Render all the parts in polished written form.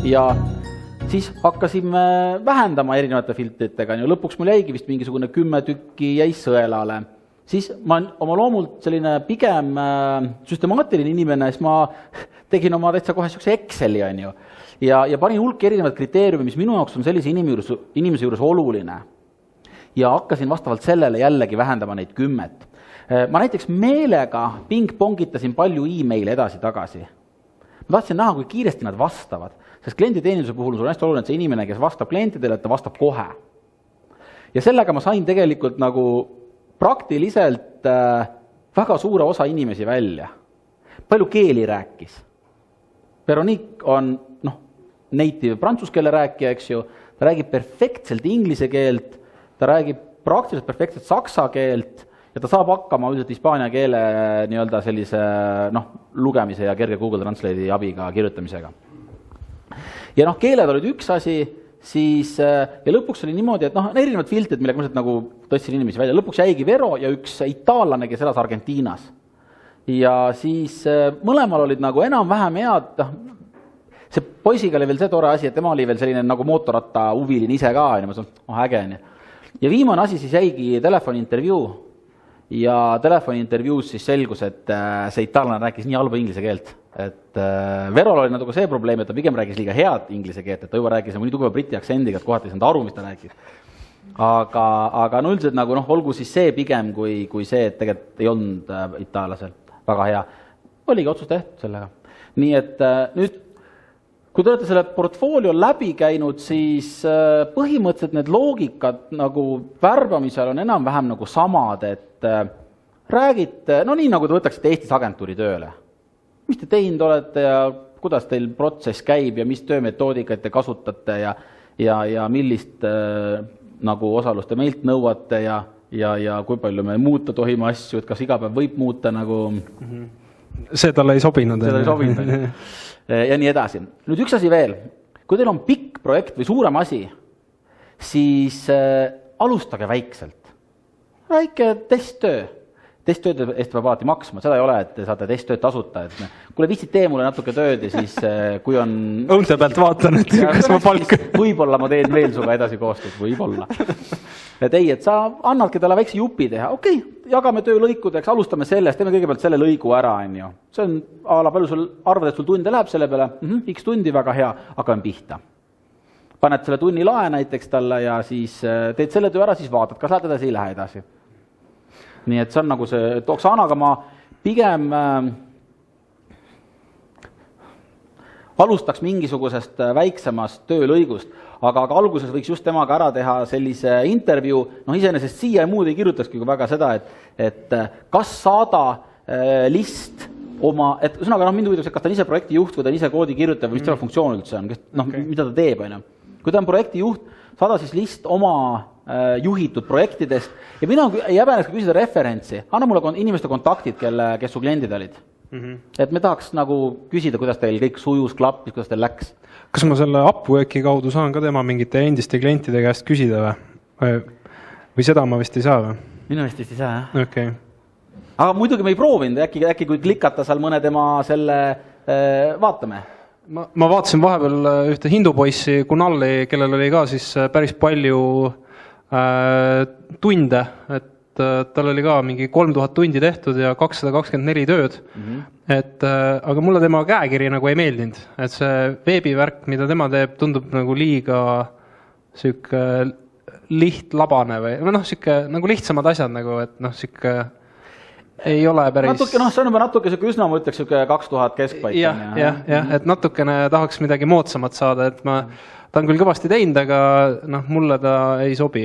ja siis hakkasime vähendama erinevate filtritega. Lõpuks mul jäigi vist mingisugune 10 tükki jäi sõelale. Siis ma oma loomult selline pigem süstemaatiline inimene, siis ma tegin oma täitsa kohe sellise Exceli ja panin hulk erinevad kriteeriumi, mis minu jaoks on sellise inimese juures oluline. Ja hakkasin vastavalt sellele jällegi vähendama neid 10. Ma näiteks meelega ping-pongitasin palju e-maile edasi-tagasi. Ma tahtsin näha, kui kiiresti nad vastavad, sest klienditeeninduse puhul on hästi oluline, et see inimene, kes vastab klientidele, et ta vastab kohe. Ja sellega ma sain tegelikult nagu praktiliselt väga suure osa inimesi välja. Palju keeli rääkis. Veronique on native prantsuse keele rääkija, eks ju. Ta räägib perfektselt inglise keelt, ta räägib praktiliselt perfektselt saksa keelt ja ta saab hakkama üldiselt hispaania keele nii-öelda sellise lugemise ja kerge Google Translate'i abiga kirjutamisega. Ja keeled olid üks asi, siis, ja lõpuks oli niimoodi, et erinevad filtrid, millega ma nagu tõstsin inimesi välja. Lõpuks jäigi Vero ja üks itaallane, kes elas Argentiinas. Ja siis mõlemal olid nagu enam-vähem head, see poisiga oli veel see tore asi, et tema oli veel selline nagu mootorratta huviline ise ka, ja ma sain, äge. Ja viimane asi siis jäigi telefoniintervjuu. Ja telefoniintervjuus siis selgus, et see itaallane rääkis nii halba inglise keelt. Et Verol oli natuke see probleem, et ta pigem rääkis liiga head inglise keelt, et ta juba rääkis nii tugeva briti aktsendiga, et kohati ei saanud aru, mis ta rääkis. Aga üldiselt nagu olgu siis see pigem kui see, et tegelikult ei olnud itaallaselt väga hea. Oligi otsus tehtud sellega. Nii et nüüd, kui te olete selle portfoolio läbi käinud, siis põhimõtteliselt need loogikad nagu värbamisel on enam-vähem nagu samad, et räägite, nii nagu te võtaksite Eestis agentuuri tööle. Mis te teinud olete ja kuidas teil protsess käib ja mis töömetoodikaid te kasutate ja millist nagu osalust te meilt nõuate ja kui palju me muuta tohime asju, et kas iga päev võib muuta nagu... See talle ei sobinud. See talle ei sobinud. Ja nii edasi. Nüüd üks asi veel. Kui teil on pikk projekt või suurem asi, siis alustage väikselt. Väike testtöö. Testtööd eest peab alati maksma. Seda ei ole, et te saate testtööd tasuta. Kuule, viitsid tee mulle natuke tööd ja siis kui on... Õunte pealt vaatan, et kas ma palk... Võib-olla ma teen veel suga edasi koostööd, võib-olla. Et ei, et sa annadki talle väikse jupi teha. Okei, jagame töölõikudeks, alustame sellest, teeme kõigepealt selle lõigu ära. See on palju sul arvad, et sul tunde läheb selle peale. X tundi väga hea, hakkame pihta. Paned selle tunni lae näiteks talle ja siis teed selle töö ära, siis vaatad, kas lähed edasi, ei lähe edasi. Nii et see on nagu see, et Oksanaga ma pigem alustaks mingisugusest väiksemast töölõigust, aga alguses võiks just temaga ära teha sellise intervjuu, iseenesest siia ja muud ei kirjutakski väga seda, et kas saada list oma, et üsnaga mind huvitaks, et kas ta on ise projekti juht või ta on ise koodi kirjutav või mis tema funktsioon üldse on, mida ta teeb. Kui ta on projekti juht, saada siis list oma juhitud projektidest ja mina ei häbeneks küsida referentsi, anna mulle inimeste kontaktid, kes su kliendid olid. Et me tahaks nagu küsida, kuidas teil kõik sujus, klappis, kuidas teil läks. Kas ma selle Upworki kaudu saan ka tema mingite endiste klientide käest küsida või seda ma vist ei saa või? Minu vist ei saa, jah. Okay. Aga muidugi me ei proovinud, äkki kui klikata seal mõne tema selle, vaatame. Ma vaatasin vahepeal ühte hindupoissi Kunalli, kellel oli ka siis päris palju tunde, et tal oli ka mingi 3000 tundi tehtud ja 224 tööd. Aga mulle tema käekiri nagu ei meeldinud, et see veebivärk, mida tema teeb, tundub nagu liiga süke lihtlabane või süke nagu lihtsamad asjad nagu, et süke ei ole päris... Natuke, see on juba natuke süke üsna, ma ütleks süke 2000 keskpaik. Jah, et natukene tahaks midagi moodsamat saada, et ta on küll kõvasti teinud, aga mulle ta ei sobi.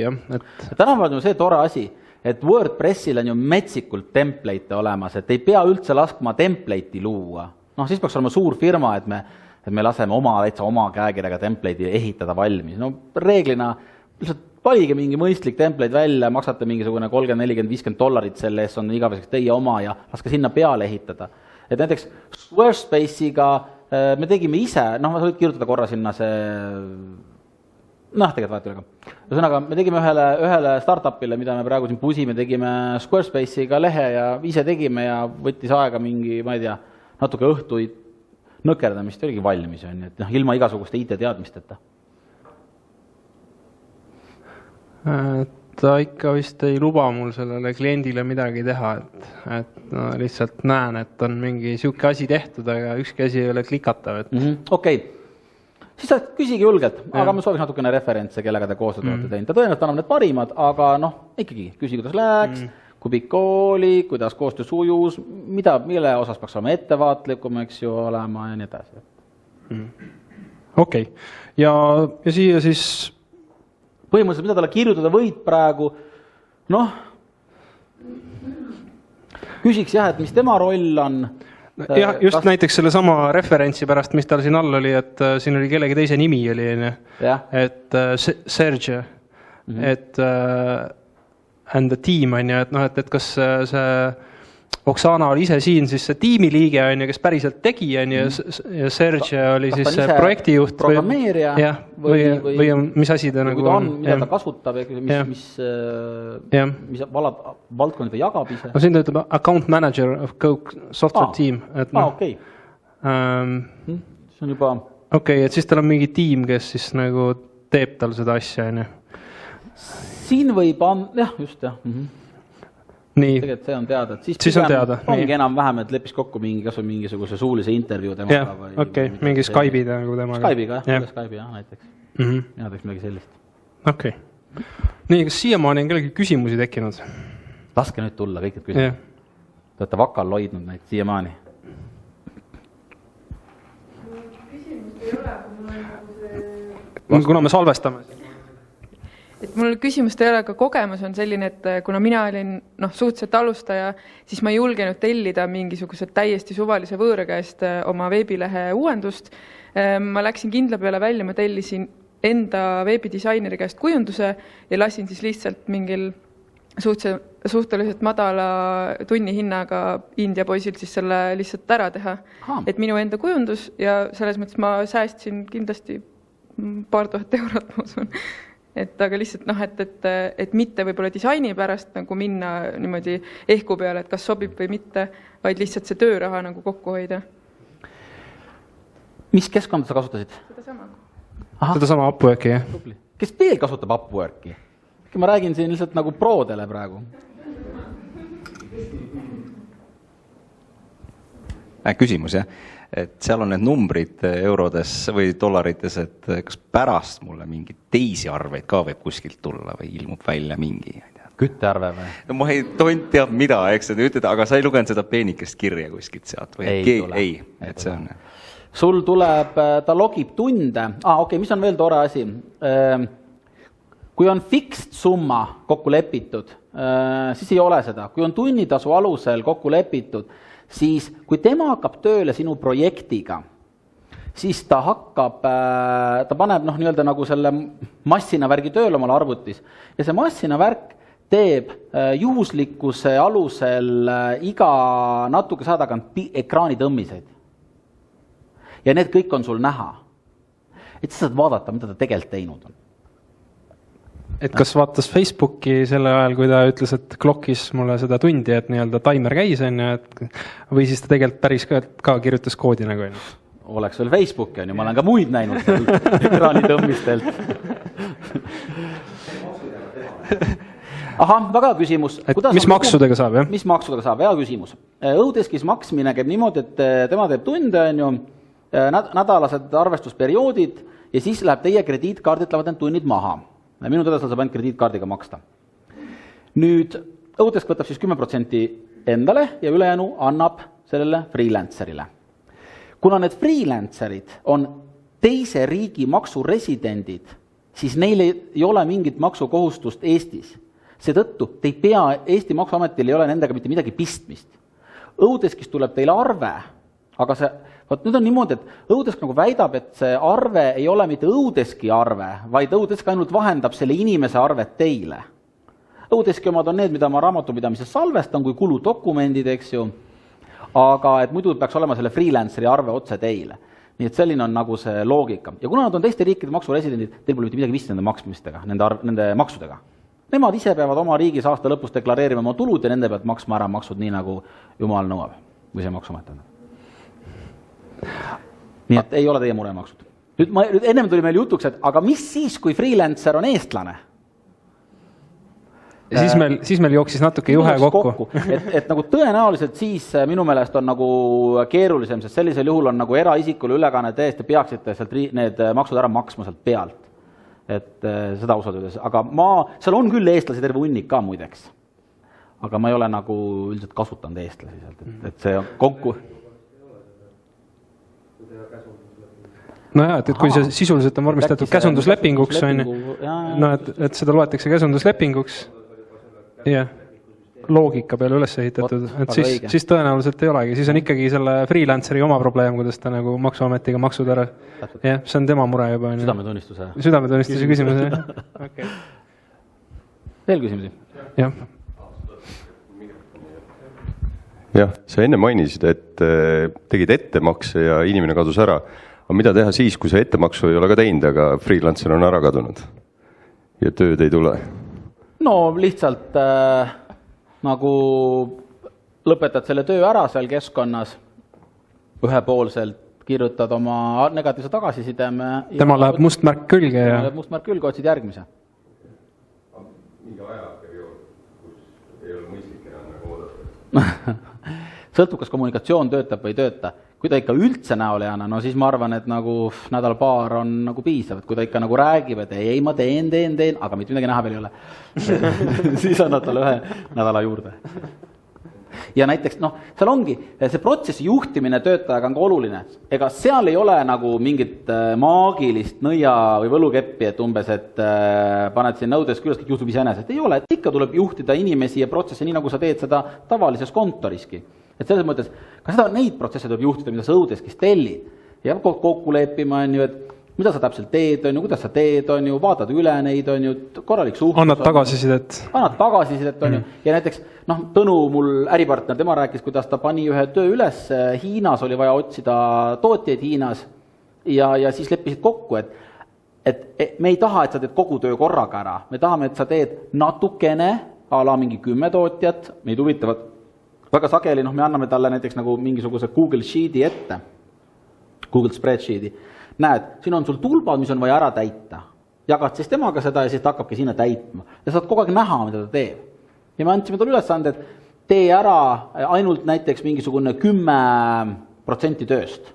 Tänapäeval on see tore asi, et WordPressil on ju metsikult template olemas, et ei pea üldse laskma template'i luua. Siis peaks olema suur firma, et me laseme oma käekirjaga template'i ehitada valmis. Reeglina lihtsalt valige mingi mõistlik template välja, maksate mingisugune $30, $40, $50 selle eest, on igaveseks teie oma ja laske sinna peale ehitada. Et näiteks Squarespace'iga me tegime ise, ma võid kirjutada korra sinna see, tegelikult vahet ülega. Ühesõnaga, me tegime ühele startupile, mida me praegu siin pusime, tegime Squarespace'iga lehe ja ise tegime ja võttis aega mingi, ma ei tea, natuke õhtuid. nõkerdamist oligi valmis, on ju, et ilma igasuguste IT-teadmisteta. Ta ikka vist ei luba mul sellele kliendile midagi teha, et no, lihtsalt näen, et on mingi siuke asi tehtud, aga ükski asi ei ole klikatav. Okei. Siis sa küsigi julgelt, aga ma sooviks natukene referentse, kellega te koostööd olete teinud. Ta tõenäoliselt annab need parimad, aga ikkagi küsi, kuidas läks, kui pikk oli, kuidas koostöö sujus, mille osas peaks olema ettevaatlikum, eks ju, olema ja nii edasi. Okei. Ja siia siis... Põhimõtteliselt, mida talle kirjutada võid praegu, küsiks jah, et mis tema roll on. Jah, just näiteks selle sama referentsi pärast, mis tal siin all oli, et siin oli kellegi teise nimi oli, et Serge, et and the team on ju, et kas see Oksana oli ise siin siis see tiimiliige on ju, kes päriselt tegi on ju, ja Serge oli siis see projektijuht programmeerija või mis asi ta nagu on, mida ta kasutab ja mis valdkondi ta jagab ise. No siin ta ütleb account manager of Coke software team. Okei. See on juba... Okei, et siis tal on mingi tiim, kes siis nagu teeb tal seda asja on ju. Siin võib jah, just jah. Nii. Tegelikult see on teada, et siis on teada. Ongi enam-vähem, et leppis kokku mingisuguse suulise intervjuu temaga. Jah, okei, mingi Skype'i nagu temaga. Skype'iga, jah, Skype'i, jah, näiteks. Näiteks midagi sellist. Okei. Nii, kas siiamaani on kellegi küsimusi tekkinud? Laske nüüd tulla, kõik need küsimused. Te olete vakal loidnud neid siiamaani. Küsimust ei ole, kuna me salvestame. Et mul küsimust ei ole, aga kogemus on selline, et kuna mina olin suhteliselt alustaja, siis ma ei julgenud tellida mingisugused täiesti suvalise võõra käest oma veebilehe uuendust. Ma läksin kindla peale välja, ma tellisin enda veebidisaineri käest kujunduse ja lasin siis lihtsalt mingil suhteliselt madala tunnihinnaga India poisilt siis selle lihtsalt ära teha. Et minu enda kujundus ja selles mõttes ma säästsin kindlasti paar tuhat eurot, ma usun. Aga lihtsalt et mitte võib-olla disaini pärast nagu minna niimoodi ehku peale, et kas sobib või mitte, vaid lihtsalt see tööraha nagu kokku hoida. Mis keskkonda sa kasutasid? Seda sama Upworki, jah? Kes veel kasutab Upworki? Ma räägin siin lihtsalt nagu proodele praegu. Küsimus, jah. Et seal on need numbrid eurodes või dollarites, et kas pärast mulle mingi teisi arveid ka võib kuskilt tulla või ilmub välja mingi küttearve või? No ma ei teab mida, eks te ütled, aga sa ei lugenud seda peenikest kirja kuskilt sealt või? Ei, et see on. Sul tuleb, ta logib tunde. Okei, mis on veel tore asi? Kui on fixed summa kokku lepitud, siis ei ole seda. Kui on tunnitasu alusel kokku lepitud, siis kui tema hakkab tööle sinu projektiga, siis ta paneb nii-öelda nagu selle massina värgi tööle omal arvutis. Ja see massina värk teeb juhuslikkuse alusel iga natuke saadagant ekraani tõmmiseid. Ja need kõik on sul näha. Et sa saad vaadata, mida ta tegelikult teinud on. Et kas vaatas Facebooki selle ajal, kui ta ütles, et klokkis mulle seda tundi, et nii-öelda timer käis, või siis ta tegelikult päris ka kirjutas koodi nagu enne? Oleks veel Facebooki, ma olen ka muid näinud ekraani tõmmistelt. Väga küsimus. Mis maksudega saab, jah? Mis maksudega saab, hea küsimus. Õudeskis maksmine käib niimoodi, et tema teeb tunde, nädalased arvestusperioodid ja siis läheb teie krediitkaardilt lähevad need tunnid maha. Minu tõdesel saab ainult krediitkaardiga maksta. Nüüd Õudesk võtab siis 10% endale ja ülejäänu annab sellele freelancerile. Kuna need freelancerid on teise riigi maksuresidendid, siis neil ei ole mingit maksukohustust Eestis. Seetõttu te ei pea, Eesti maksuametil ei ole nendega mitte midagi pistmist. Õudeskis tuleb teile arve, aga nüüd on niimoodi, et Õudesk nagu väidab, et see arve ei ole mitte Õudeski arve, vaid Õudesk ainult vahendab selle inimese arvet teile. Õudeski omad on need, mida ma raamatupidamises salvestan kui kuludokumendid, eks ju, aga et muidu peaks olema selle freelanceri arve otse teile. Nii et selline on nagu see loogika. Ja kuna nad on teiste riikide maksuresidendid, teil pole mitte midagi vist nende maksmistega, nende maksudega. Nemad ise peavad oma riigis aasta lõpus deklareerima oma tulud ja nende pealt maksma ära maksud nii, nagu Jumal nõuab või see maksuamet on. nii et ei ole teie muremaksud. Nüüd ennem tuli meil jutuks, et aga mis siis, kui freelancer on eestlane? Siis meil jooksis natuke juhe kokku. Et nagu tõenäoliselt siis minu meelest on nagu keerulisem, sest sellisel juhul on nagu eraisikule ülekanne täiesti peaksite sealt need maksud ära maksma sealt pealt. Et seda ausalt öeldes. Aga seal on küll eestlasi terve hunnik ka muideks. Aga ma ei ole nagu üldiselt kasutanud eestlasi sealt, et see on kokku. No jah, et kui see sisuliselt on vormistatud käsunduslepinguks, et seda loetakse käsunduslepinguks, jah, loogika peale üles ehitatud, et siis tõenäoliselt ei olegi. Siis on ikkagi selle freelanceri oma probleem, kuidas ta nagu maksuametiga maksud ära. Jah, see on tema mure juba. Südametunnistuse küsimus. Okay. Veel küsimusi? Jah. Jah, sa enne mainisid, et tegid ettemakse ja inimene kadus ära. Aga mida teha siis, kui see ettemaksu ei ole ka teinud, aga freelancer on ära kadunud ja tööd ei tule? No lihtsalt nagu lõpetad selle töö ära seal keskkonnas, ühepoolselt kirjutad oma negatiivse tagasisideme. Tema läheb mustmärk külge ja... Mustmärk külge, otsid järgmise. Mingi ajaperiood, kus ei ole mõistlik enam oodata? Sõltub, kas kommunikatsioon töötab või ei tööta. Kui ta ikka üldse näole ei anna, no siis ma arvan, et nagu nädal-paar on nagu piisav. Et kui ta ikka nagu räägib, et ei, ma teen, aga mitte midagi näha veel ei ole. Siis annad talle ühe nädala juurde. Ja näiteks, seal ongi, see protsessi juhtimine töötajaga on ka oluline. Ega seal ei ole nagu mingit maagilist nõia või võlukeppi, et umbes, et paned siin nõudes külas, kõik juhtub iseenesest. Ei ole, et ikka tuleb juhtida inimesi ja protsessi nii, nagu sa teed seda tavalises kontoriski. Et selles mõttes, ka seda neid protsesse tuleb juhtida, mida sa õudeskis tellid. Ja kokku leppima on ju, et mida sa täpselt teed, on ju, kuidas sa teed, on ju, vaatad üle neid, on ju, korralik suhtlus. Annad tagasisidet. Annad tagasisidet, on ju. Ja näiteks, Tõnu, mul äripartner, tema rääkis, kuidas ta pani ühe töö üles. Hiinas oli vaja otsida tootjaid Hiinas ja siis leppisid kokku, et me ei taha, et sa teed kogu töö korraga ära. Me tahame, et sa teed natukene, ala mingi 10 tootjat, meid huvitavad väga sageli, me anname talle näiteks nagu mingisuguse Google Sheet'i ette, Google Spreadsheet'i. Näed, siin on sul tulbad, mis on vaja ära täita. Jagad siis temaga seda ja siis ta hakkabki sinna täitma. Ja saad kogu aeg näha, mida ta teeb. Ja me andsime talle ülesande, et tee ära ainult näiteks mingisugune 10% tööst.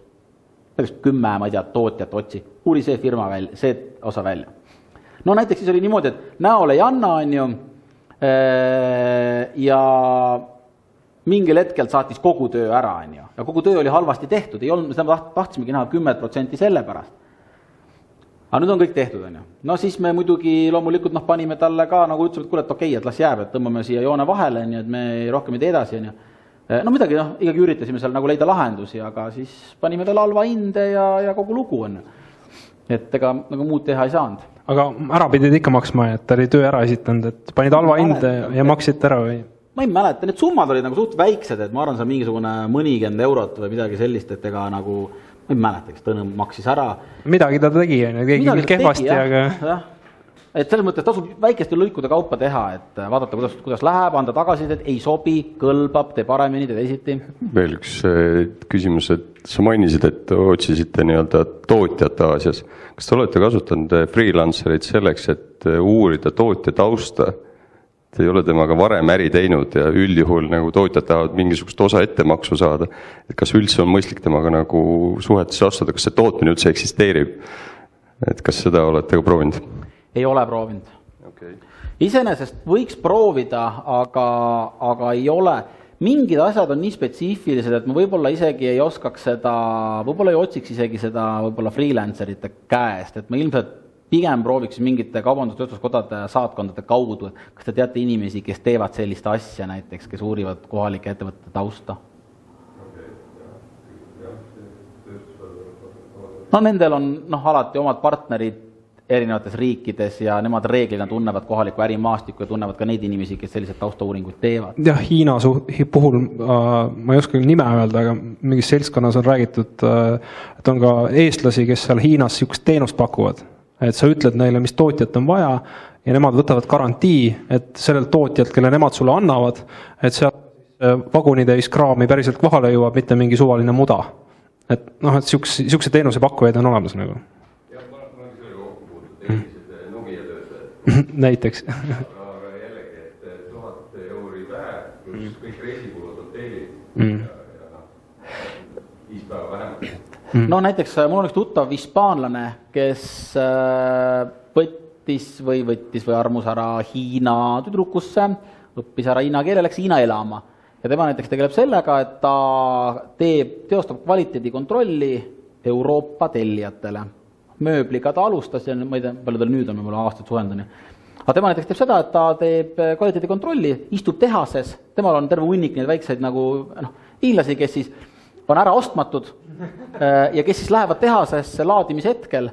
10, ma ei tea, tootjat otsi. Uuri see firma välja, see osa välja. No näiteks siis oli niimoodi, et näole ei anna, on ju, ja mingil hetkel saatis kogu töö ära, on ju. Ja kogu töö oli halvasti tehtud, ei olnud, me tahtsimegi näha 10% selle pärast. Aga nüüd on kõik tehtud, on ju. No siis me muidugi loomulikult panime talle ka, nagu ütlesime, et kuule, et okei, et las jääb, et tõmbame siia joone vahele, on ju, et me rohkem ei tee edasi, on ju. No midagi, ikkagi üritasime seal nagu leida lahendusi, aga siis panime talle halva hinde ja kogu lugu on. Et ega nagu muud teha ei saanud. Aga ära pidid ikka maksma, et ta oli töö ära esitanud, et panid halva hinde ja maksid ära või? Ma ei mäleta, need summad olid nagu suht väiksed, et ma arvan, see on mingisugune mõnikümmend eurot või midagi sellist, et ega nagu, ma ei mäleta, kes Tõnu maksis ära. Midagi ta tegi, keegi kehvasti, aga... Ja. Et selles mõttes tasub väikeste lõikude kaupa teha, et vaadata, kuidas läheb, anda tagasisid, ei sobi, kõlbab, tee paremini, tee teisiti. Veel üks küsimus, et sa mainisid, et otsisite nii-öelda tootjat Aasias. Kas te olete kasutanud freelancerid selleks, et uurida tootja tausta? Te ei ole temaga varem äri teinud ja üldjuhul nagu tootjad tahavad mingisugust osa ettemaksu saada. Et kas üldse on mõistlik temaga nagu suhetesse astuda, kas see tootmine üldse eksisteerib? Et kas seda olete ka proovinud? Ei ole proovinud. Okay. Iseenesest võiks proovida, aga ei ole. Mingid asjad on nii spetsiifilised, et ma võib-olla isegi ei oskaks seda, võib-olla ei otsiks isegi seda võib-olla freelancerite käest, et ma ilmselt pigem prooviks mingite kaubandustööstuskodade saatkondade kaudu, kas te teate inimesi, kes teevad sellist asja näiteks, kes uurivad kohalike ettevõtete tausta? No nendel on alati omad partnerid erinevates riikides ja nemad reeglina tunnevad kohalikku ärimaastikku ja tunnevad ka neid inimesi, kes sellised taustauuringuid teevad. Jah, Hiina puhul ma ei oska nime öelda, aga mingis seltskonnas on räägitud, et on ka eestlasi, kes seal Hiinas niisugust teenust pakuvad. Et sa ütled neile, mis tootjat on vaja ja nemad võtavad garantii, et sellelt tootjalt, kelle nemad sulle annavad, et seal vagunide kraami päriselt kohale jõuab, mitte mingi suvaline muda. et noh, et siukse teenuse pakkujaid on olemas nagu. Jah, ma olen selle kokku puutunud, eelmised Nokia töötajad. Näiteks. Aga jällegi, et 1000 euri päev, pluss kõik reisikulud hotellid ja 5 päeva vähemalt. No näiteks mul on üks tuttav hispaanlane, kes võttis või armus ära Hiina tüdrukusse, õppis ära hiina keele, läks Hiina elama. Ja tema näiteks tegeleb sellega, et ta teostab kvaliteedikontrolli Euroopa tellijatele. Mööbliga ta alustas ja ma ei tea, palju tal nüüd on, võib-olla aastaid suhendani. Aga tema näiteks teeb seda, et ta teeb kvaliteedikontrolli, istub tehases, temal on terve hunnik neid väikseid nagu hiinlasi, kes siis on ära ostmatud ja kes siis lähevad tehasesse laadimishetkel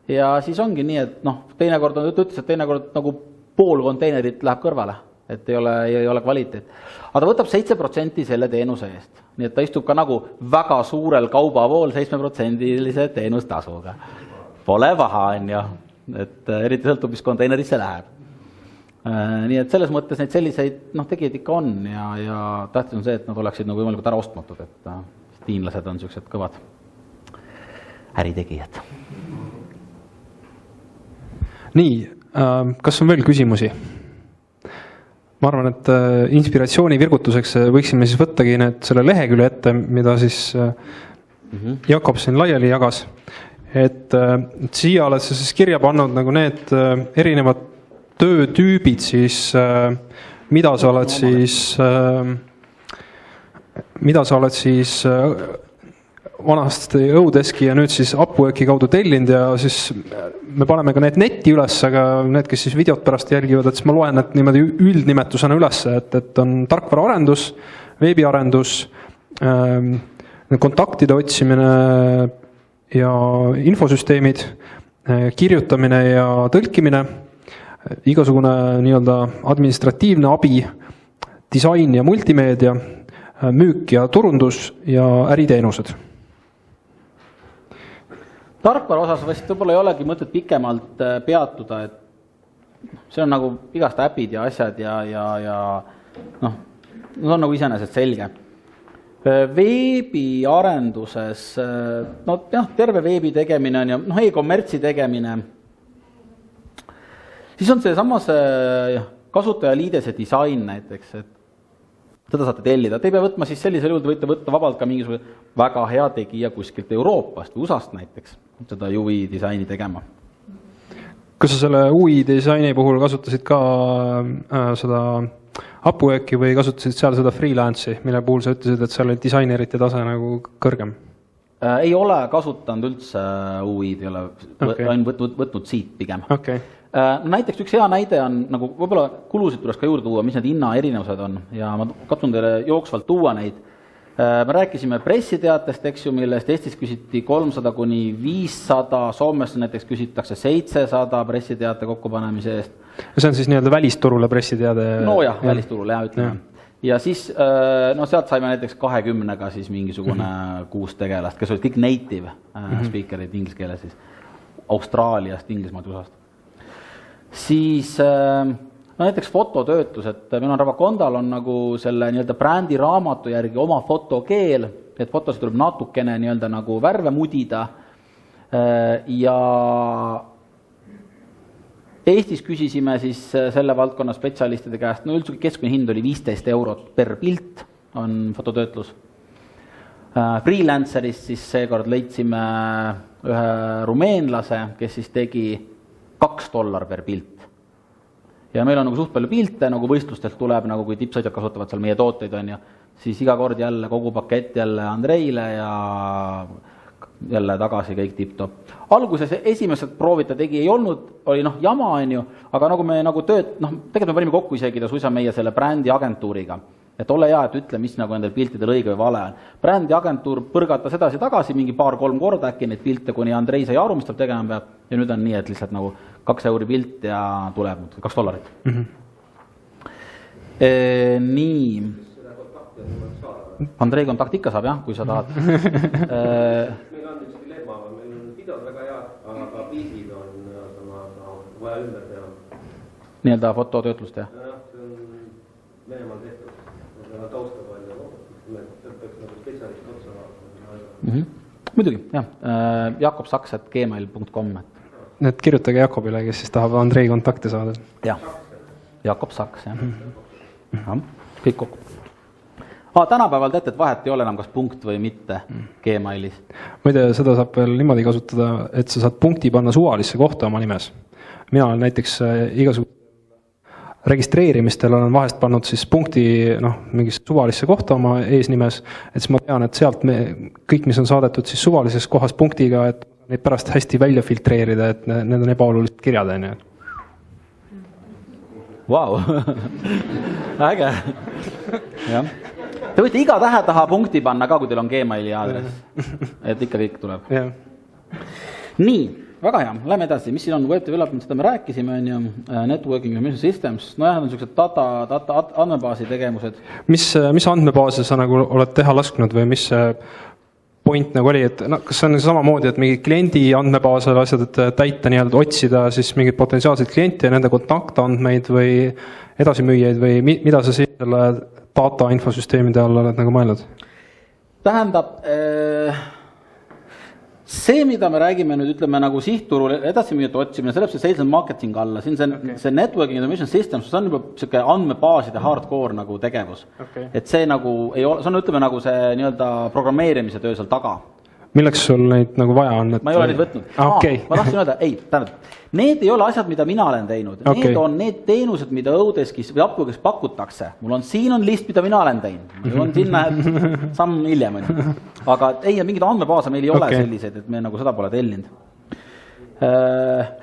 ja siis ongi nii, et teinekord on ütles, et teinekord nagu pool konteinerit läheb kõrvale, et ei ole kvaliteet. Aga ta võtab 7% selle teenuse eest. Nii et ta istub ka nagu väga suurel kaubavool 7% teenustasuga. Pole paha, on ju. Et eriti sõltub, mis konteinerisse läheb. Nii et selles mõttes neid selliseid tegijad ikka on ja tähtis on see, et nad oleksid nagu võimalikult ära ostmatud, et hiinlased on sellised kõvad äritegijad. Nii, kas on veel küsimusi? Ma arvan, et inspiratsiooni virgutuseks võiksime siis võttagi selle lehekülje ette, mida siis Jakob siin laiali jagas. Et siia oled sa siis kirja pannud nagu need erinevad töötüübid siis, mida sa oled siis vanast Õudeski ja nüüd siis Upworki kaudu tellinud ja siis me paneme ka need netti üles, aga need, kes siis videot pärast jälgivad, et siis ma loen need niimoodi üldnimetusena üles, et on tarkvaraarendus, veebiarendus, kontaktide otsimine ja infosüsteemid, kirjutamine ja tõlkimine, igasugune nii-öelda administratiivne abi, disain ja multimeedia, müük ja turundus ja äriteenused. Tarkvara osas vast võib-olla ei olegi mõtet pikemalt peatuda, et see on nagu igast äpid ja asjad ja need on nagu iseenesest selge. Veebiarenduses, terve veebi tegemine on ja e-kommertsi tegemine, siis on see samas kasutajaliidese disain näiteks, et seda saate tellida. Te ei pea võtma siis sellisel juhul, te võite võtta vabalt ka mingisugune väga hea tegija kuskilt Euroopast või USAst näiteks, seda UI disaini tegema. Kas sa selle UI disaini puhul kasutasid ka seda Upworki või kasutasid seal seda freelance'i, mille puhul sa ütlesid, et seal oli disainerite tase nagu kõrgem? Ei ole kasutanud üldse UI-d, ei ole võtnud siit pigem. Okay. Näiteks üks hea näide on, nagu võib-olla kulusid tuleks ka juurde tuua, mis need hinna erinevused on ja ma katsun teile jooksvalt tuua neid. Me rääkisime pressiteatest, eks ju, millest Eestis küsiti 300 kuni 500, Soomes näiteks küsitakse 700 pressiteate kokkupanemise eest. Ja see on siis nii-öelda välisturule pressiteade? No jah, välisturule, ütleme. Ja siis sealt saime näiteks 20-ga siis mingisugune 6 tegelast, kes olid kõik native speakerid inglise keeles siis Austraaliast, Inglismaalt, USAst. Siis näiteks fototöötlus, et minu Ravakondal on nagu selle nii-öelda brändi raamatu järgi oma fotokeel, et fotosid tuleb natukene nii-öelda nagu värve mudida ja Eestis küsisime siis selle valdkonna spetsialistide käest, üldse keskmine hind oli 15 eurot per pilt on fototöötlus. Freelanceris siis seekord leidsime ühe rumeenlase, kes siis tegi $2 per pilt. Ja meil on nagu suht palju pilte, nagu võistlustelt tuleb, nagu kui tippsõitjad kasutavad seal meie tooteid on ja siis iga kord jälle kogu pakett jälle Andreile ja jälle tagasi kõik tipp-top. Alguses esimesed proovid ta tegi ei olnud, oli jama on ju, aga nagu me nagu tegelikult me panime kokku isegi ta suisa meie selle brändi agentuuriga. Et ole hea, et ütle, mis nagu nendel piltidel õige või vale on. Brändi agentuur põrgatas edasi tagasi mingi 2-3 korda äkki neid pilte, kuni Andrei sai aru, mis tal tegema peab. Ja nüüd on nii, et lihtsalt nagu 2 euri pilt ja tuleb $2. Nii. Andrei kontakt ikka saab jah, kui sa tahad. Meil on üks dilemma, meil on videod väga hea, aga pildid on vaja ümber teha. Nii-öelda fototöötlust jah? Jah, see on Venemaal tehtud. Tausta palju, peaks nagu spetsialist otsa vaatama. muidugi, jah. jakobsaks@gmail.com. Need kirjutage Jakobile, kes siis tahab Andrei kontakte saada. Jah, Jakob Saks, jah. Kõik kokku. Tänapäeval teate, et vahet ei ole enam kas punkt või mitte Gmailis. Muide, seda saab veel niimoodi kasutada, et sa saad punkti panna suvalisse kohta oma nimes. Mina olen näiteks igasugusel registreerimistel olen vahest pannud siis punkti mingisse suvalisse kohta oma eesnimes, et siis ma tean, et sealt kõik, mis on saadetud siis suvalises kohas punktiga, et neid pärast hästi välja filtreerida, et need on ebaolulised kirjad, on ju. Vau, äge. Jah. Te võite iga tähe taha punkti panna ka, kui teil on Gmaili aadress. Et ikka kõik tuleb. Yeah. Nii, väga hea. Lähme edasi. Mis siin on? Web development, seda me rääkisime, on ju. Networking Information Systems. No jah, on sellised data andmebaasi tegevused. Mis andmebaase sa nagu oled teha lasknud või mis point nagu oli, et kas see on samamoodi, et mingi kliendi andmebaasel asjad, et täita nii-öelda otsida siis mingid potentsiaalseid kliente ja nende kontaktandmeid või edasimüüjaid või mida sa siis selle data infosüsteemide all oled nagu mõelnud? Tähendab, see, mida me räägime nüüd, ütleme nagu sihtturul edasimüüjate otsimine, see läheb see sales and marketing alla. Siin see networking information system, see on juba selline andmebaaside hardcore nagu tegevus. Et see nagu ei ole, see on ütleme nagu see nii-öelda programmeerimise töö seal taga. Milleks sul neid nagu vaja on? Ma ei ole neid võtnud. Ma tahtsin öelda, tähendab, need ei ole asjad, mida mina olen teinud. Need on need teenused, mida Õudeskis või Upworkis pakutakse. Siin on list, mida mina olen teinud. Mul on sinna samm hiljem. Aga ei, mingid andmebaase meil ei ole sellised, et me nagu seda pole tellinud.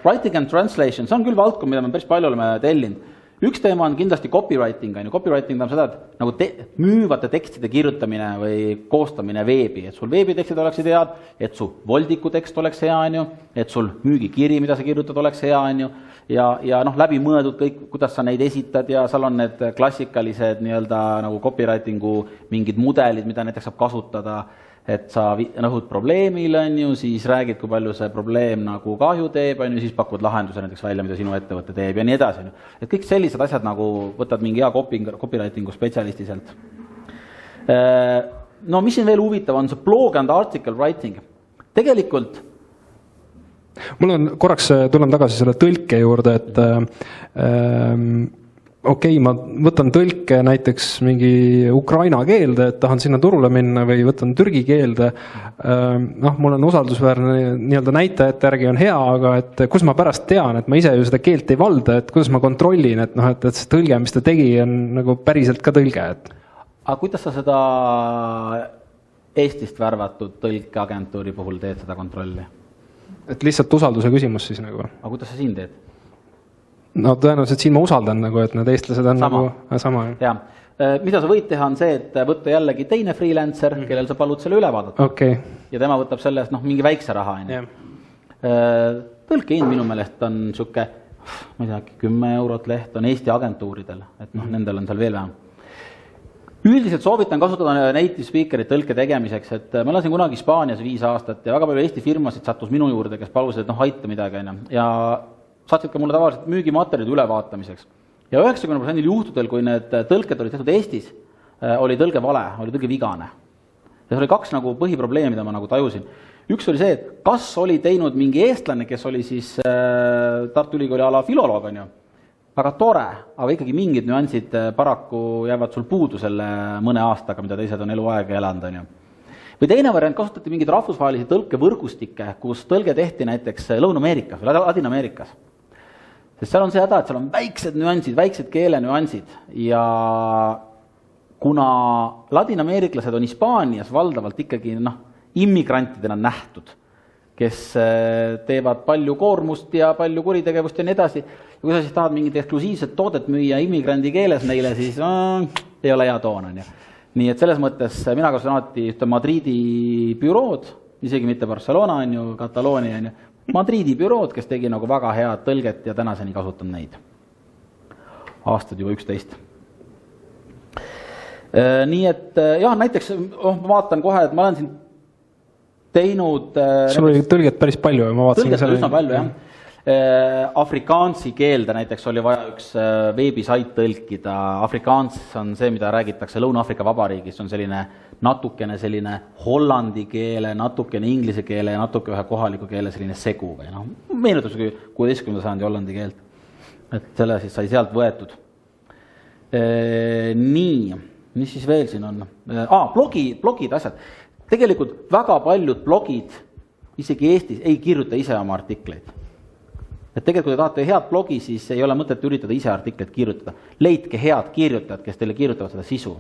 Writing and translation, see on küll valdkond, mida me päris palju oleme tellinud. Üks teema on kindlasti copywriting. Copywriting tähendab seda, et nagu müüvate tekstide kirjutamine või koostamine veebi, et sul veebitekstid oleksid head, et su voldiku tekst oleks hea, et sul müügikiri, mida sa kirjutad, oleks hea, ja läbi mõeldud kõik, kuidas sa neid esitad ja seal on need klassikalised nii-öelda nagu copywritingu mingid mudelid, mida näiteks saab kasutada, et sa nõhud probleemile, siis räägid, kui palju see probleem nagu kahju teeb, siis pakud lahenduse näiteks välja, mida sinu ettevõte teeb ja nii edasi. Et kõik sellised asjad nagu võtad mingi hea copywritingu spetsialisti sealt. No mis siin veel huvitav on, see blog and article writing. Tegelikult mul on korraks, tulen tagasi selle tõlke juurde, et ma võtan tõlke näiteks mingi Ukraina keelde, et tahan sinna turule minna või võtan türgi keelde. Mul on usaldusväärne nii-öelda näitajate järgi on hea, aga et kus ma pärast tean, et ma ise ju seda keelt ei valda, et kuidas ma kontrollin, et see tõlge, mis ta tegi, on nagu päriselt ka tõlge. Aga kuidas sa seda Eestist värvatud tõlkeagentuuri puhul teed seda kontrolli? Et lihtsalt usalduse küsimus siis nagu. Aga kuidas sa siin teed? No tõenäoliselt siin ma usaldan, nagu, et need eestlased on sama. Ja. Mida sa võid teha on see, et võtta jällegi teine freelancer, kellel sa palud selle üle vaadata. Ja tema võtab selle eest mingi väikse raha. Tõlkehind minu meelest on siuke, ma ei tea, 10 eurot leht on Eesti agentuuridel, et nendel on seal veel vähem. Üldiselt soovitan kasutada native speakerit tõlke tegemiseks, et ma elasin kunagi Hispaanias 5 aastat ja väga palju Eesti firmasid sattus minu juurde, kes palusid, et aita midagi. Ja saatsid ka mulle tavaliselt müügimaterjalid ülevaatamiseks. Ja 90% juhtudel, kui need tõlked olid tehtud Eestis, oli tõlge vale, oli tõlge vigane. Ja see oli 2 nagu põhiprobleemi, mida ma nagu tajusin. Üks oli see, et kas oli teinud mingi eestlane, kes oli siis Tartu Ülikooli ala filoloog, on ju. Väga tore, aga ikkagi mingid nüansid paraku jäävad sul puudu selle mõne aastaga, mida teised on eluaega elanud, on ju. Või teine variant, kasutati mingid rahvusvahelisi tõlkevõrgustikke, kus tõlge tehti näiteks Lõuna-Ameerikas või Ladina-Ameerikas. Sest seal on see häda, et seal on väiksed nüansid, väiksed keelenüansid ja kuna ladinaameeriklased on Hispaanias valdavalt ikkagi immigrantidena nähtud, kes teevad palju koormust ja palju kuritegevust ja nii edasi. Ja kui sa siis tahad mingit eksklusiivset toodet müüa immigrandi keeles neile, siis ei ole hea toon. Nii et selles mõttes mina kasutan alati Madridi bürood, isegi mitte Barcelona, Kataloonia, Madridi bürood, kes tegi nagu väga head tõlget ja tänaseni kasutan neid. Aastad juba 11. Nii et jah, näiteks ma vaatan kohe, et ma olen siin teinud... Sul oli tõlget päris palju ja ma vaatasin tõlget üsna palju, jah. Afrikaansi keelde näiteks oli vaja üks veebisait tõlkida. Afrikaans on see, mida räägitakse Lõuna-Aafrika Vabariigis, on selline natukene selline hollandi keele, natukene inglise keele ja natuke ühe kohaliku keele selline segu või noh, meenutab 16. sajandi hollandi keelt. Et selle siis sai sealt võetud. Nii, mis siis veel siin on? Blogid asjad. Tegelikult väga paljud blogid, isegi Eestis, ei kirjuta ise oma artikleid. Et tegelikult, kui te tahate head blogi, siis ei ole mõtet üritada ise artikleid kirjutada. Leidke head kirjutajad, kes teile kirjutavad seda sisu.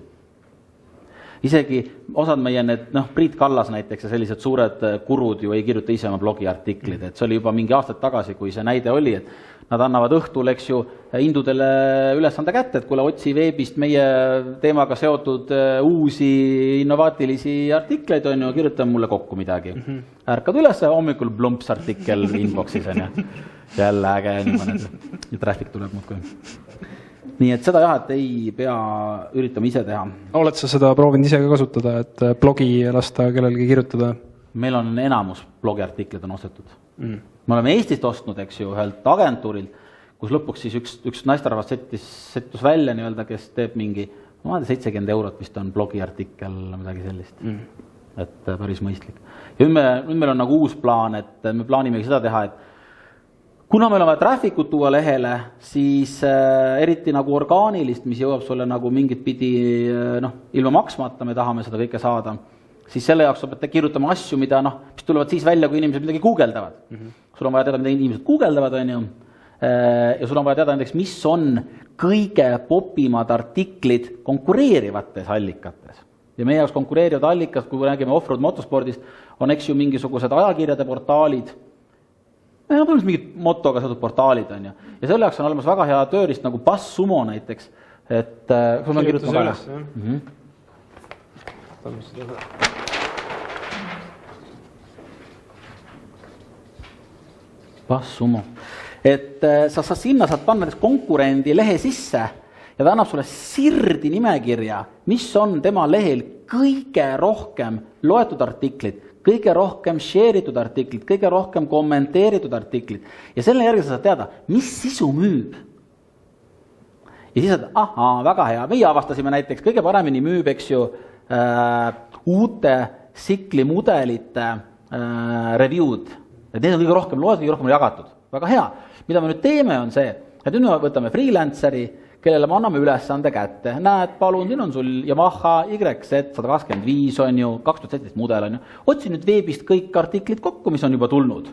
Isegi osad meie need, Priit Kallas näiteks ja sellised suured kurud ju ei kirjuta ise oma blogi artiklid. Et see oli juba mingi aastad tagasi, kui see näide oli, et nad annavad õhtul, eks ju, indudele ülesande kätte, et kuule, otsi veebist meie teemaga seotud uusi innovaatilisi artikleid, on ju, kirjuta mulle kokku midagi. Ärkad üles, hommikul blumps artikkel inboxis, on ju. Jälle äge, ja traffic tuleb muudkui. Nii et seda jah, et ei pea üritama ise teha. Oled sa seda proovinud ise ka kasutada, et blogi lasta kellelgi kirjutada? Meil on enamus blogiartiklid on ostetud. Me oleme Eestist ostnud, eks ju, ühelt agentuurilt, kus lõpuks siis üks naisterahvas settus välja, nii-öelda, kes teeb mingi 70 eurot vist on blogiartikkel, midagi sellist. Et päris mõistlik. Ja nüüd meil on nagu uus plaan, et me plaanimegi seda teha, et kuna meil on vaja traffic'ut tuua lehele, siis eriti nagu orgaanilist, mis jõuab sulle nagu mingit pidi ilma maksmata, me tahame seda kõike saada, siis selle jaoks sa pead kirjutama asju, mida mis tulevad siis välja, kui inimesed midagi guugeldavad. Sul on vaja teada, mida inimesed guugeldavad, on ju. Ja sul on vaja teada näiteks, mis on kõige popimad artiklid konkureerivates allikates. Ja meie jaoks konkureerivad allikad, kui räägime offroad motospordist, on eks ju mingisugused ajakirjade portaalid, põhimõtteliselt mingid motoga seotud portaalid on ju. Ja selle jaoks on olemas väga hea tööriist nagu BuzzSumo näiteks, et kui ma kirjutan üles. BuzzSumo. Et sa sinna saad panna konkurendi lehe sisse ja ta annab sulle sirdi nimekirja, mis on tema lehel kõige rohkem loetud artiklid, kõige rohkem share'itud artiklid, kõige rohkem kommenteeritud artiklid. Ja selle järgi sa saad teada, mis sisu müüb. Ja siis saad, väga hea. Meie avastasime näiteks, kõige paremini müüb, eks ju, uute tsiklimudelite review'd. Et need on kõige rohkem loetud, kõige rohkem jagatud. Väga hea. Mida me nüüd teeme on see, et nüüd me võtame freelanceri, kellele me anname ülesande kätte. Näed, palun, siin on sul Yamaha YZ125 on ju, 2017 mudel on ju. Otsi nüüd veebist kõik artiklid kokku, mis on juba tulnud.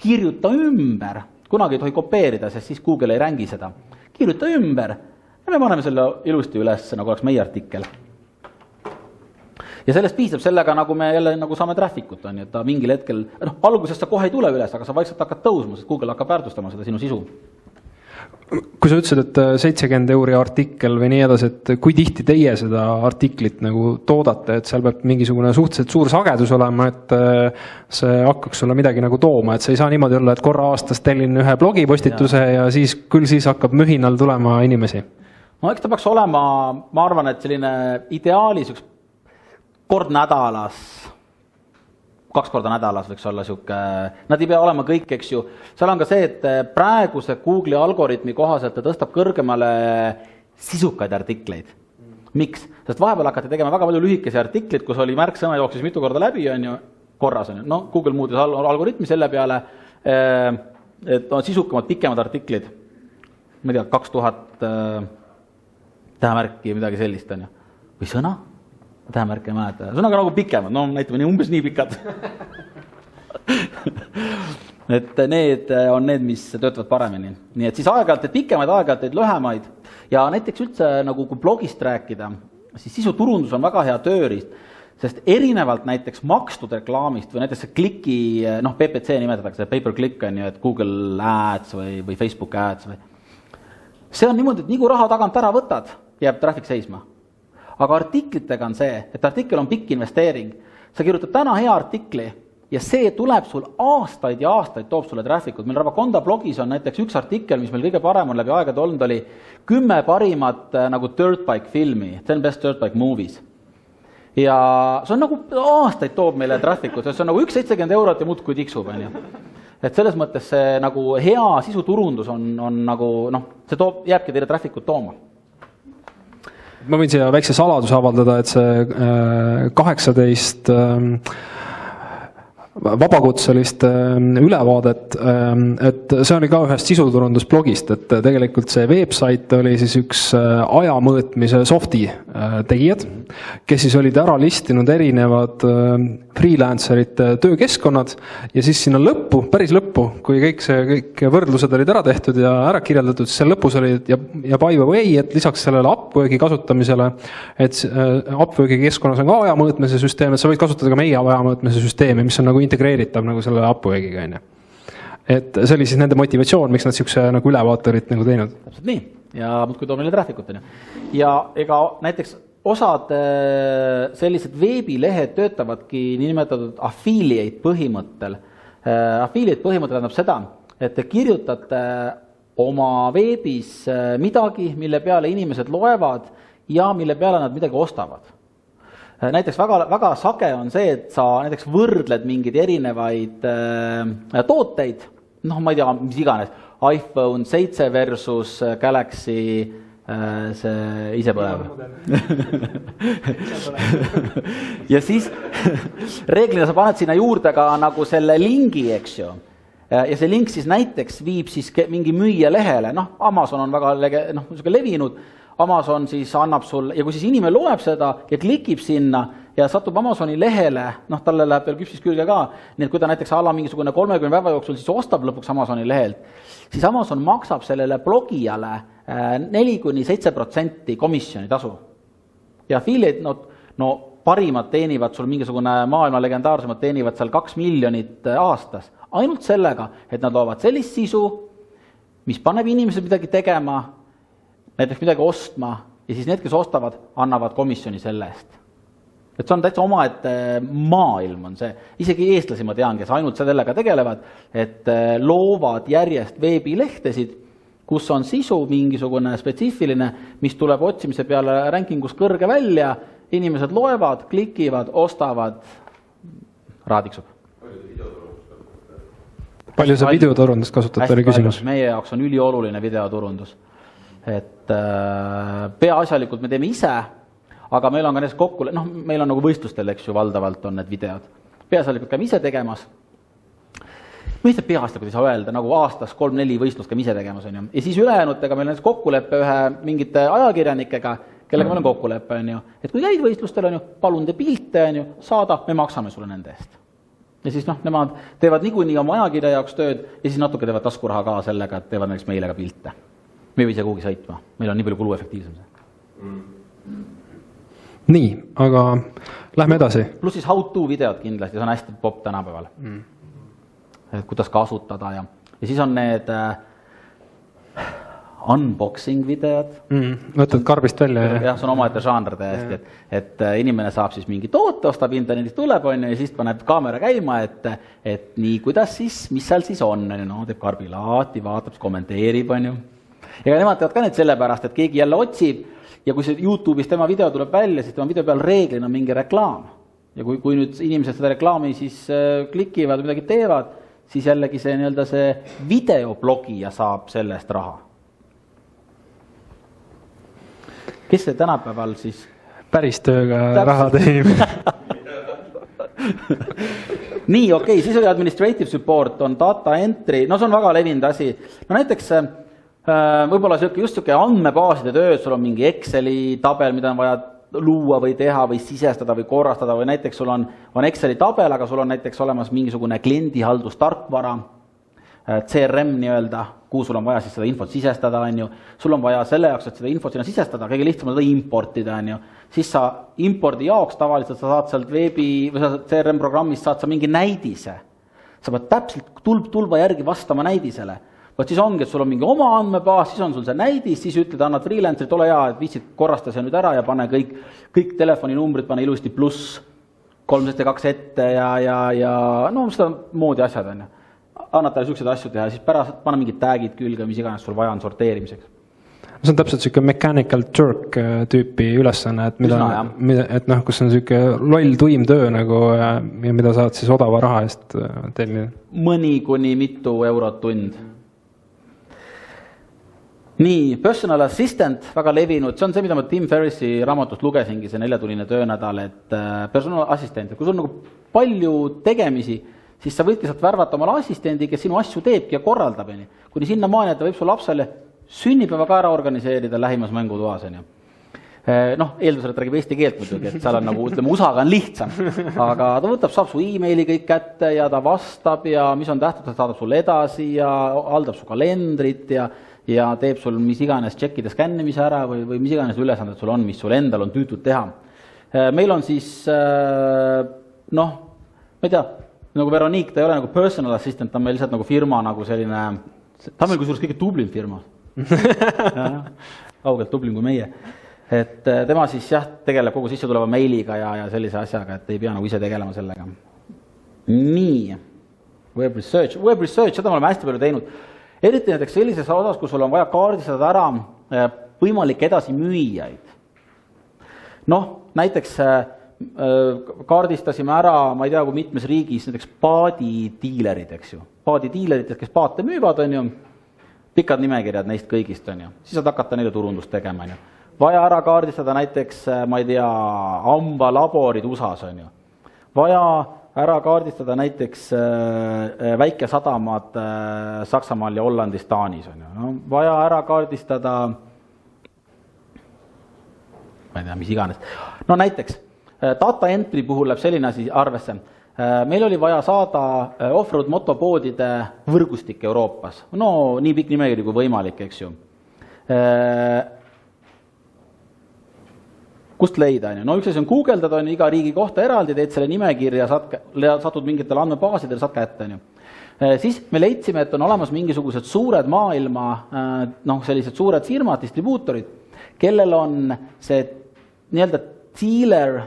Kirjuta ümber. Kunagi ei tohi kopeerida, sest siis Google ei rängi seda. Kirjuta ümber. Ja me paneme selle ilusti üles, nagu oleks meie artikkel. Ja sellest piisab sellega, nagu me jälle nagu saame traffic'ut on, et ta mingil hetkel, algusest sa kohe ei tule üles, aga sa vaikselt hakkad tõusma, sest Google hakkab väärtustama seda sinu sisu. Kui sa ütlesid, et 70 euri artikkel või nii edasi, et kui tihti teie seda artiklit nagu toodate, et seal peab mingisugune suhteliselt suur sagedus olema, et see hakkaks sulle midagi nagu tooma, et sa ei saa niimoodi olla, et korra aastas tellin ühe blogipostituse ja siis hakkab mühinal tulema inimesi. No eks ta peaks olema, ma arvan, et selline ideaalis üks kord nädalas, 2 korda nädalas võiks olla siuke, nad ei pea olema kõik, eks ju. Seal on ka see, et praeguse Google'i algoritmi kohaselt ta tõstab kõrgemale sisukaid artikleid. Miks? Sest vahepeal hakati tegema väga palju lühikesi artikleid, kus oli märksõna jooksis mitu korda läbi, on ju, korras on ju. No, Google muutis algoritmi selle peale, et on sisukamad, pikemad artiklid. Ma ei tea, 2000 tähemärki midagi sellist on ju. Või sõna? Tähemärke ei mäleta. See on aga nagu pikemad, no näitame umbes nii pikad. Et need on need, mis töötavad paremini. Nii et siis aeg-ajalt teed pikemaid, aeg-ajalt teed lühemaid. Ja näiteks üldse, nagu kui blogist rääkida, siis sisuturundus on väga hea tööriist, sest erinevalt näiteks makstud reklaamist või näiteks kliki, PPC nimetatakse, pay-per-click on ju, et Google Ads või Facebook Ads või. See on niimoodi, et nii kui raha tagant ära võtad, jääb traffic seisma. Aga artiklitega on see, et artikkel on pikk investeering. Sa kirjutad täna hea artikli ja see tuleb sul aastaid ja aastaid toob sulle traffic'ut. Meil Ravakonda blogis on näiteks üks artikkel, mis meil kõige parem on läbi aegade olnud, oli 10 parimat nagu dirt bike filmi, 10 best dirt bike movies. Ja see on nagu aastaid toob meile traffic'ut, see on nagu 1,70 eurot ja muudkui tiksub. et selles mõttes see nagu hea sisuturundus on nagu see jääbki teile traffic'ut tooma. Ma võin siia väikse saladuse avaldada, et see 18 vabakutselist ülevaadet, et see oli ka ühest sisuturundusblogist, et tegelikult see website oli siis üks ajamõõtmise softi tegijad, kes siis olid ära listinud erinevad freelancerite töökeskkonnad ja siis sinna lõppu, päris lõppu, kui kõik võrdlused olid ära tehtud ja ära kirjeldatud, siis seal lõpus oli ja by the way, et lisaks sellele Upworki kasutamisele, et Upworki keskkonnas on ka ajamõõtmise süsteem, et sa võid kasutada ka meie ajamõõtmise süsteemi, mis on nagu integreeritav nagu selle Upworkiga, et see oli siis nende motivatsioon, miks nad siukse nagu ülevaate olid nagu teinud. Täpselt nii, ja muudkui toob neile traffic'ut. Ja ega näiteks osad sellised veebilehed töötavadki niinimetatud affiliate põhimõttel. Affiliate põhimõttel tähendab seda, et te kirjutate oma veebis midagi, mille peale inimesed loevad ja mille peale nad midagi ostavad. Näiteks väga sage on see, et sa näiteks võrdled mingeid erinevaid tooteid, ma ei tea, mis iganes, iPhone 7 versus Galaxy see ise põlev. Ja siis reeglina sa paned sinna juurde ka nagu selle lingi, eks ju. Ja see link siis näiteks viib siis mingi müüja lehele, Amazon on väga levinud, Amazon siis annab sul, ja kui siis inimene loeb seda ja klikib sinna ja satub Amazoni lehele, talle läheb veel küpsis külge ka, nii et kui ta näiteks mingisugune 30 päeva jooksul siis ostab lõpuks Amazoni lehelt, siis Amazon maksab sellele blogijale 4-7% komisjoni tasu. Ja affiliate, parimad teenivad sul mingisugune maailma legendaarsemad teenivad seal 2 miljonit aastas. Ainult sellega, et nad loovad sellist sisu, mis paneb inimesed midagi tegema, näiteks midagi ostma ja siis need, kes ostavad, annavad komisjoni selle eest. Et see on täitsa omaette maailm on see. Isegi eestlasi ma tean, kes ainult sellega tegelevad, et loovad järjest veebilehtesid, kus on sisu mingisugune spetsiifiline, mis tuleb otsimise peale rankingus kõrge välja, inimesed loevad, klikivad, ostavad, raadiksub. Palju see videoturundust kasutate, oli küsimus? Meie jaoks on ülioluline videoturundus. Et peaasjalikult me teeme ise, aga meil on ka näiteks meil on nagu võistlustel, eks ju, valdavalt on need videod. Peaasjalikult käime ise tegemas. Mitte peaasjalikult ei saa öelda, nagu aastas 3-4 võistlust käime ise tegemas. On ju. Ja siis ülejäänutega meil on näiteks kokkuleppe ühe mingite ajakirjanikega, kellega meil on kokkuleppe, on ju. Et kui käid võistlustel, on ju, palun te pilte, on ju, saada, me maksame sulle nende eest. Ja siis nemad teevad niikuinii oma ajakirja jaoks tööd ja siis natuke teevad taskuraha ka sellega, et teevad näiteks meile ka pilte. Me ei või ise kuhugi sõitma. Meil on nii palju kuluefektiivsem. Nii, aga lähme edasi. Plus siis how-to videod kindlasti, see on hästi pop tänapäeval. Et kuidas kasutada ja siis on need unboxing videod. Võtad karbist välja. Jah, see on omaette žanr täiesti, et inimene saab siis mingi toote, ostab internetis tuleb on ja siis paneb kaamera käima, et nii kuidas siis, mis seal siis on, teeb karbi laati, vaatab, kommenteerib on ju. Ja nemad teevad ka need sellepärast, et keegi jälle otsib ja kui see YouTube'is tema video tuleb välja, siis tema video peal reeglina mingi reklaam. Ja kui nüüd inimesed seda reklaami siis klikivad, midagi teevad, siis jällegi see videoblogija saab sellest raha. Kes see tänapäeval siis? Päris tööga raha teenib. Nii, okei, siis oli administrative support, on data entry, see on väga levinud asi. Näiteks võib-olla just siuke andmebaaside tööd, sul on mingi Exceli tabel, mida on vaja luua või teha või sisestada või korrastada või näiteks sul on Exceli tabel, aga sul on näiteks olemas mingisugune kliendihaldustarkvara, CRM nii-öelda, kuhu sul on vaja siis seda infot sisestada, on ju. Sul on vaja selle jaoks, et seda infot sinna sisestada, kõige lihtsam on seda importida, on ju. Siis sa impordi jaoks tavaliselt sa saad sealt veebi või CRM programmist saad sa mingi näidise. Sa pead täpselt tulba järgi vastama näidisele. Võt siis ongi, et sul on mingi oma andmebaas, siis on sul see näidis, siis ütled, annad freelancerit, ole hea, et viitsid korrasta see nüüd ära ja pane kõik telefoninumbrid, pane ilusti pluss 372 ette ja seda moodi asjad on ju. Annad talle sellised asju teha ja siis pärast pane mingid tagid külge, mis iganes sul vaja on sorteerimiseks. see on täpselt selline mechanical Turk tüüpi ülesanne, et et noh, kus on selline loll tuim töö nagu ja mida saad siis odava raha eest tellida. Mõni kuni mitu eurot tund. Nii, personal assistant, väga levinud, see on see, mida ma Tim Ferrisi raamatust lugesingi, see 4-tunnine töönädal, et personal assistent, kui sul on nagu palju tegemisi, siis sa võidki sealt värvata omale assistendi, kes sinu asju teebki ja korraldab. Kuni sinna maani, et ta võib su lapsele sünnipäeva ka ära organiseerida lähimas mängutoas. Noh, eeldusel, et räägib eesti keelt muidugi, et seal on nagu, ütleme, USA-ga on lihtsam. Aga ta saab su e-maili kõik kätte ja ta vastab ja mis on tähtsad, ta saadab sulle edasi ja haldab su kalendrit ja teeb sul mis iganes tšekkide skännimise ära või mis iganes ülesanded sul on, mis sul endal on tüütud teha. Meil on siis, noh, ma ei tea, nagu Veronique, ta ei ole nagu personal assistant, ta on meil lihtsalt nagu firma nagu selline, ta on meil kusjuures kõige tublim firma. Kaugelt tublim kui meie. Et tema siis jah, tegeleb kogu sisse tuleva meiliga ja sellise asjaga, et ei pea nagu ise tegelema sellega. Nii, web research, seda me oleme hästi palju teinud. Eriti näiteks sellises osas, kus sul on vaja kaardistada ära võimalik edasi müüjaid. Noh, näiteks kaardistasime ära, ma ei tea, kui mitmes riigis, näiteks paadidiilerid, eks ju. Paadidiilerid, kes paate müüvad, on ju, pikad nimekirjad neist kõigist, on ju. Siis saad hakata neile turundust tegema, on ju. Vaja ära kaardistada näiteks, ma ei tea, hambalaborid USA-s, on ju. Vaja ära kaardistada näiteks väikesadamad Saksamaal ja Hollandis, Taanis, on ju. No, vaja ära kaardistada, ma ei tea, mis iganes. No näiteks, data entry puhul läheb selline asi arvesse. Meil oli vaja saada off-road motopoodide võrgustik Euroopas. No, nii pikk nimekiri kui võimalik, eks ju. Kust leida? No üks asi on guugeldada, on iga riigi kohta eraldi, teed selle nimekirja, satud mingitele andmebaasidele, saad kätte. Siis me leidsime, et on olemas mingisugused suured maailma, noh, sellised suured firmad, distribuutorid, kellel on see nii-öelda dealer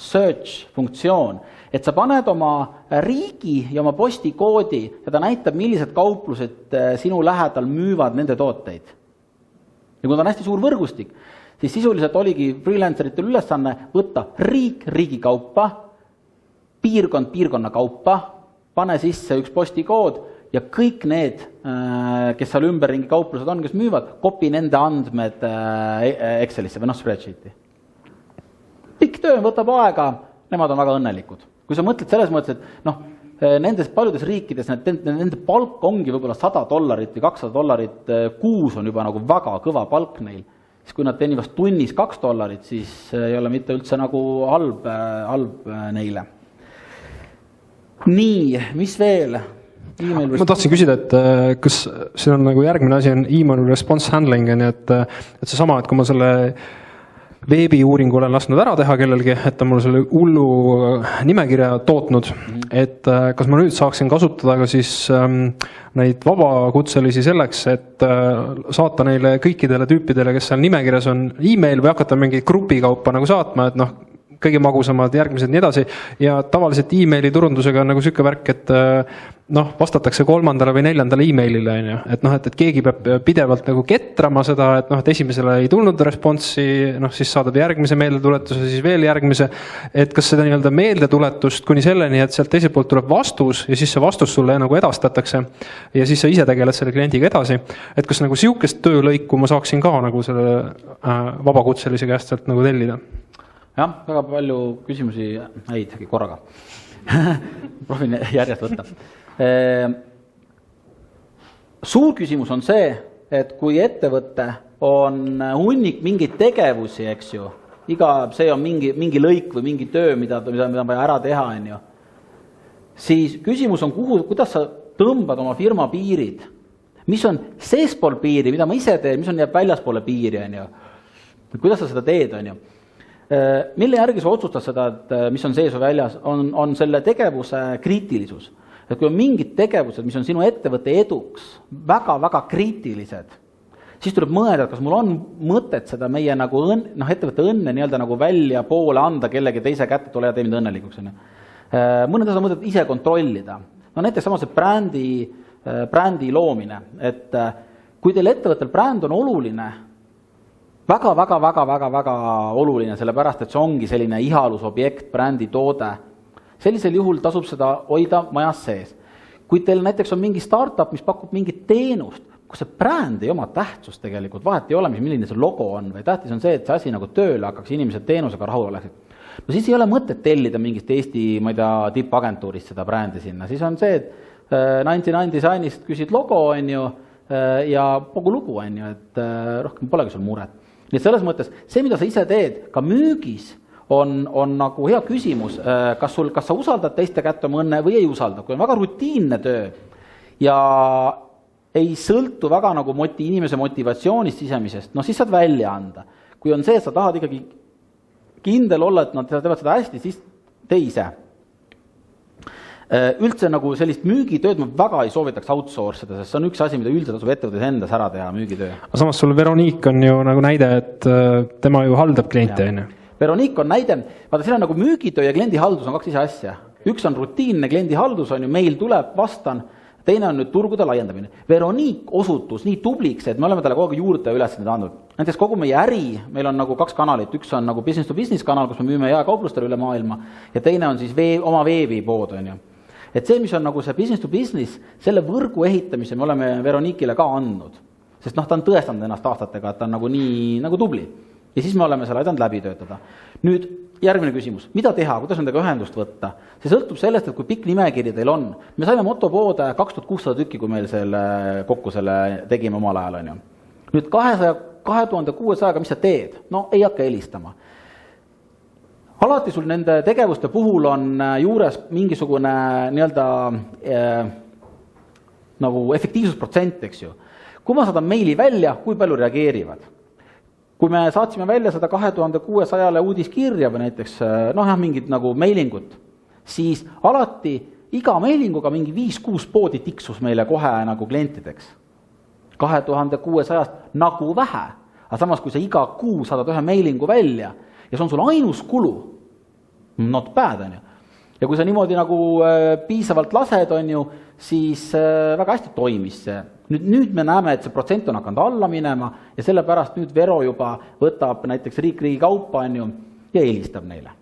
search funktsioon, et sa paned oma riigi ja oma postikoodi ja ta näitab, millised kauplused sinu lähedal müüvad nende tooteid. Ja kui ta on hästi suur võrgustik, siis sisuliselt oligi freelanceritel ülesanne võtta riigi kaupa, piirkond piirkonna kaupa, pane sisse üks postikood ja kõik need, kes seal ümberringi kauplused on, kes müüvad, kopi nende andmed Excelisse või spreadsheeti. Pikk töö võtab aega, nemad on väga õnnelikud. Kui sa mõtled selles mõttes, et noh, nendes paljudes riikides nende palk ongi võib-olla $100 või $200 kuus on juba nagu väga kõva palk neil. Siis kui nad teenivad tunnis $2, siis ei ole mitte üldse nagu halb neile. Nii, mis veel? Ma tahtsin küsida, et kas siin on nagu järgmine asi on email response handling, et see sama, et kui ma selle veebiuuringu olen lasknud ära teha kellelgi, et ta mul selle hullu nimekirja tootnud, et kas ma nüüd saaksin kasutada ka siis neid vabakutselisi selleks, et saata neile kõikidele tüüpidele, kes seal nimekirjas on e-mail või hakata mingi grupikaupa nagu saatma, et noh, kõige magusamad, järgmised nii edasi ja tavaliselt e-maili turundusega on nagu sükke värk, et noh, vastatakse 3. või 4. e-mailile, et noh, et keegi peab pidevalt nagu ketrama seda, et noh, et esimesele ei tulnud responsi, noh, siis saadab järgmise meeldetuletuse, siis veel järgmise, et kas seda nii-öelda meeldetuletust kuni selleni, et sealt teiselt poolt tuleb vastus ja siis see vastus sulle nagu edastatakse ja siis sa ise tegeled selle kliendiga edasi, et kas nagu siukest töölõiku ma saaksin ka nagu selle vabakutselise käest sealt nagu tellida? Jah, väga palju küsimusi häid korraga. Proovin järjest võtta. Suur küsimus on see, et kui ettevõte on hunnik mingeid tegevusi, eks ju, see on mingi lõik või mingi töö, mida on vaja ära teha, on ju, siis küsimus on, kuidas sa tõmbad oma firma piirid, mis on seespool piiri, mida ma ise teen, mis on jääb väljaspoole piiri, on ju, kuidas sa seda teed, on ju. Mille järgi sa otsustad seda, et mis on sees või väljas, on selle tegevuse kriitilisus. Et kui on mingid tegevused, mis on sinu ettevõtte eduks, väga-väga kriitilised, siis tuleb mõelda, kas mul on mõtet seda meie nagu ettevõtte õnne nii-öelda nagu välja poole anda kellegi teise kätte, tule ja tee mind õnnelikuks. Mõned asjad mõtet ise kontrollida. No näiteks samas brändi loomine, et kui teil ettevõttel bränd on oluline, väga oluline, sellepärast, et see ongi selline ihalusobjekt, brändi toode, sellisel juhul tasub seda hoida majas sees. Kui teil näiteks on mingi startup, mis pakub mingit teenust, kus see bränd ei oma tähtsust tegelikult, vahet ei ole, milline see logo on, või tähtis on see, et see asi nagu tööle hakkaks, inimesed teenusega rahul oleksid. No siis ei ole mõtet tellida mingist Eesti, ma ei tea, tippagentuurist seda brändi sinna. Siis on see, et 99 Designist küsid logo, on ju, ja kogu lugu, on ju, et rohkem polegi sul muret. Nii et selles mõttes, see, mida sa ise teed, ka müügis, on nagu hea küsimus, kas sa usaldad teiste kätte oma õnne või ei usalda. Kui on väga rutiinne töö ja ei sõltu väga nagu inimese motivatsioonist sisemisest, no siis saad välja anda. Kui on see, et sa tahad ikkagi kindel olla, et nad teevad seda hästi, siis tee ise. Üldse nagu sellist müügitööd ma väga ei soovitaks outsource seda, sest see on üks asi, mida üldiselt tasub ettevõttes endas ära teha, müügitöö. Samas sul Veronique on ju nagu näide, et tema ju haldab kliente. Veronique on näide, vaata siin on nagu müügitöö ja kliendihaldus on kaks ise asja. Üks on rutiinne kliendihaldus, on ju, meil tuleb, vastan, teine on nüüd turgude laiendamine. Veronique osutus nii tubliks, et me oleme talle kogu juurde ülesanded andnud. Näiteks kogu meie äri, meil on nagu kaks kanalit, üks on nagu business to business kanal, kus me müüme jaekauplustele üle maailma ja teine on siis oma veebipood, on ju. Et see, mis on nagu see business to business, selle võrgu ehitamise me oleme Veronique'ile ka andnud. Sest ta on tõestanud ennast aastatega, et ta on nagu nii nagu tubli. Ja siis me oleme selle aidanud läbi töötada. Nüüd järgmine küsimus, mida teha, kuidas nendega ühendust võtta? See sõltub sellest, et kui pikk nimekiri teil on. Me saime motopoode 2600 tükki, kui meil kokku selle tegime omal ajal, on ju. Nüüd 2600, mis sa teed? No ei hakka helistama. Alati sul nende tegevuste puhul on juures mingisugune nii-öelda nagu efektiivsusprotsent, eks ju. Kui ma saadan meili välja, kui palju reageerivad? Kui me saatsime välja seda 2600 uudiskirja või näiteks mingid nagu meilingut, siis alati iga meilinguga mingi 5-6 poodi tiksus meile kohe nagu klientideks. 2600 nagu vähe, aga samas kui sa iga kuu saadad ühe meilingu välja ja see on sul ainus kulu, not bad, on ju. Ja kui sa niimoodi nagu piisavalt lased, on ju, siis väga hästi toimis see. Nüüd me näeme, et see protsent on hakanud alla minema ja sellepärast nüüd Vero juba võtab näiteks riigi kaupa, on ju, ja helistab neile.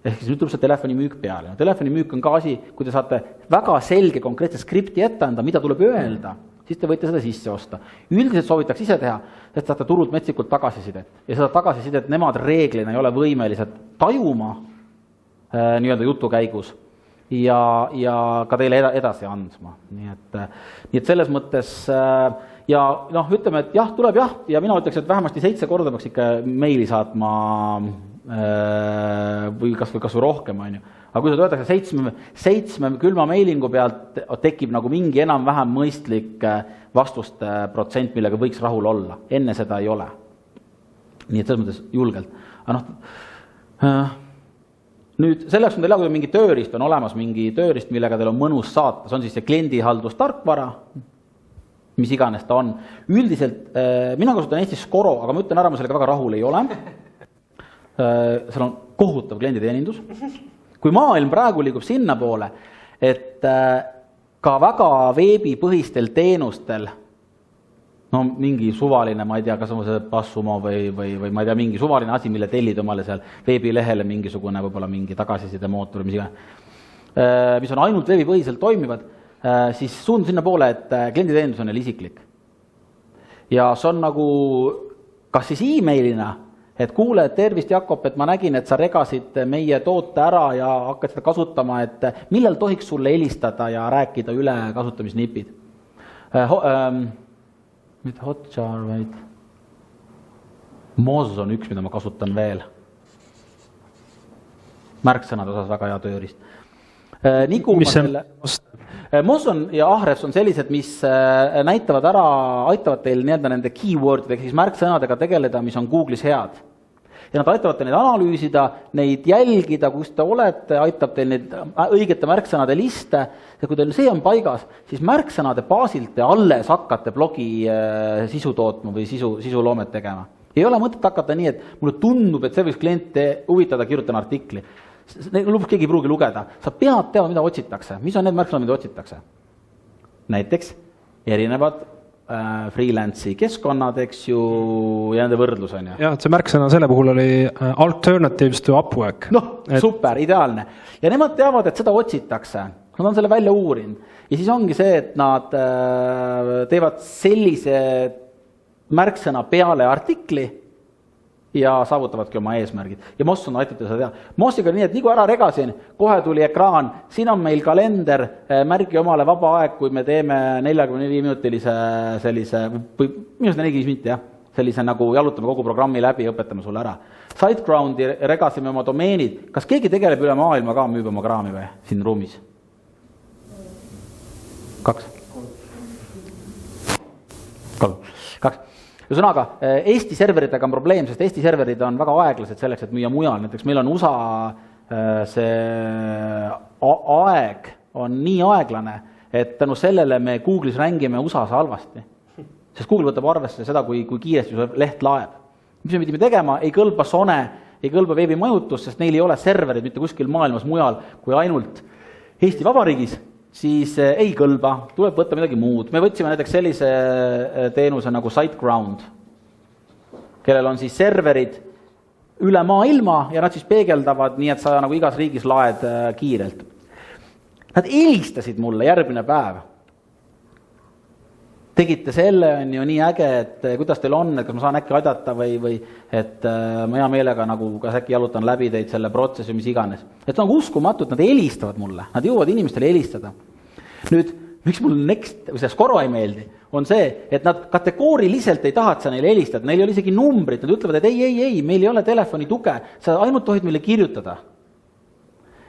Ehk siis nüüd tuleb see telefonimüük peale. Telefonimüük on ka asi, kui te saate väga selge konkreetse skripti ette anda, mida tuleb öelda, siis te võite seda sisse osta. Üldiselt soovitaks ise teha, et saate turult metsikult tagasisidet. Ja seda tagasisidet nemad reeglina ei ole võimelised tajuma nii-öelda jutu käigus ja ka teile edasi andma. Nii et selles mõttes ja ütleme, et jah, tuleb jah, ja mina ütleks, et vähemasti 7 korda peaks ikka meili saatma või kas või rohkem, on ju. Aga kui sa töötakse 7 külma meilingu pealt, tekib nagu mingi enam-vähem mõistlik vastuste protsent, millega võiks rahul olla. Enne seda ei ole. Nii et selles mõttes julgelt. Nüüd selleks on teil mingi tööriist, on olemas mingi tööriist, millega teil on mõnus saata. See on siis see kliendihaldus tarkvara, mis iganes ta on. Üldiselt, mina kasutan Eestis Skoro, aga ma ütlen ära, ma sellega väga rahul ei ole. Seal on kohutav klienditeenindus. Kui maailm praegu liigub sinna poole, et ka väga veebipõhistel teenustel, no mingi suvaline, ma ei tea, kas on see Passumo või ma ei tea, mingi suvaline asi, mille tellid omale seal veebilehele mingisugune võib-olla mingi tagasiside mootor, mis on ainult veebipõhiselt toimivad, siis suund sinna poole, et klienditeenindus on neil isiklik. Ja see on nagu, kas siis e-mailina, et kuule, tervist Jakob, et ma nägin, et sa regasid meie toote ära ja hakkad seda kasutama, et millal tohiks sulle helistada ja rääkida üle kasutamisnipid. Hotjar, vaid Moz on üks, mida ma kasutan veel. Märksõnade osas väga hea tööriist. Moz ja Ahrefs on sellised, mis näitavad ära, aitavad teil nende keywordidega, siis märksõnadega tegeleda, mis on Google'is head. Ja nad aitavad teil neid analüüsida, neid jälgida, kus te olete, aitab teil neid õigete märksõnade liste. Ja kui teil see on paigas, siis märksõnade baasilt te alles hakkate blogi sisu tootma või sisuloomet tegema. Ei ole mõtet hakata nii, et mulle tundub, et see võiks kliente huvitada, kirjutan artikli. Lõpuks keegi ei pruugi lugeda. Sa pead teada, mida otsitakse. Mis on need märksõnad, mida otsitakse? Näiteks erinevad freelance'i keskkonnad, eks ju, ja nende võrdlus on ju. jah, et see märksõna selle puhul oli alternatives to Upwork. Super, ideaalne. Ja nemad teavad, et seda otsitakse. Nad on selle välja uurinud. Ja siis ongi see, et nad teevad sellise märksõna peale artikli ja saavutavadki oma eesmärgid. Ja Moss on aitatud seda teha. Mossiga nii, et nii kui ära regasin, kohe tuli ekraan, siin on meil kalender, märgi omale vaba aeg, kui me teeme 45-minutilise sellise, või minust 45 minutit, jah, sellise nagu jalutame kogu programmi läbi ja õpetame sulle ära. SiteGroundi regasime oma domeenid. Kas keegi tegeleb üle maailma ka, müüb oma kraami või siin ruumis? 2. Ühesõnaga, Eesti serveritega on probleem, sest Eesti serverid on väga aeglased selleks, et müüa mujal. Näiteks meil on USA see aeg on nii aeglane, et tänu sellele me Google'is rängime USA-s halvasti. Sest Google võtab arvesse seda, kui kiiresti see leht laeb. Mis me pidime tegema? Ei kõlba Sone, ei kõlba veebimajutus, sest neil ei ole serverid mitte kuskil maailmas mujal kui ainult Eesti Vabariigis, siis ei kõlba, tuleb võtta midagi muud. Me võtsime näiteks sellise teenuse nagu SiteGround, kellel on siis serverid üle maailma ja nad siis peegeldavad nii, et sa nagu igas riigis laed kiirelt. Nad helistasid mulle järgmine päev. Tegite selle, on ju nii äge, et kuidas teil on, et kas ma saan äkki aidata või et ma hea meelega nagu kas äkki jalutan läbi teid selle protsessi, mis iganes. Et on uskumatut, nad helistavad mulle, nad jõuavad inimestele helistada. Nüüd, miks mul Next või see Skoro ei meeldi, on see, et nad kategooriliselt ei taha, et sa neile helistad, neil ei ole isegi numbrit, nad ütlevad, et ei, meil ei ole telefoni tuge, sa ainult tohid meile kirjutada.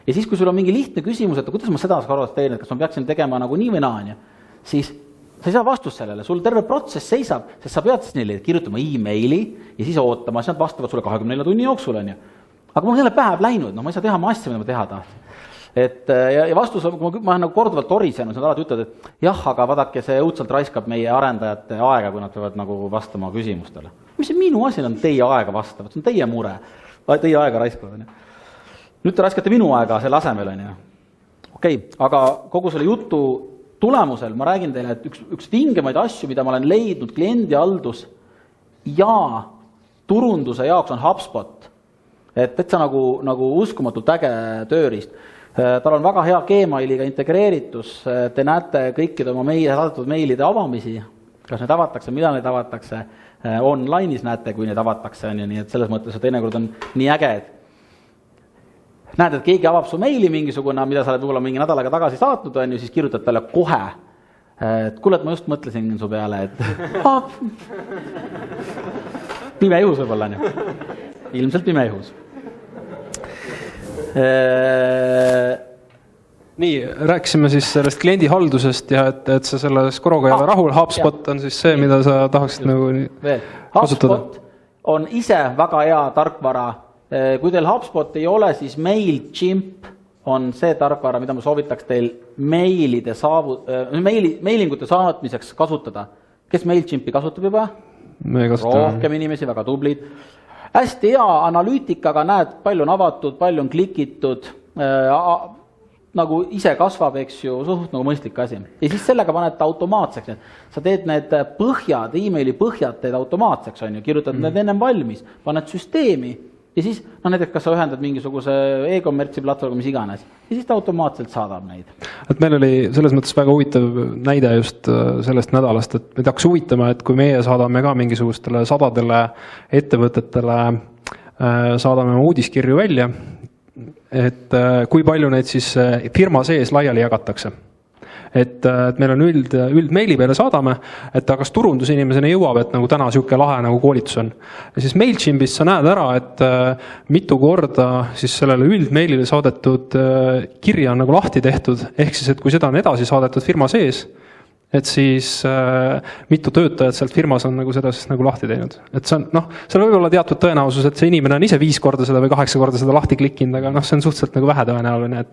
Ja siis, kui sul on mingi lihtne küsimus, et kuidas ma seda Skoros teen, et kas ma peaksin tegema nagu nii või naa, siis sa ei saa vastust sellele, sul terve protsess seisab, sest sa pead siis neile kirjutama e-maili ja siis ootama, siis nad vastavad sulle 24 tunni jooksul, on ju. Aga mul jälle päev läinud, ma ei saa teha oma asja, mida ma teha tahtsin. Ja vastus on, kui ma olen nagu korduvalt orisenud, nad alati ütlevad, et jah, aga vaadake, see õudselt raiskab meie arendajate aega, kui nad peavad nagu vastama küsimustele. Mis see minu asi on teie aega vastavad, see on teie mure, teie aega raiskavad. Nüüd te raiskate minu aega selle asemel, on ju. Okei, aga kogu selle jutu tulemusel ma räägin teile, et üks vingemaid asju, mida ma olen leidnud kliendihaldus ja turunduse jaoks on HubSpot. Et see nagu uskumatult äge tööriist. Tal on väga hea Gmailiga integreeritus. Te näete kõikide oma saadetud meilide avamisi, kas need avatakse, mida need avatakse. Online'is näete, kui need avatakse. Nii et selles mõttes teinekord on nii äge, et näed, et keegi avab su meili mingisugune, mida sa oled võib-olla mingi nädalaga tagasi saatnud, on ju, siis kirjutad talle kohe. Et kuule, et ma just mõtlesin su peale, et pime juhus võib-olla, on ju. Ilmselt pime juhus. Nii, rääkisime siis sellest kliendihaldusest ja et sa selle Skoroga ei ole rahul. HubSpot on siis see, mida sa tahaksid nagu kasutada. HubSpot on ise väga hea tarkvara. Kui teil HubSpot ei ole, siis MailChimp on see tarkvara, mida ma soovitaks teil meilingute saatmiseks kasutada. Kes MailChimpi kasutab juba? Rohkem inimesi, väga tublid. Hästi hea analüütikaga näed, palju on avatud, palju on klikitud, nagu ise kasvab, eks ju, suht nagu mõistlik asi. Ja siis sellega paned automaatseks. Sa teed need põhjad, e-maili põhjad teed automaatseks, on ju, kirjutad need ennem valmis, paned süsteemi. Ja siis, näiteks, kas sa ühendad mingisuguse e-kommertsi platvormi, mis iganes, ja siis ta automaatselt saadab neid. Et meil oli selles mõttes väga huvitav näide just sellest nädalast, et meid hakkas huvitama, et kui meie saadame ka mingisugustele sadadele ettevõtetele, saadame uudiskirju välja, et kui palju neid siis firma sees laiali jagatakse. Et meil on üldmeili peale saadame, et kas turundusinimesena jõuab, et nagu täna siuke lahe nagu koolitus on. Ja siis MailChimpis sa näed ära, et mitu korda siis sellele üldmeilile saadetud kirja on nagu lahti tehtud, ehk siis, et kui seda on edasi saadetud firma sees, et siis mitu töötajat sealt firmas on nagu seda siis nagu lahti teinud. Et see on, seal võib olla teatud tõenäosus, et see inimene on ise 5 korda seda või 8 korda seda lahti klikkinud, aga see on suhteliselt nagu vähe tõenäoline,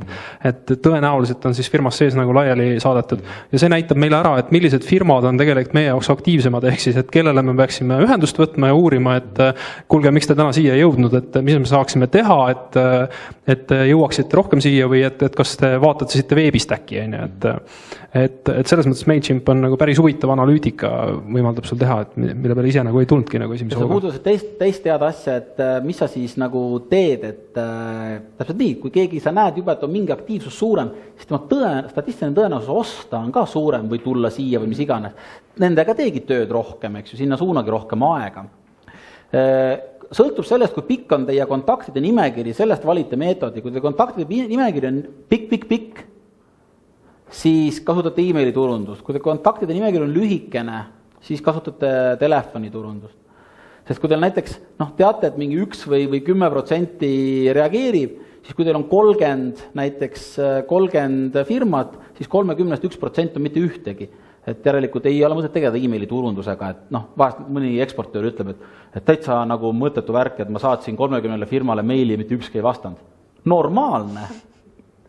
et tõenäoliselt on siis firmas sees nagu laiali saadetud. Ja see näitab meile ära, et millised firmad on tegelikult meie jaoks aktiivsemad, ehk siis, et kellele me peaksime ühendust võtma ja uurima, et kuulge, miks te täna siia jõudnud, et mis me saaksime teha, et jõuaksite rohkem siia või et kas te vaatate siit veebist äkki, et selles mõttes MailChimp on nagu päris huvitav analüütika, võimaldab sul teha, et mille peale ise nagu ei tulnudki nagu esimese sa puudusid teist teada asja, et mis sa siis nagu teed, et täpselt nii, kui keegi sa näed juba, et on mingi aktiivsus suurem, siis tema statistiline tõenäosus osta on ka suurem või tulla siia või mis iganes. Nendega teegi tööd rohkem, eks ju, sinna suunagi rohkem aega. Sõltub sellest, kui pikk on teie kontaktide nimekiri, sellest valite meetodi. Kui teie kontaktide nimekiri on pikk, siis kasutate emaili turundust. Kui teie kontaktide nimekiri on lühikene, siis kasutate telefoni turundust. Sest kui teil näiteks teate, et mingi 1 või 10% reageerib, siis kui teil on 30 firmat, siis 30% 1% on mitte ühtegi. Et järelikult ei ole mõtet tegeleda emaili turundusega, et vahest mõni eksportöör ütleb, et täitsa nagu mõttetu värk, et ma saatsin 30 firmale meili ja mitte ükski ei vastanud. Normaalne,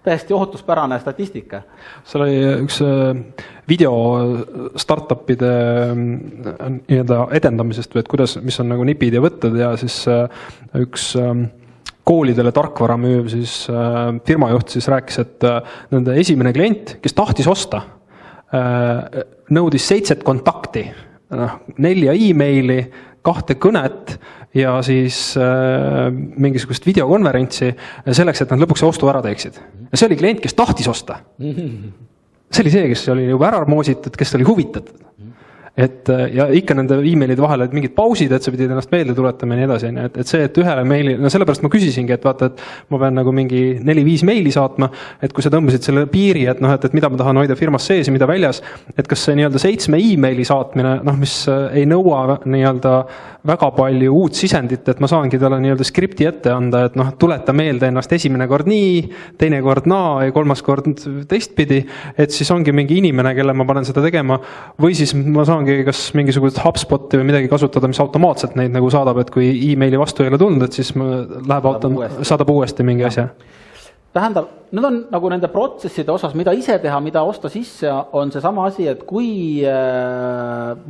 täiesti ootuspärane statistika. Seal oli üks video startupide edendamisest või et kuidas, mis on nagu nipid ja võtted ja siis üks koolidele tarkvara müüv siis firmajuht siis rääkis, et nende esimene klient, kes tahtis osta, nõudis 7 kontakti, 4 e-maili, 2 kõnet ja siis mingisugust videokonverentsi selleks, et nad lõpuks ostu ära teeksid. Ja see oli klient, kes tahtis osta. See oli see, kes oli juba ära moositud, kes oli huvitatud. Ja ikka nende e-mailide vahel olid mingid pausid, et sa pidid ennast meelde tuletama ja nii edasi. Et see, et ühele meili, sellepärast ma küsisingi, et vaata, et ma pean nagu mingi 4-5 meili saatma, et kui sa tõmbasid selle piiri, et mida ma tahan hoida firmas sees ja mida väljas, et kas see 7 e-maili saatmine, mis ei nõua väga palju uut sisendit, et ma saangi talle skripti ette anda, et tuleta meelde ennast esimene kord nii, teine kord naa ja 3. kord teistpidi, et siis ongi mingi inimene, kelle ma panen seda tegema, või siis ma saangi kas mingisugust HubSpoti või midagi kasutada, mis automaatselt neid nagu saadab, et kui e-maili vastu ei ole tulnud, et siis saadab uuesti mingi asja. Tähendab, need on nagu nende protsesside osas, mida ise teha, mida osta sisse, on see sama asi, et kui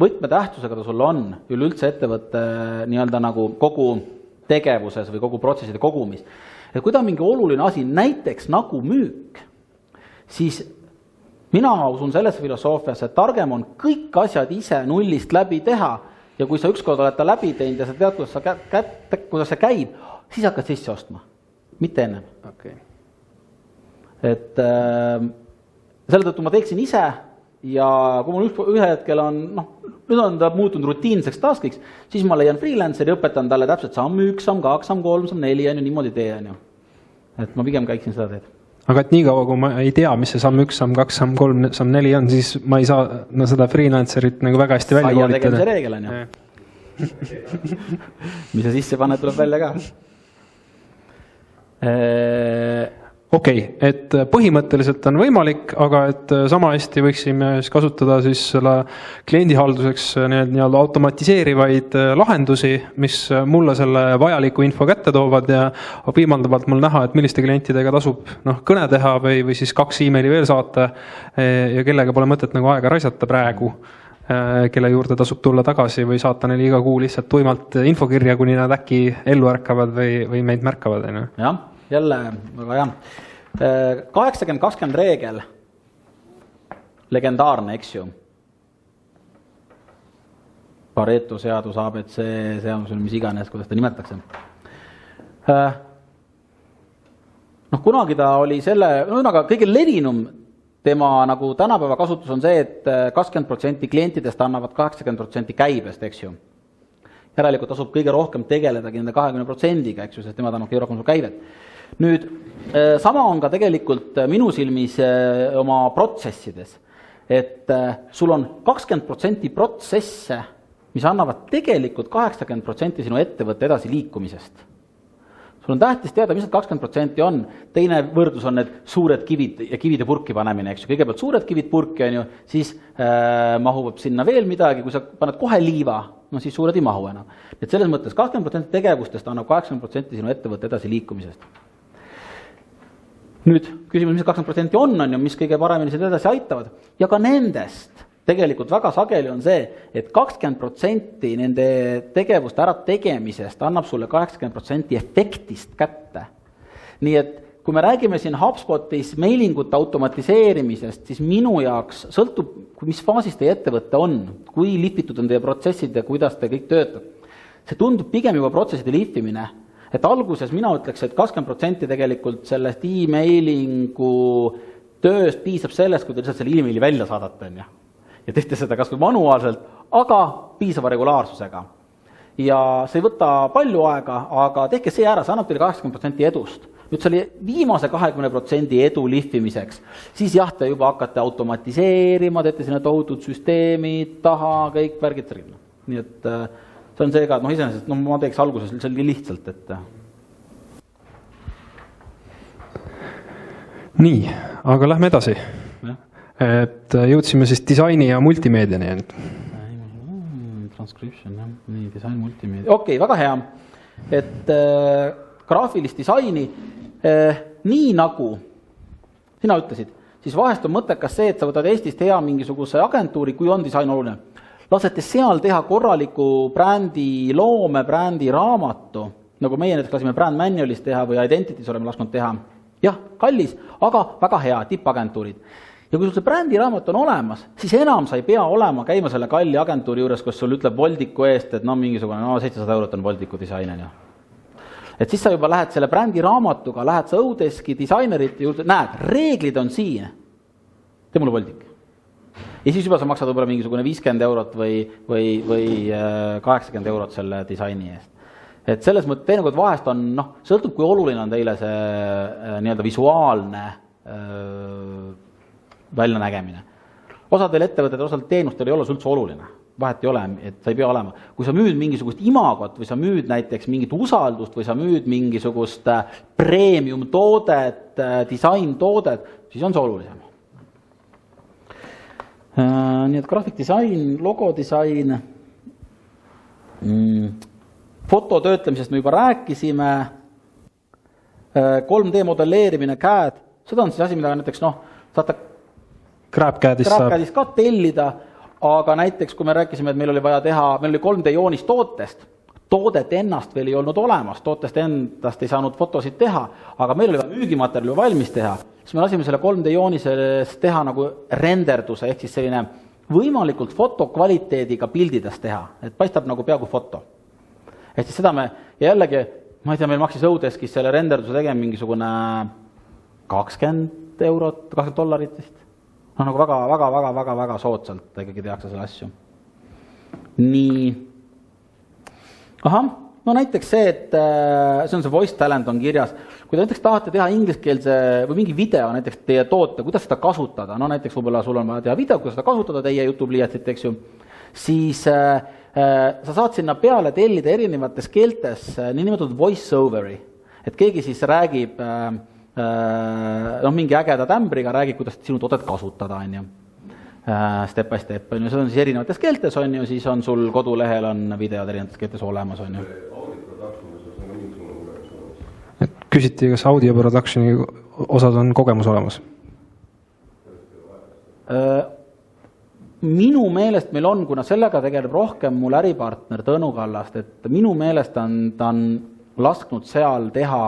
võtmetähtsusega ta sul on üleüldse ettevõtte nagu kogu tegevuses või kogu protsesside kogumis. Et kui ta on mingi oluline asi, näiteks nagu müük, siis mina usun sellesse filosoofiasse, et targem on kõik asjad ise nullist läbi teha ja kui sa ükskord oled ta läbi teinud ja sa tead, kuidas see käib, siis hakkad sisse ostma, mitte ennem. Okay. Et selle tõttu ma teeksin ise ja kui mul ühe hetkel on, nüüd on ta muutunud rutiinseks taskiks, siis ma leian freelanceri, õpetan talle täpselt samm 1, samm 2, samm 3, samm 4 ja niimoodi teen. Et ma pigem käiksin seda teed. Aga et nii kaua, kui ma ei tea, mis see samm 1, samm 2, samm 3, samm 4 on, siis ma ei saa seda freelancerit nagu väga hästi välja koolitada. Saia tegemise reegel on ju. Mis sa sisse paned, tuleb välja ka. Okei, et põhimõtteliselt on võimalik, aga et sama hästi võiksime kasutada siis selle kliendihalduseks automatiseerivaid lahendusi, mis mulle selle vajaliku info kätte toovad ja võimaldavad mul näha, et milliste klientidega tasub kõne teha või siis 2 e-maili veel saata ja kellega pole mõtet nagu aega raisata praegu, kelle juurde tasub tulla tagasi või saata neile iga kuu lihtsalt tuimalt infokirja, kuni nad äkki ellu ärkavad või meid märkavad. Jah. Jälle, väga hea. 80-20 reegel, legendaarne, eks ju. Pareto seadus, ABC seadus, mis iganes, kuidas ta nimetatakse. Kunagi ta oli aga kõige levinum tema nagu tänapäeva kasutus on see, et 20% klientidest annavad 80% käibest, eks ju. Järelikult tasub kõige rohkem tegeledagi nende 20%-ga, eks ju, sest nemad annavad kõige rohkem käivet. Nüüd, sama on ka tegelikult minu silmis oma protsessides, et sul on 20% protsesse, mis annavad tegelikult 80% sinu ettevõtte edasi liikumisest. Sul on tähtis teada, mis need 20% on. Teine võrdlus on need suured kivid ja kivide purki panemine, eks ju. Kõigepealt suured kivid purki on ju, siis mahub sinna veel midagi, kui sa paned kohe liiva, siis suured ei mahu enam. Et selles mõttes 20% tegevustest annab 80% sinu ettevõtte edasi liikumisest. Nüüd küsimus, mis 20% on ju, mis kõige paremini seda edasi aitavad. Ja ka nendest tegelikult väga sageli on see, et 20% nende tegevuste ära tegemisest annab sulle 80% efektist kätte. Nii et kui me räägime siin HubSpotis meilingute automatiseerimisest, siis minu jaoks sõltub, mis faasis teie ettevõte on, kui lihvitud on teie protsessid ja kuidas te kõik töötab. See tundub pigem juba protsesside lihvimine, et alguses mina ütleks, et 20% tegelikult sellest e-mailingu tööst piisab sellest, kui te lihtsalt selle e-maili välja saadate, ja tehte seda kas või manuaalselt, aga piisava regulaarsusega. Ja see ei võta palju aega, aga tehke see ära, see annab teile 80% edust. Nüüd see oli viimase 20% edu lihvimiseks, siis jah, te juba hakkate automatiseerima, teete sinna tohutud süsteemid taha, kõik värgid särgid. Nii et see on seega, et iseenesest ma teeks alguses selgi lihtsalt, et nii, aga lähme edasi. Et jõudsime siis disaini ja multimeediani. Transcription, jah. Nii, disain, multimeedia. Okei, väga hea. Et graafilist disaini, nii nagu sina ütlesid, siis vahest on mõttekas see, et sa võtad Eestist hea mingisuguse agentuuri, kui on disain oluline. Lasete seal teha korraliku brändi loome, brändi raamatu, nagu meie näiteks lasime brand manualis teha või identities oleme lasknud teha. Jah, kallis, aga väga hea, tippagentuurid. Ja kui sul see brändi raamat on olemas, siis enam sa ei pea olema käima selle kalli agentuuri juures, kus sul ütleb Voldiku eest, et mingisugune 700 € on Voldiku disainer. Et siis sa juba lähed selle brändi raamatuga, lähed sa Odeski disainerite juurde, näed, reeglid on siin. Tee mulle Voldik. Ja siis juba sa maksad võib-olla mingisugune 50 € või 80 € selle disaini eest. Et selles mõttes teinekord vahest on, sõltub kui oluline on teile see nii-öelda visuaalne väljanägemine. Osadel ettevõtetel, osadel teenustel ei ole üldse oluline. Vahet ei ole, et sa ei pea olema. Kui sa müüd mingisugust imagot või sa müüd näiteks mingit usaldust või sa müüd mingisugust premium toodet, disain toodet, siis on see olulisem. Nii et graafikdisain, logodisain, fototöötlemisest me juba rääkisime, 3D modelleerimine, CAD, seda on siis asi, mida näiteks saate GrabCAD-ist ka tellida, aga näiteks kui me rääkisime, et meil oli vaja teha, meil oli 3D joonis tootest, toodet ennast veel ei olnud olemas, tootest endast ei saanud fotosid teha, aga meil oli vaja müügimaterjali valmis teha, siis me lasime selle 3D joonises teha nagu renderduse, ehk siis selline võimalikult fotokvaliteediga pildidest teha, et paistab nagu peaaegu foto. Ehk siis seda me, ja jällegi, ma ei tea, meil maksis Odeskis selle renderduse tegema mingisugune 20 €, $20 vist. Nagu väga soodsalt ikkagi tehakse selle asju. Nii. Näiteks see, et see on see voice talent on kirjas. Kui te näiteks tahate teha ingliskeelse või mingi video näiteks teie toote, kuidas seda kasutada, näiteks võib-olla sul on vaja teha video, kuidas seda kasutada teie YouTube-liiatsit, eks ju, siis sa saad sinna peale tellida erinevates keeltes niinimetatud voice-overi, et keegi siis räägib mingi ägeda tämbriga räägib, kuidas sinu toodet kasutada, step by step, see on siis erinevates keeltes, siis on sul kodulehel on videod erinevates keeltes olemas, Et küsiti, kas audio productioni osad on kogemus olemas? Minu meelest meil on, kuna sellega tegeleb rohkem mul äripartner Tõnu Kallast, et minu meelest ta on lasknud seal teha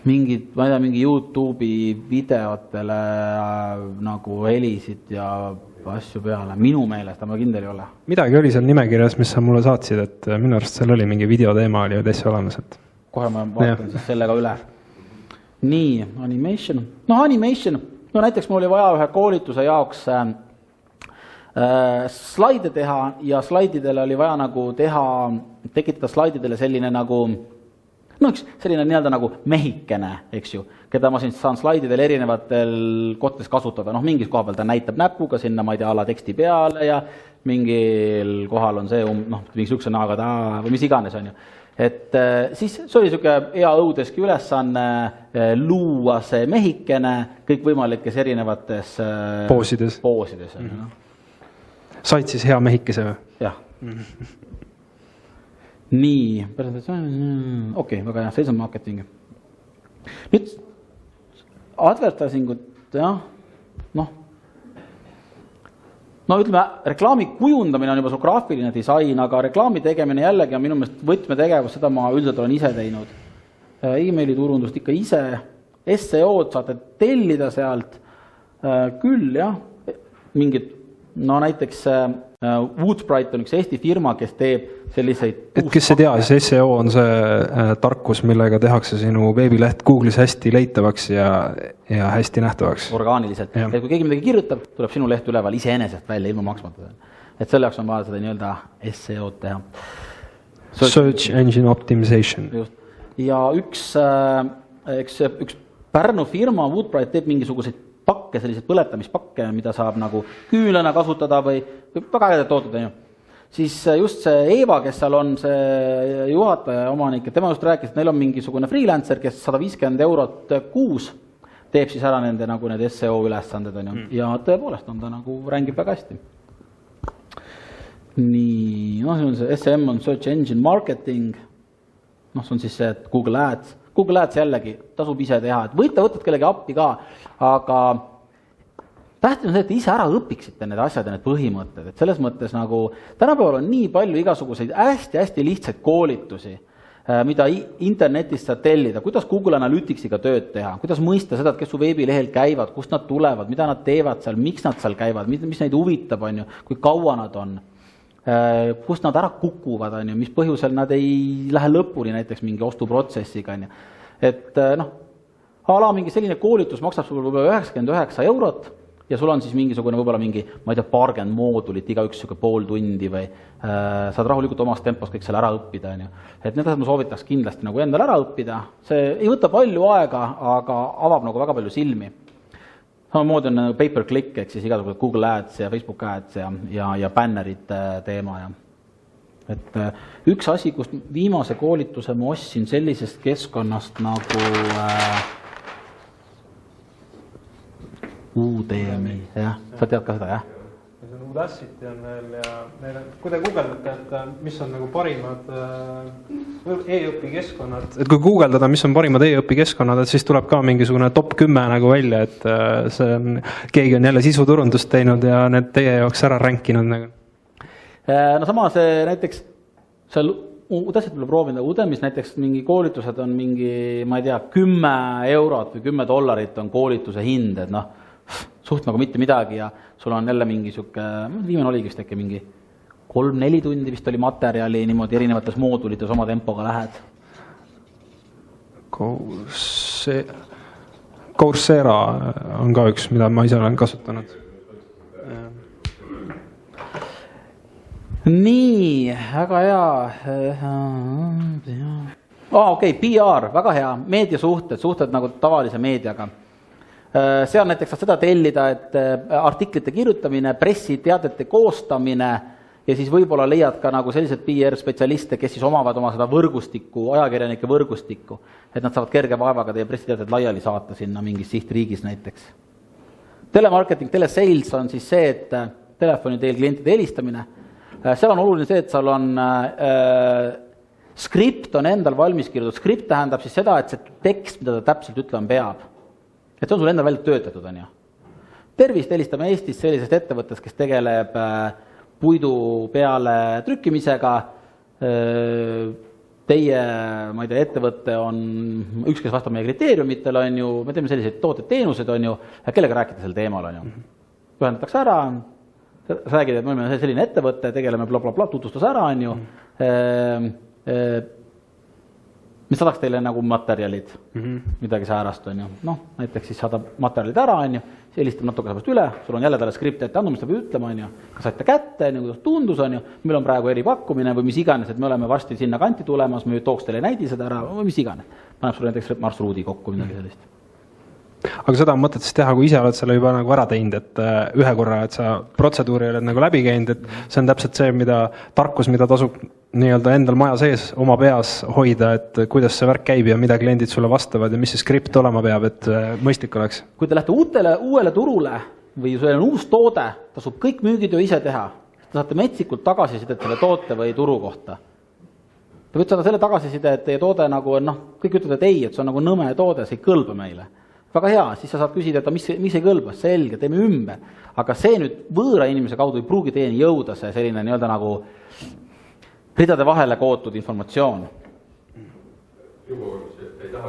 mingi YouTube'i videotele nagu helisid ja asju peale. Minu meelest, aga ma kindel ei ole. Midagi oli seal nimekirjas, mis sa mulle saatsid, et minu arust seal oli mingi videoteema oli täitsa olemas. Et... Kohe ma vaatan siis sellega üle. Nii, animation. Animation. Näiteks mul oli vaja ühe koolituse jaoks slaide teha ja slaididele oli vaja nagu tekitada slaididele selline nagu üks selline nii-öelda nagu mehikene, eks ju, keda ma siin saan slaididel erinevatel kohtades kasutada. Mingis koha peal ta näitab näpuga sinna, ma ei tea, ala teksti peale ja mingil kohal on see, mingi sükse naaga või mis iganes on ju. Et siis see oli siuke hea Odeski ülesanne luua see mehikene kõik võimalikes erinevates poosides. Said siis hea mehikese või? Jah. Nii, presentatsioon, okei, väga hea, sales and marketing. Nüüd advertisingut, jah, ütleme, reklaami kujundamine on juba su graafiline disain, aga reklaami tegemine jällegi on minu meelest võtmetegevus, seda ma üldiselt olen ise teinud. emailiturundust ikka ise, SEO-d saate tellida sealt, küll jah, mingid, no näiteks Woodbright on üks Eesti firma, kes teeb selliseid... Et kes ei tea, siis SEO on see tarkus, millega tehakse sinu veebileht Google'is hästi leitavaks ja hästi nähtavaks. Orgaaniliselt. Et kui keegi midagi kirjutab, tuleb sinu leht üleval iseenesest välja ilma maksmata. Et selle jaoks on vaja seda nii-öelda SEO-d teha. Search Engine Optimization. Just. Ja üks Pärnu firma Woodbright teeb mingisuguseid pakke, selliseid põletamispakke, mida saab nagu küünlana kasutada või väga ägedad tooted, on ju. Siis just see Eeva, kes seal on see juhataja omanik, tema just rääkis, et neil on mingisugune freelancer, kes 150 eurot kuus teeb siis ära nende nagu need SEO ülesanded, on ju. Ja tõepoolest on ta nagu rängib väga hästi. Nii, no see on see SM on Search Engine Marketing, noh, see on siis see Google Ads. Google Ads jällegi tasub ise teha, et võtad kellegi appi ka, aga tähtis on see, et ise ära õpiksite need asjad ja need põhimõtted, et selles mõttes nagu tänapäeval on nii palju igasuguseid hästi lihtsaid koolitusi, mida internetist saad tellida, kuidas Google Analyticsiga tööd teha, kuidas mõista seda, et kes su veebilehel käivad, kust nad tulevad, mida nad teevad seal, miks nad seal käivad, mis neid huvitab, on ju, kui kaua nad on, kust nad ära kukuvad, on ju, mis põhjusel nad ei lähe lõpuni näiteks mingi ostuprotsessiga, on ju. Et noh, ala mingi selline koolitus maksab sul võib-olla 99 eurot ja sul on siis mingisugune võib-olla mingi, ma ei tea, paarkümmend moodulit, igaüks siuke pool tundi või saad rahulikult omas tempos kõik seal ära õppida, on ju. Et need asjad ma soovitaks kindlasti nagu endal ära õppida. See ei võta palju aega, aga avab nagu väga palju silmi. Samamoodi on pay-per-click, ehk siis igasugused Google Ads ja Facebook Ads ja bannerid teema. Ja. Et üks asi, kust viimase koolituse ma ostsin sellisest keskkonnast nagu Udemy, jah, sa tead ka seda, jah? See on Udacity on veel ja kui te guugeldate, et mis on nagu parimad e-õpikeskkonnad, et kui guugeldada, mis on parimad e-õpikeskkonnad, et siis tuleb ka mingisugune top 10 nagu välja, et see on, keegi on jälle sisuturundust teinud ja need teie jaoks ära ränkinud nagu. No sama see näiteks, seal Udacity tuleb proovida, Udemis näiteks mingi koolitused on mingi, ma ei tea, 10 eurot või $10 on koolituse hind, et noh, suht nagu mitte midagi ja sul on jälle mingi siuke, viimane oligi vist äkki mingi 3-4 tundi vist oli materjali niimoodi erinevates moodulites oma tempoga lähed. Coursera on ka üks, mida ma ise olen kasutanud. Nii, väga hea. Okei, PR, väga hea. Meediasuhted nagu tavalise meediaga. Seal näiteks saad seda tellida, et artiklite kirjutamine, pressiteadete koostamine ja siis võib-olla leiad ka nagu sellised PR-spetsialiste, kes siis omavad oma seda võrgustikku, ajakirjanike võrgustikku, et nad saavad kerge vaevaga teie pressiteated laiali saata sinna mingis sihtriigis näiteks. Telemarketing, telesales on siis see, et telefoni teel klientide helistamine. Seal on oluline see, et seal on skript on endal valmis kirjutatud. Skript tähendab siis seda, et see tekst, mida ta täpselt ütlema peab. Et see on sul endal välja töötatud, on ju. Tervist, helistame Eestis sellisest ettevõttes, kes tegeleb puidu peale trükkimisega. Teie, ma ei tea, ettevõte on üks, kes vastab meie kriteeriumitel, on ju, me teeme selliseid tooted-teenused, on ju, kellega rääkida sel teemal, on ju. Pühendatakse ära, räägid, et me oleme selline ettevõte, tegeleme blablabla, tutvustus ära, on ju. Mis saadaks teile nagu materjalid, midagi säärast, on ju. Noh, näiteks siis saadab materjalid ära, on ju, helistab natuke sabast üle, sul on jälle talle skripti ette andumist, ta peab ütlema, on ju, kas saite kätte, on ju, kuidas tundus, on ju, meil on praegu eripakkumine või mis iganes, et me oleme varsti sinna kanti tulemas, me tooks teile näidised ära või mis iganes. Paneb sulle näiteks marsruudi kokku, midagi sellist. Aga seda on mõtet siis teha, kui ise oled selle juba nagu ära teinud, et ühe korra, et sa protseduuri oled nagu läbi käinud, et see on täpselt see, mida tarkus, mida tasub nii-öelda endal maja sees oma peas hoida, et kuidas see värk käib ja mida kliendid sulle vastavad ja mis see skript olema peab, et mõistlik oleks. Kui te lähete uuele turule või sul on uus toode, tasub kõik müügitöö ise teha. Te saate metsikult tagasisidet selle toote või turu kohta. Te võite saada selle tagasiside, et teie toode nagu on, kõik ütlevad, et ei, et see on nagu nõme toode, see ei kõlba meile. Väga hea, siis sa saad küsida, et mis ei kõlba, selge, teeme ümber. Aga see nüüd võõra inimese kaudu ei pruugi teieni jõuda see selline nii-öelda nagu ridade vahele kootud informatsioon. Juba, ei taha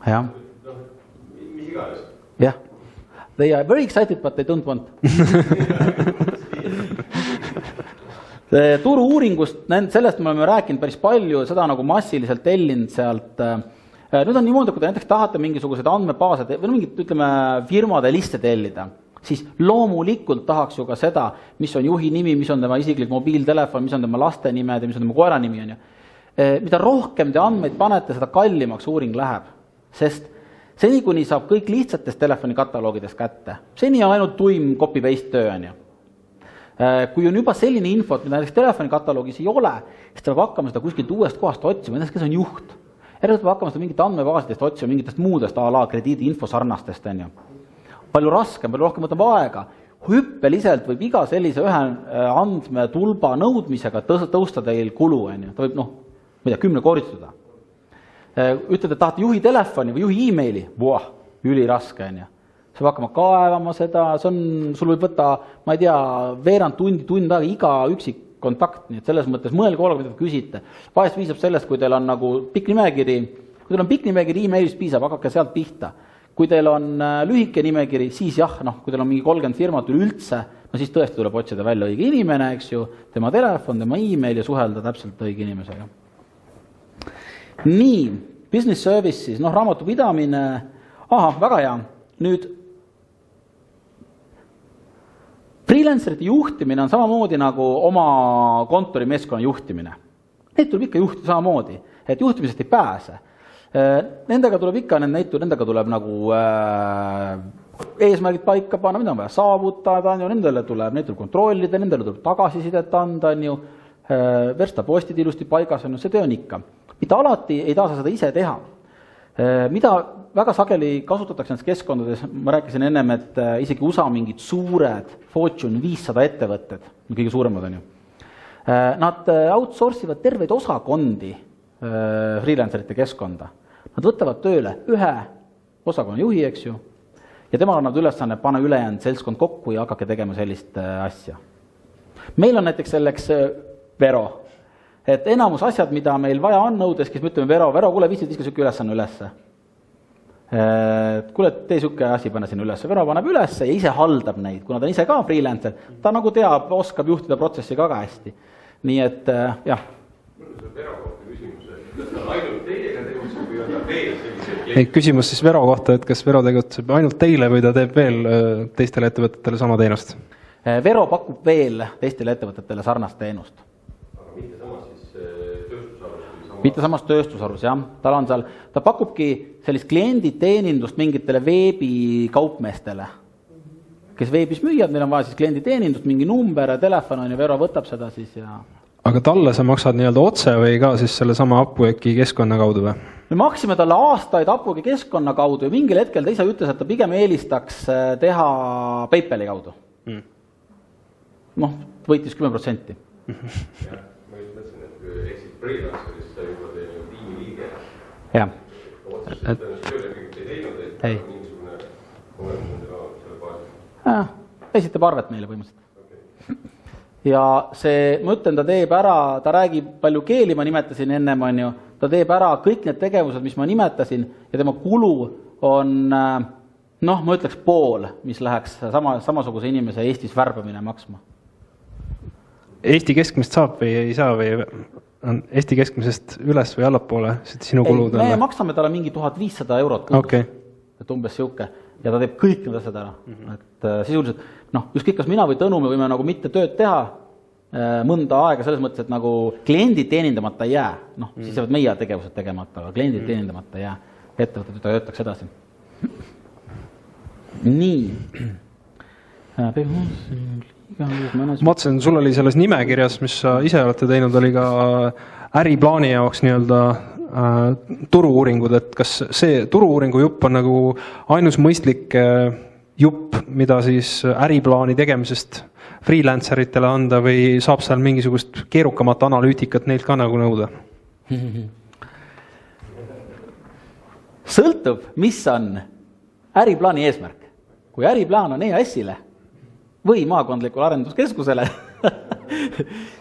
jah. mis iganes. jah. They are very excited, but they don't want. Turu-uuringust, sellest me oleme rääkinud päris palju, seda nagu massiliselt tellinud sealt. Nüüd on niimoodi, kui te näiteks tahate mingisuguseid andmebaase või mingit, ütleme, firmade liste tellida, siis loomulikult tahaks ju ka seda, mis on juhi nimi, mis on tema isiklik mobiiltelefon, mis on tema laste nimed ja mis on tema koera nimi. On ju. Mida rohkem te andmeid panete, seda kallimaks uuring läheb. Sest seni, kuni saab kõik lihtsatest telefonikataloogidest kätte, seni on ainult tuim copy-paste töö. On ju. Kui on juba selline infot, mida näiteks telefonikataloogis ei ole, siis tuleb hakkama seda kuskilt uuest kohast otsima, näiteks kes on juht. Järjest tuleb hakkama seda mingit andmebaasidest otsima, mingitest muudest krediidi info sarnastest. On ju. Palju raskem, palju rohkem võtab aega. Hüppeliselt võib iga sellise ühe andmetulba nõudmisega tõusta teil kulu. On ju. Ta võib, ma ei tea, 10 korristuda. Ütled, et tahate juhi telefoni või juhi e-maili, üliraske. On ju. Sa peab hakkama kaevama seda, sul võib võtta, ma ei tea, veerand tund aega iga üksik kontakt, nii et selles mõttes mõelge olema, mida te küsite. Vahest viisab sellest, kui teil on nagu pikk nimekiri, kui teil on pikk nimekiri e-mailist piisab, hakake sealt pihta. Kui teil on lühike nimekiri, siis jah, kui teil on mingi 30 firmat üleüldse, siis tõesti tuleb otsida välja õige inimene, eks ju, tema telefon, tema e-mail ja suhelda täpselt õige inimesega. Nii, business services, raamatupidamine, väga hea. Nüüd, freelancerite juhtimine on samamoodi nagu oma kontorimeeskonna juhtimine. Neid tuleb ikka juhtida samamoodi, et juhtimisest ei pääse. Nendega tuleb ikka, nendega tuleb nagu eesmärgid paika panna, mida on vaja saavutada, nendele tuleb kontrollida, nendele tuleb tagasisidet anda, verstapostid ilusti paigas, see töö on ikka. Mitte alati ei taha seda ise teha. Mida väga sageli kasutatakse nendes keskkondades, ma rääkisin ennem, et isegi USA mingid suured Fortune 500 ettevõtted, kõige suuremad on ju, nad outsourcivad terveid osakondi freelancerite keskkonda. Nad võtavad tööle ühe osakonna juhi, eks ju, ja temal annavad ülesanne panna ülejäänud seltskond kokku ja hakake tegema sellist asja. Meil on näiteks selleks Vero. Et enamus asjad, mida meil vaja on nõudes, kes me ütleme Vero, kuule, viisid iska sükke ülesanne ülesse. Kuule, tee sükke asi panna sinna ülesse. Vero paneb ülesse ja ise haldab neid, kuna ta on ise ka freelancer. Ta nagu teab, oskab juhtida protsessi ka hästi. Nii et, jah. Mul on see Vero kohta küsimus, et kas ta ainult teiega tegutseb või on ta veel sellised... Küsimus siis Vero kohta, et kas Vero tegutseb ainult teile või ta teeb veel teistele ettevõtetele sama teenust? Vero pakub veel teistele ettevõtetele sarnast teenust. Mitte samas tööstusarus, jah. Ta pakubki sellist klienditeenindust mingitele veebikaupmeestele, kes veebis müüjad, neil on vaja siis klienditeenindust, mingi number ja telefon on ja Vero võtab seda siis ja... Aga talle sa maksad nii-öelda otse või ka siis selle sama Upworki keskkonna kaudu või? Me maksime talle aastaid Upworki keskkonna kaudu ja mingil hetkel ta ise ütles, et ta pigem eelistaks teha PayPali kaudu. Võitis 10%. Ja, ma just mõtlesin, et eksid freelancerist sa juba teil tiimi liige. Jah. Otseselt töölepingut ei teinud, et ei. Mingisugune kogemus on teil selle baasil. Esitab arvet meile põhimõtteliselt. Okay. Ja see, ma ütlen, ta teeb ära, ta räägib palju keeli, ma nimetasin ennem, on ju, ta teeb ära kõik need tegevused, mis ma nimetasin ja tema kulu on, ma ütleks pool, mis läheks samasuguse inimese Eestis värbamine maksma. Eesti keskmist saab või ei saa või on Eesti keskmisest üles või allapoole sinu kulud? Me maksame talle mingi 1500 eurot kuus, okay. Et umbes siuke ja ta teeb kõik need asjad ära. Et sisuliselt, ükskõik kas mina või Tõnu, me võime nagu mitte tööd teha mõnda aega selles mõttes, et nagu kliendid teenindamata ei jää, siis jäävad meie tegevused tegemata, aga kliendid teenindamata ei jää, ettevõtted töötaks edasi. Nii. Ma otsen, sul oli selles nimekirjas, mis sa ise olete teinud, oli ka äriplaani jaoks nii-öelda turu-uuringud, et kas see turu-uuringu jupp on nagu ainus mõistlik jupp, mida siis äriplaani tegemisest freelanceritele anda või saab seal mingisugust keerukamat analüütikat neilt ka nagu nõuda? Sõltub, mis on äriplaani eesmärk. Kui äriplaan on EAS-ile või maakondlikule arenduskeskusele,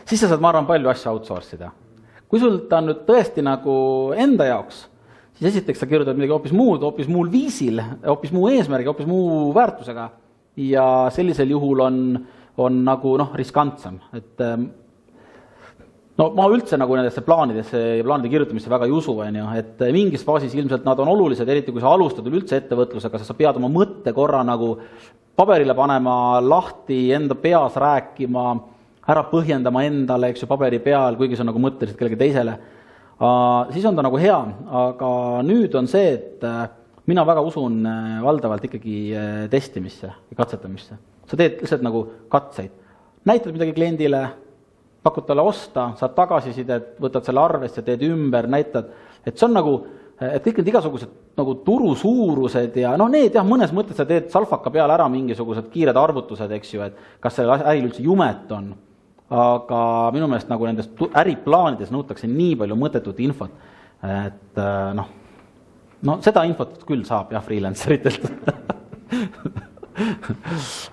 siis sa saad, ma arvan, palju asju outsource'ida. Kui sul ta on nüüd tõesti nagu enda jaoks, siis esiteks sa kirjutad midagi hoopis muul viisil, hoopis muu eesmärgi, hoopis muu väärtusega ja sellisel juhul on nagu riskantsem, et no ma üldse nagu nendesse plaanidesse ja plaanide kirjutamisse väga ei usu, et mingis faasis ilmselt nad on olulised, eriti kui sa alustad üldse ettevõtlusega, sa pead oma mõtte korra nagu paberile panema, lahti enda peas rääkima, ära põhjendama endale, eks ju, paberi peal, kuigi see on nagu mõtteliselt kellegi teisele. Siis on ta nagu hea, aga nüüd on see, et mina väga usun valdavalt ikkagi testimisse ja katsetamisse. Sa teed lihtsalt nagu katseid. Näitad midagi kliendile, pakud talle osta, saad tagasisidet, võtad selle arvesse, teed ümber, näitad. Et see on nagu, et kõik need igasugused nagu turu suurused ja need jah, mõnes mõttes sa teed salfaka peale ära mingisugused kiired arvutused, eks ju, et kas sellel äril üldse jumet on. Aga minu meelest nagu nendest äriplaanides nõutakse nii palju mõttetut infot, et seda infot küll saab jah freelanceritelt.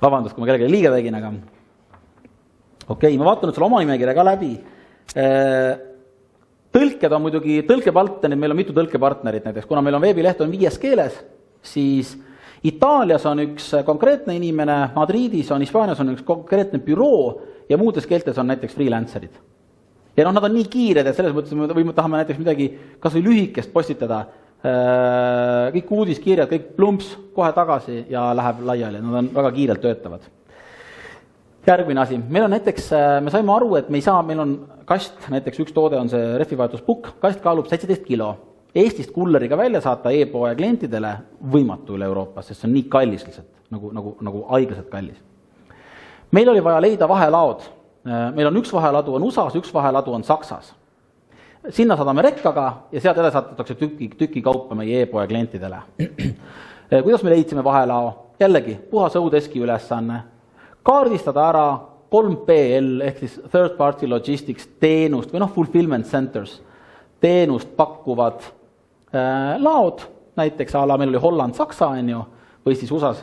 Vabandust, kui ma kellegi liiga tegin, aga okei, ma vaatan nüüd selle oma nimekirja ka läbi. Tõlked on muidugi, tõlkepartnerid, meil on mitu tõlkepartnerit näiteks, kuna meil on veebileht on 5 keeles, siis Itaalias on üks konkreetne inimene, Madridis on, Hispaanias on üks konkreetne büroo ja muudes keeltes on näiteks freelancerid. Ja nad on nii kiired, et selles mõttes me tahame näiteks midagi kas või lühikest postitada, kõik uudiskirjad, kõik plumps kohe tagasi ja läheb laiali, nad on väga kiirelt töötavad. Järgmine asi, meil on näiteks, me saime aru, et me ei saa, meil on kast, näiteks üks toode on see rehvivahetuspukk, kast kaalub 17 kilo. Eestist kulleriga välja saata e-poe klientidele võimatu üle Euroopas, sest see on nii kallis lihtsalt, nagu aiglaselt kallis. Meil oli vaja leida vahelaod. Meil on üks vaheladu on USAs, üks vaheladu on Saksas. Sinna saadame rekkaga ja sealt edasi saatatakse tüki kaupa meie e-poe klientidele. Kuidas me leidsime vahelao? Jällegi, puhas õudeski ülesanne. Kaardistada ära 3PL ehk siis Third Party Logistics teenust või fulfillment centers teenust pakkuvad laod, näiteks meil oli Holland, Saksa, või siis USAs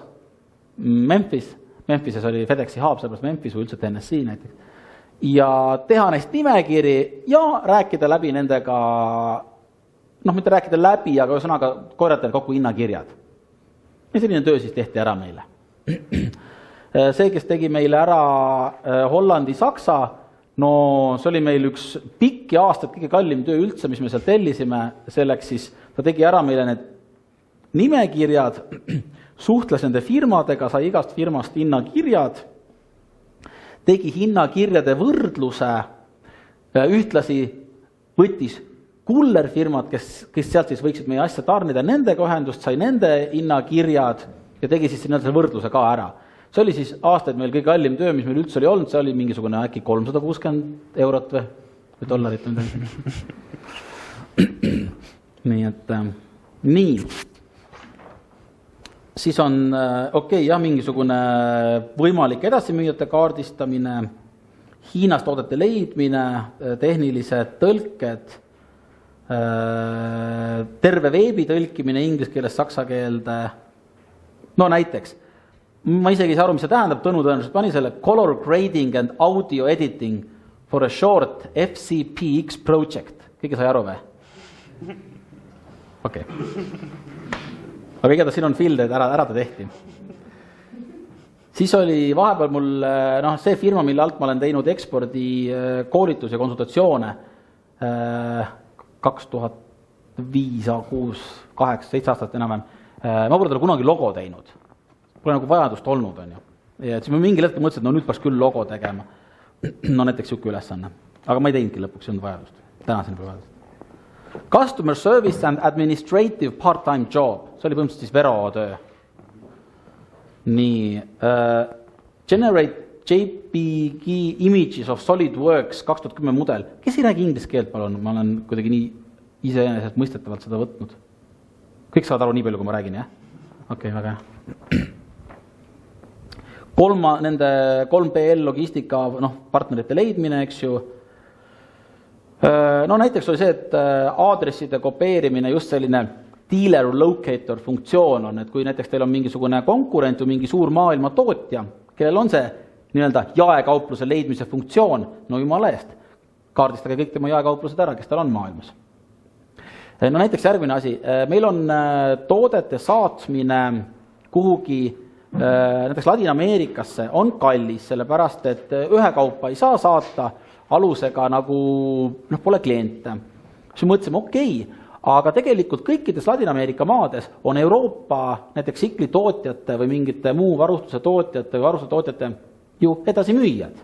Memphises oli FedExi hub, sellepärast Memphis või üldse Tennessee näiteks. Ja teha neist nimekiri ja rääkida läbi nendega, mitte rääkida läbi, aga ühesõnaga korjata kokku hinnakirjad. Ja selline töö siis tehti ära meile. See, kes tegi meile ära Hollandi, Saksa, see oli meil üks pikki aastat kõige kallim töö üldse, mis me sealt tellisime, selleks siis ta tegi ära meile need nimekirjad, suhtles nende firmadega, sai igast firmast hinnakirjad, tegi hinnakirjade võrdluse, ühtlasi võttis kullerfirmad, kes sealt siis võiksid meie asja tarnida, nendega ühendust, sai nende hinnakirjad ja tegi siis selle võrdluse ka ära. See oli siis aastaid meil kõige kallim töö, mis meil üldse oli olnud, see oli mingisugune äkki 360 eurot või dollarit. Nii et nii. Siis on mingisugune võimalik edasimüüjate kaardistamine, Hiinas toodete leidmine, tehnilised tõlked, terve veebi tõlkimine inglise keelest saksa keelde. Näiteks, ma isegi ei saa aru, mis see tähendab, Tõnu tõenäoliselt pani selle color grading and audio editing for a short FCPX project. Kõige sai aru või? Okei. Aga igatahes siin on field, et ära ta tehti. Siis oli vahepeal mul see firma, mille alt ma olen teinud ekspordi koolitus ja konsultatsioone 2005, 6, 8, 7 aastat enam. Ma pole talle kunagi logo teinud. Pole nagu vajadust olnud, on ju. Ja siis ma mingil hetkel mõtlesin, et nüüd peaks küll logo tegema. Näiteks siuke ülesanne. Aga ma ei teinudki lõpuks, see on vajadust. Tänasin pole vajadust. Customer service and administrative part-time job. See oli põhimõtteliselt siis Vero töö. Nii. Generate JPG images of SolidWorks 2010 mudel. Kes ei räägi inglise keelt, palun? Ma olen kuidagi nii iseenesest mõistetavalt seda võtnud. Kõik saavad aru nii palju, kui ma räägin, jah? Okei, väga hea. Nende 3PL logistika partnerite leidmine, eks ju. Näiteks oli see, et aadresside kopeerimine, just selline dealer locator funktsioon on, et kui näiteks teil on mingisugune konkurent või mingi suur maailma tootja, kellel on see nii-öelda jaekaupluse leidmise funktsioon, jumala eest, kaardistage kõik tema jaekauplused ära, kes tal on maailmas. No näiteks järgmine asi, meil on toodete saatmine kuhugi näiteks Ladina-Ameerikasse on kallis, sellepärast et ühe kaupa ei saa saata alusega nagu pole kliente. Siis mõtlesime, okei, aga tegelikult kõikides Ladina-Ameerika maades on Euroopa näiteks siklitootjate või mingite muu varustuse tootjate või varustuse tootjate ju edasi müüjad.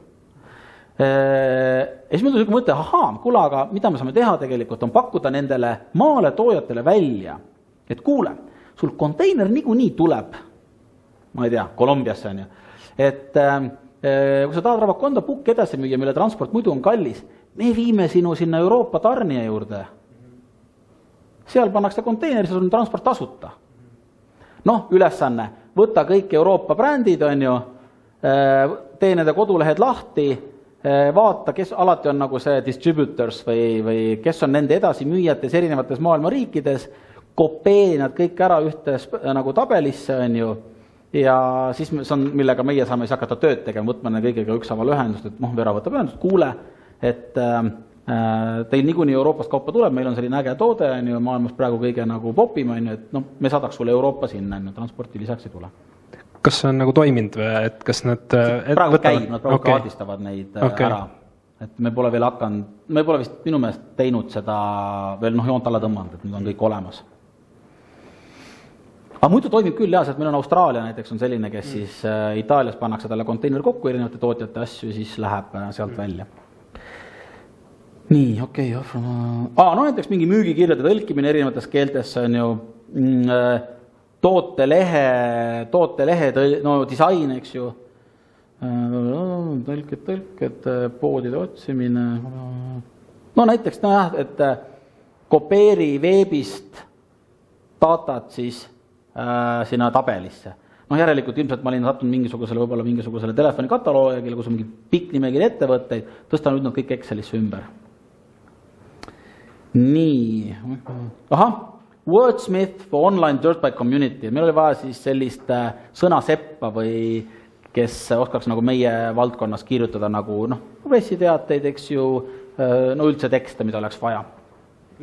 Ja siis meil tuli mõte, kuule, aga mida me saame teha tegelikult, on pakkuda nendele maale toojatele välja, et kuule, sul konteiner niikuinii tuleb, ma ei tea, Kolumbiasse on ju, et kui sa tahad Ravakonda pukki edasi müüa, mille transport muidu on kallis, me viime sinu sinna Euroopa tarnija juurde. Seal pannakse konteineris, sul on transport tasuta. Ülesanne, võta kõik Euroopa brändid, on ju, tee nende kodulehed lahti, vaata, kes alati on nagu see distributors või kes on nende edasimüüjates erinevates maailma riikides, kopeeri nad kõik ära ühte nagu tabelisse, on ju, ja siis see on, millega meie saame siis hakata tööd tegema, võtma nende kõigega ükshaaval ühendust, et Vera võtab ühendust, kuule, et teil niikuinii Euroopast kaupa tuleb, meil on selline äge toode, on ju, maailmas praegu kõige nagu popim, on ju, et me saadaks sulle Euroopa sinna, on ju, transporti lisaks ei tule. Kas see on nagu toiminud või, et kas nad... Praegu käib, nad praegu kaardistavad neid ära. Et me pole veel hakanud, me pole vist minu meelest teinud seda veel joont alla tõmmanud, et nüüd on kõik olemas. Aga muidu toimib küll, sest meil on Austraalia näiteks on selline, kes siis Itaalias pannakse talle konteiner kokku erinevate tootjate asju, siis läheb sealt välja. Nii, okei. Näiteks mingi müügikirjade tõlkimine erinevates keeltes on ju tootelehe, disain, eks ju, tõlked, poodide otsimine, näiteks, et kopeeri veebist datat siis sinna tabelisse. Järelikult ilmselt ma olin sattunud mingisugusele telefonikataloogile, kus on mingi pikk nimekiri ettevõtteid, tõstan nüüd nad kõik Excelisse ümber. Nii, Wordsmith for online dirtbike community. Meil oli vaja siis sellist sõnaseppa või kes oskaks nagu meie valdkonnas kirjutada nagu pressiteateid, eks ju, üldse tekste, mida oleks vaja.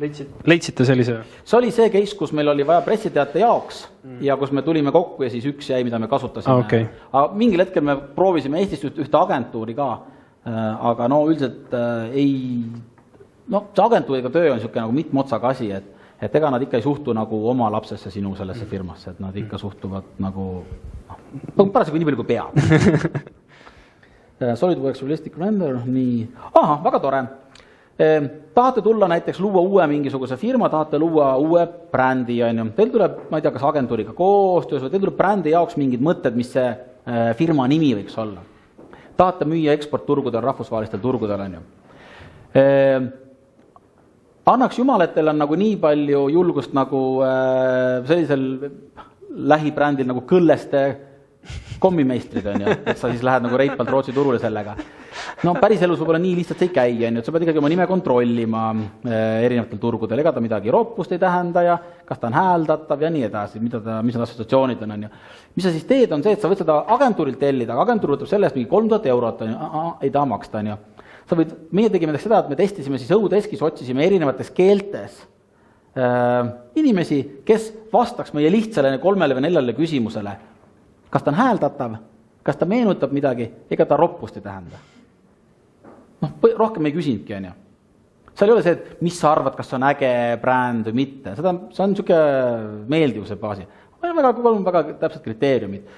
Leidsite sellise? See oli see case, kus meil oli vaja pressiteate jaoks ja kus me tulime kokku ja siis üks jäi, mida me kasutasime. Okay. Aga mingil hetkel me proovisime Eestist ühte agentuuri ka, aga üldiselt ei... see agentuuriga töö on niisugune nagu mitmotsaga asi, et ega nad ikka ei suhtu nagu oma lapsesse sinu sellesse firmasse, et nad ikka suhtuvad nagu parasjagu nii palju kui peab. SolidWorks Realistic Render, nii. Väga tore. Tahate tulla näiteks luua uue mingisuguse firma, tahate luua uue brändi, on ju. Teil tuleb, ma ei tea, kas agentuuriga koostöös või teil tuleb brändi jaoks mingid mõtted, mis see firma nimi võiks olla. Tahate müüa eksportturgudel, rahvusvahelistel turgudel, on ju. Annaks jumal, et teil on nagu nii palju julgust nagu sellisel lähibrändil nagu Kõlleste kommimeistrid, on ju, et sa siis lähed nagu reipalt Rootsi turule sellega. Päris elus võib-olla nii lihtsalt see ei käi, on ju, et sa pead ikkagi oma nime kontrollima erinevatel turgudel, ega ta midagi roppust ei tähenda ja kas ta on hääldatav ja nii edasi, mis need assotsiatsioonid on ju. Mis sa siis teed, on see, et sa võid seda agentuurilt tellida, aga agentuur võtab selle eest mingi 3000 €, on ju, ei taha maksta, on ju. Meie tegime seda, et me testisime siis õudeskis, otsisime erinevates keeltes inimesi, kes vastaks meie lihtsale 3 või 4 küsimusele. Kas ta on hääldatav, kas ta meenutab midagi, ega ta roppust ei tähenda. Rohkem ei küsinudki, on ju. Seal ei ole see, et mis sa arvad, kas see on äge bränd või mitte. See on niisugune meeldivuse baasi. Väga täpsed kriteeriumid.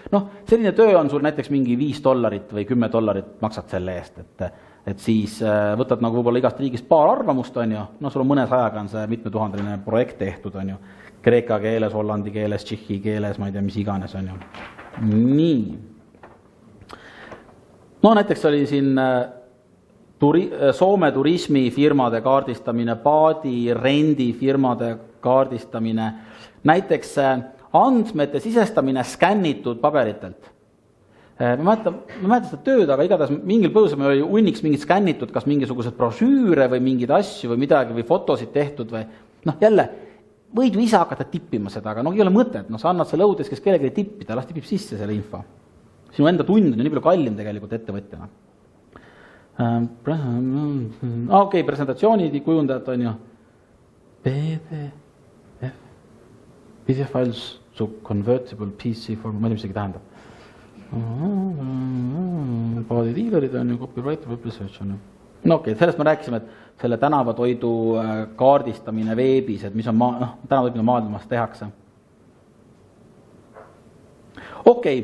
Selline töö on sul näiteks mingi $5 või $10 maksad selle eest, et siis võtad nagu võib-olla igast riigist paar arvamust, on ju, sul on mõne sajaga on see mitmetuhandeline projekt tehtud, on ju, kreeka keeles, hollandi keeles, tšihhi keeles, ma ei tea, mis iganes, on ju. Nii. Näiteks oli siin Soome turismifirmade kaardistamine, paadi rendifirmade kaardistamine, näiteks andmete sisestamine skännitud paberitelt. Ma mäletan seda tööd, aga igatahes mingil põhjusel meil oli unniks mingid skännitud, kas mingisugused brošüüre või mingid asju või midagi või fotosid tehtud või jälle, võid ju ise hakata tippima seda, aga ei ole mõtet, sa annad selle õudes, kes kellegi tippida, las tipib sisse selle info. Sinu enda tund on nii palju kallim tegelikult ettevõtjana. Presentatsioonid kujundajad on ju. PDF files to convertible PC form, ma ei tea, mis see tähendab. Paadi diilerid on ju, copyright, web research on ju. No okei, sellest me rääkisime, et selle tänavatoidu kaardistamine veebis, et mis on tänavatoidu, mida maailmas tehakse. Okei,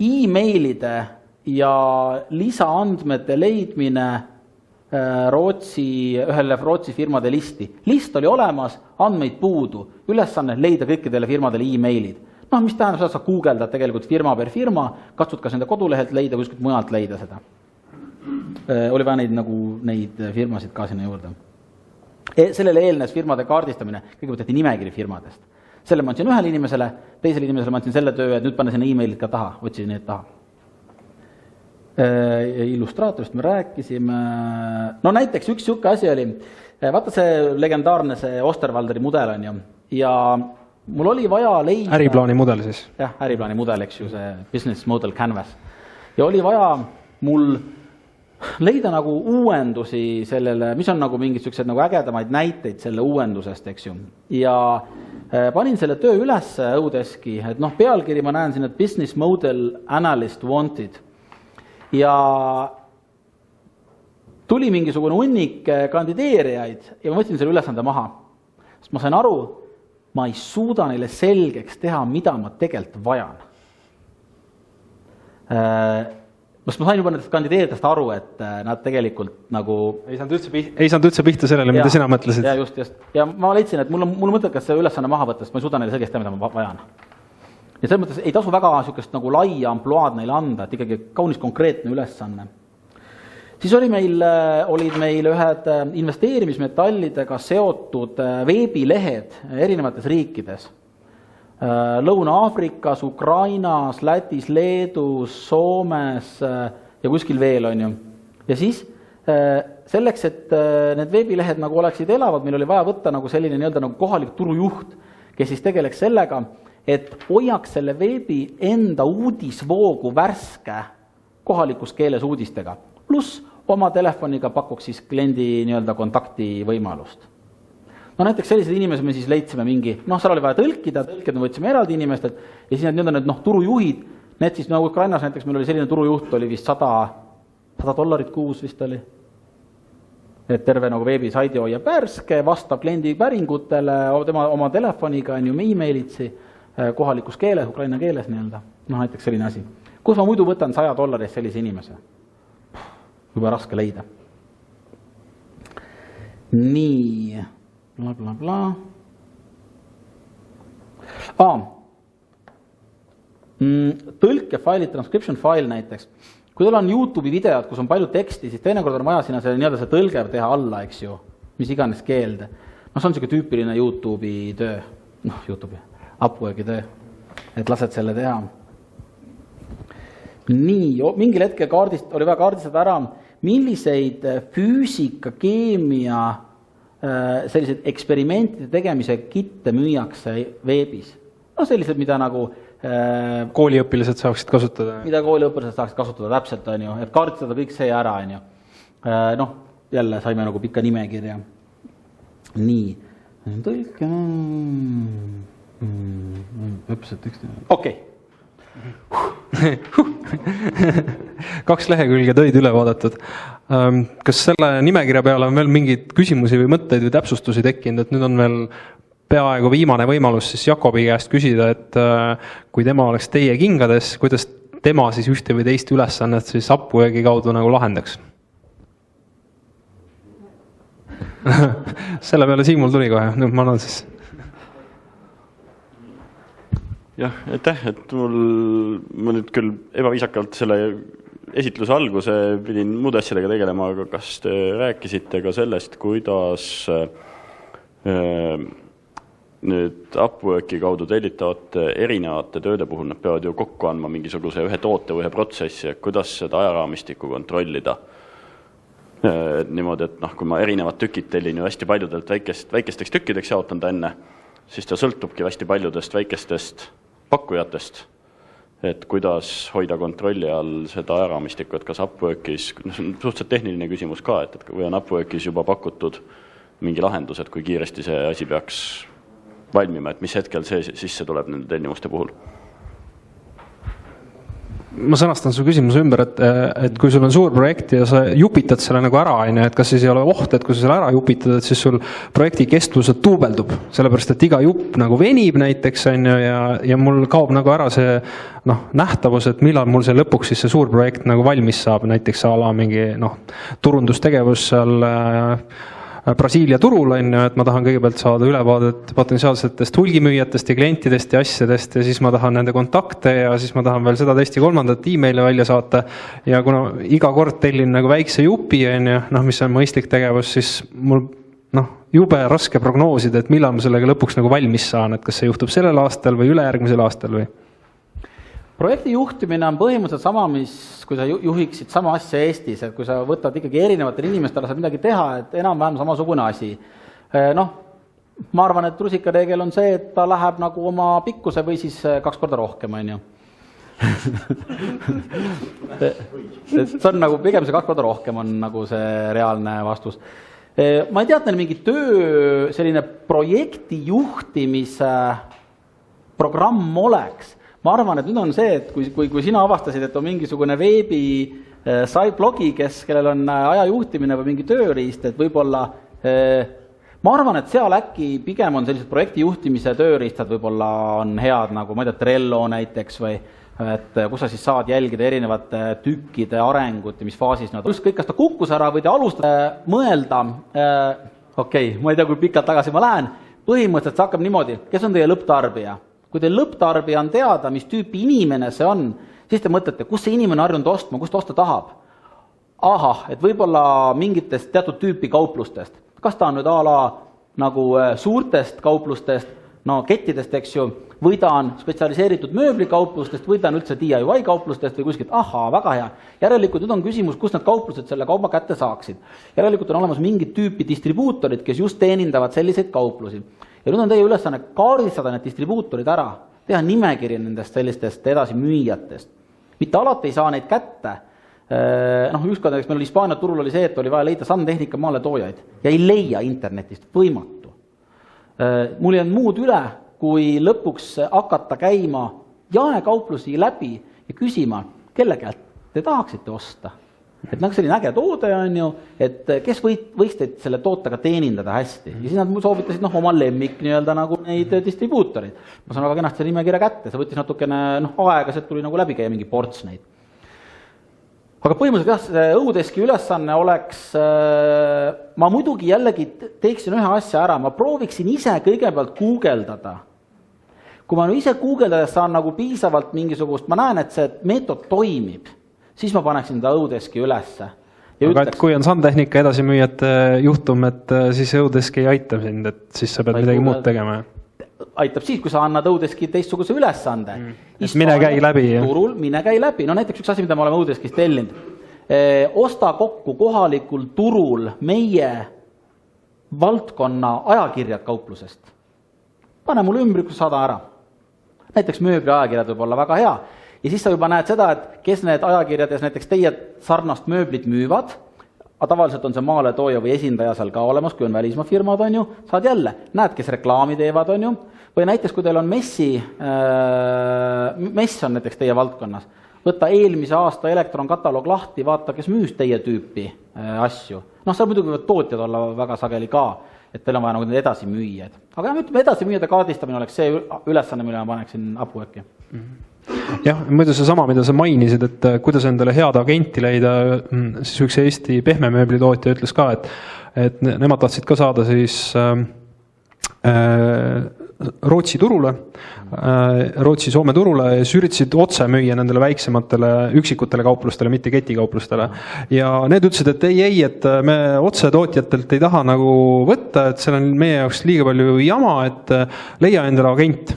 e-mailide ja lisaandmete leidmine ühele Rootsi firmade listi. List oli olemas, andmeid puudu, ülesanne leida kõikidele firmadele e-mailid. Mis tähendab seda, sa guugeldad tegelikult firma per firma, katsud kas nende kodulehelt leida, kuskilt mujalt leida seda. Oli vaja neid firmasid ka sinna juurde. Sellele eelnes firmade kaardistamine, kõigepealt tehti nimekiri firmadest. Selle ma andsin ühele inimesele, teisele inimesele ma andsin selle töö, et nüüd panna sinna e-mailid ka taha, otsisin need taha. Illustraatorist me rääkisime. No näiteks üks siuke asi oli, vaata see legendaarne see Osterwalderi mudel on ju, ja mul oli vaja leida... Äriplaani mudel siis. Jah, äriplaani mudel, eks ju, see business model canvas. Ja oli vaja mul leida nagu uuendusi sellele, mis on nagu mingid sellised nagu ägedamaid näiteid selle uuendusest, eks ju. Ja panin selle töö üles Õudeski, et pealkiri ma näen siin, et business model analyst wanted. Ja tuli mingisugune hunnik kandideerijaid ja ma võtsin selle ülesande maha. Sest ma sain aru, ma ei suuda neile selgeks teha, mida ma tegelikult vajan. Ma sain juba nendest kandideeritest aru, et nad tegelikult nagu... Ei saanud üldse pihta sellele, mida sina mõtlesid. Ja just. Ja ma leidsin, et mul mõtlekas see ülesanne maha võtta, sest ma ei suuda neile selgeks teha, mida ma vajan. Ja selles mõttes ei tasu väga sükest nagu laia ampluaad neile anda, et ikkagi kaunis konkreetne ülesanne. Siis olid meil ühed investeerimismetallidega seotud veebilehed erinevates riikides. Lõuna-Aafrikas, Ukrainas, Lätis, Leedus, Soomes ja kuskil veel on ju. Ja siis selleks, et need veebilehed nagu oleksid elavad, meil oli vaja võtta nagu selline nagu kohalik turujuht, kes siis tegeleks sellega, et hoiaks selle veebi enda uudisvoogu värske kohalikus keeles uudistega. Pluss oma telefoniga pakuks siis kliendi kontakti võimalust. No näiteks sellised inimesed me siis leidsime mingi, seal oli vaja tõlkida, tõlkida me võtsime eraldi inimestelt ja siis need turujuhid, need siis Ukrainas näiteks meil oli selline turujuht, oli vist $100 kuus vist oli. Et terve nagu veebisaidi hoia värske, vastab kliendi päringutele, tema oma telefoniga on ju e-mailitsi kohalikus keeles, ukraina keeles näiteks selline asi. Kus ma muidu võtan $100 sellise inimese? Juba raske leida. Nii... Tõlkefailid, transcription file näiteks. Kui teil on YouTube'i videod, kus on palju teksti, siis teinekord on vaja sinna see tõlge teha alla, eks ju, mis iganes keelde. See on selline tüüpiline YouTube'i töö, YouTube'i, Upworki töö, et lased selle teha. Nii, mingil hetkel oli vaja kaardistada ära, milliseid füüsika, keemia, sellised eksperimentide tegemise kitte müüakse veebis. Sellised, mida nagu... Kooliõpilased saaksid kasutada. Mida kooliõpilased saaksid kasutada, täpselt on ju, et kaardistada kõik see ära on ju. Jälle saime nagu pikka nimekirja. Nii. Tõlke... Okei. 2 lehekülge tõid üle vaadatud. Kas selle nimekirja peale on veel mingeid küsimusi või mõtteid või täpsustusi tekkinud, et nüüd on veel peaaegu viimane võimalus siis Jakobi käest küsida, et kui tema oleks teie kingades, kuidas tema siis ühte või teist ülesannet siis Upworki kaudu nagu lahendaks? Selle peale Siimul tuli kohe, ma annan siis. Jah, aitäh, et ma nüüd küll ebaviisakalt selle esitluse alguse pidin muude asjadega tegelema, aga kas te rääkisite ka sellest, kuidas nüüd Upworki kaudu tellitavate erinevate tööde puhul nad peavad ju kokku andma mingisuguse ühe toote või ühe protsessi, et kuidas seda ajaraamistikku kontrollida. Niimoodi, et kui ma erinevad tükid tellin ju hästi paljudelt väikesteks tükkideks jaotan ta enne, siis ta sõltubki hästi paljudest väikestest pakkujatest, et kuidas hoida kontrolli all seda ajaraamistikku, et kas Upworkis, see on suhteliselt tehniline küsimus ka, et või on Upworkis juba pakutud mingi lahendus, et kui kiiresti see asi peaks valmima, et mis hetkel see sisse tuleb nende tellimuste puhul? Ma sõnastan su küsimuse ümber, et kui sul on suur projekt ja sa jupitad selle nagu ära, et kas siis ei ole oht, et kui sa selle ära jupitad, et siis sul projekti kestvused tuubeldub, sellepärast et iga jupp nagu venib näiteks ja mul kaob nagu ära see nähtavus, et millal mul see lõpuks siis see suur projekt nagu valmis saab, näiteks ala mingi turundustegevus seal Brasiilia turul on, et ma tahan kõigepealt saada ülevaadet potentsiaalsetest hulgimüüjatest ja klientidest ja asjadest ja siis ma tahan nende kontakte ja siis ma tahan veel seda testi kolmandat e-maili välja saata ja kuna iga kord tellin nagu väikse jupi mis on mõistlik tegevus, siis mul jube raske prognoosida, et millal ma sellega lõpuks nagu valmis saan, et kas see juhtub sellel aastal või ülejärgmisel aastal või? Projekti juhtimine on põhimõtteliselt sama, mis kui sa juhiksid sama asja Eestis, et kui sa võtad ikkagi erinevatel inimestel saad midagi teha, et enam-vähem samasugune asi. Ma arvan, et rusikareegel on see, et ta läheb nagu oma pikkuse või siis 2 korda rohkem, on ju. See on nagu, pigem see 2 korda rohkem on nagu see reaalne vastus. Ma ei tea, et neil mingi töö, selline projekti juhtimise programm oleks. Ma arvan, et nüüd on see, et kui sina avastasid, et on mingisugune veebi blogi, kellel on aja juhtimine või mingi tööriist, et võib-olla, ma arvan, et seal äkki pigem on sellised projekti juhtimise tööriistad võib-olla on head, nagu ma ei tea, Trello näiteks või et kus sa siis saad jälgida erinevate tükkide arengut ja mis faasis nad on. Kõik, kas ta kukkus ära või te alustada mõelda, okei, ma ei tea, kui pikalt tagasi ma lähen, põhimõtteliselt see hakkab niimoodi, kes on teie lõpptarbija? Kui teil lõpptarbija on teada, mis tüüpi inimene see on, siis te mõtlete, kus see inimene harjunud ostma, kus ta osta tahab. Ahah, et võib-olla mingitest teatud tüüpi kauplustest. Kas ta on nüüd nagu suurtest kauplustest, kettidest, eks ju, või ta on spetsialiseeritud mööblikauplustest, või ta on üldse DIY kauplustest või kuskilt, väga hea. Järelikult nüüd on küsimus, kus need kauplused selle kauba kätte saaksid. Järelikult on olemas mingid tüüpi distribuutorid, kes just teenindavad selliseid kauplusi. Ja nüüd on teie ülesanne kaardistada need distribuutorid ära, teha nimekiri nendest sellistest edasi müüjatest. Mitte alati ei saa neid kätte. Ükskord meil oli Hispaania turul oli see, et oli vaja leida sandtehnika maale toojaid ja ei leia internetist, võimatu. Mul ei on muud üle, kui lõpuks hakata käima jaekauplusi läbi ja küsima, kelle käelt te tahaksite osta. Et selline äge toode on ju, et kes võiks teid selle tootega teenindada hästi. Ja siis nad soovitasid oma lemmik nagu neid distribuutorid. Ma saan väga kenasti nimekirja kätte, see võttis natukene aega, see tuli nagu läbi käia mingi ports neid. Aga põhimõtteliselt see õudeski ülesanne oleks, ma muidugi jällegi teeksin ühe asja ära, ma prooviksin ise kõigepealt guugeldada. Kui ma ise guugeldades saan nagu piisavalt mingisugust, ma näen, et see meetod toimib, siis ma paneksin ta õudeski ülesse. Aga et kui on sandtehnika edasimüüjate juhtum, et siis õudeski ei aita sind, et siis sa pead midagi muud tegema. Aitab siis, kui sa annad õudeski teistsuguse ülesande. Mine käi läbi. Turul, mine käi läbi. Näiteks üks asi, mida me oleme õudeskis tellinud. Osta kokku kohalikul turul meie valdkonna ajakirjad kauplusest. Pane mulle ümbrikus 100 ära. Näiteks mööbli ajakirjad võib olla väga hea. Ja siis sa juba näed seda, et kes need ajakirjades näiteks teie sarnast mööblit müüvad, aga tavaliselt on see maaletooja või esindaja seal ka olemas, kui on välismaa firmad, on ju, saad jälle, näed, kes reklaami teevad, on ju, või näiteks, kui teil on mess on näiteks teie valdkonnas, võtta eelmise aasta elektronkataloog lahti, vaata, kes müüs teie tüüpi asju. Seal muidugi võivad tootjad olla väga sageli ka, et teil on vaja need edasi müüjad. Aga ütleme, edasi müüjade kaardistamine oleks see ülesanne, mille ma paneksin apu äkki. Jah, muidu see sama, mida sa mainisid, et kuidas endale head agenti leida, siis üks Eesti pehmemööblitootja ütles ka, et nemad tahtsid ka saada siis Rootsi turule, Rootsi-Soome turule ja siis üritasid otse müüa nendele väiksematele üksikutele kauplustele, mitte ketikauplustele. Ja need ütlesid, et ei, et me otse tootjatelt ei taha nagu võtta, et seal on meie jaoks liiga palju jama, et leia endale agent.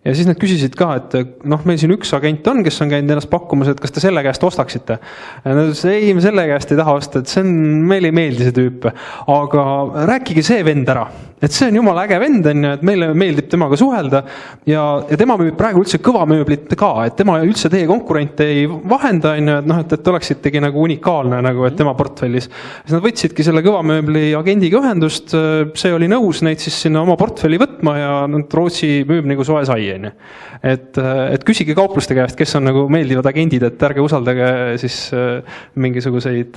Ja siis nad küsisid ka, et meil siin üks agent on, kes on käinud ennast pakkumas, et kas te selle käest ostaksite. Ja nad ütlesid, ei, me selle käest ei taha osta, et meil ei meeldi see tüüp. Aga rääkige see vend ära, et see on jumala äge vend, on ju, et meile meeldib temaga suhelda ja tema müüb praegu üldse kõva mööblit ka, et tema üldse teie konkurente ei vahenda, on ju, et noh, et oleksitegi nagu unikaalne nagu, et tema portfellis. Siis nad võtsidki selle kõva mööbli agendiga ühendust, see oli nõus neid siis sinna oma portfelli võtma ja Rootsi müüb nagu soe sai, on ju. Et küsige kaupluste käest, kes on nagu meeldivad agendid, et ärge usaldage siis mingisuguseid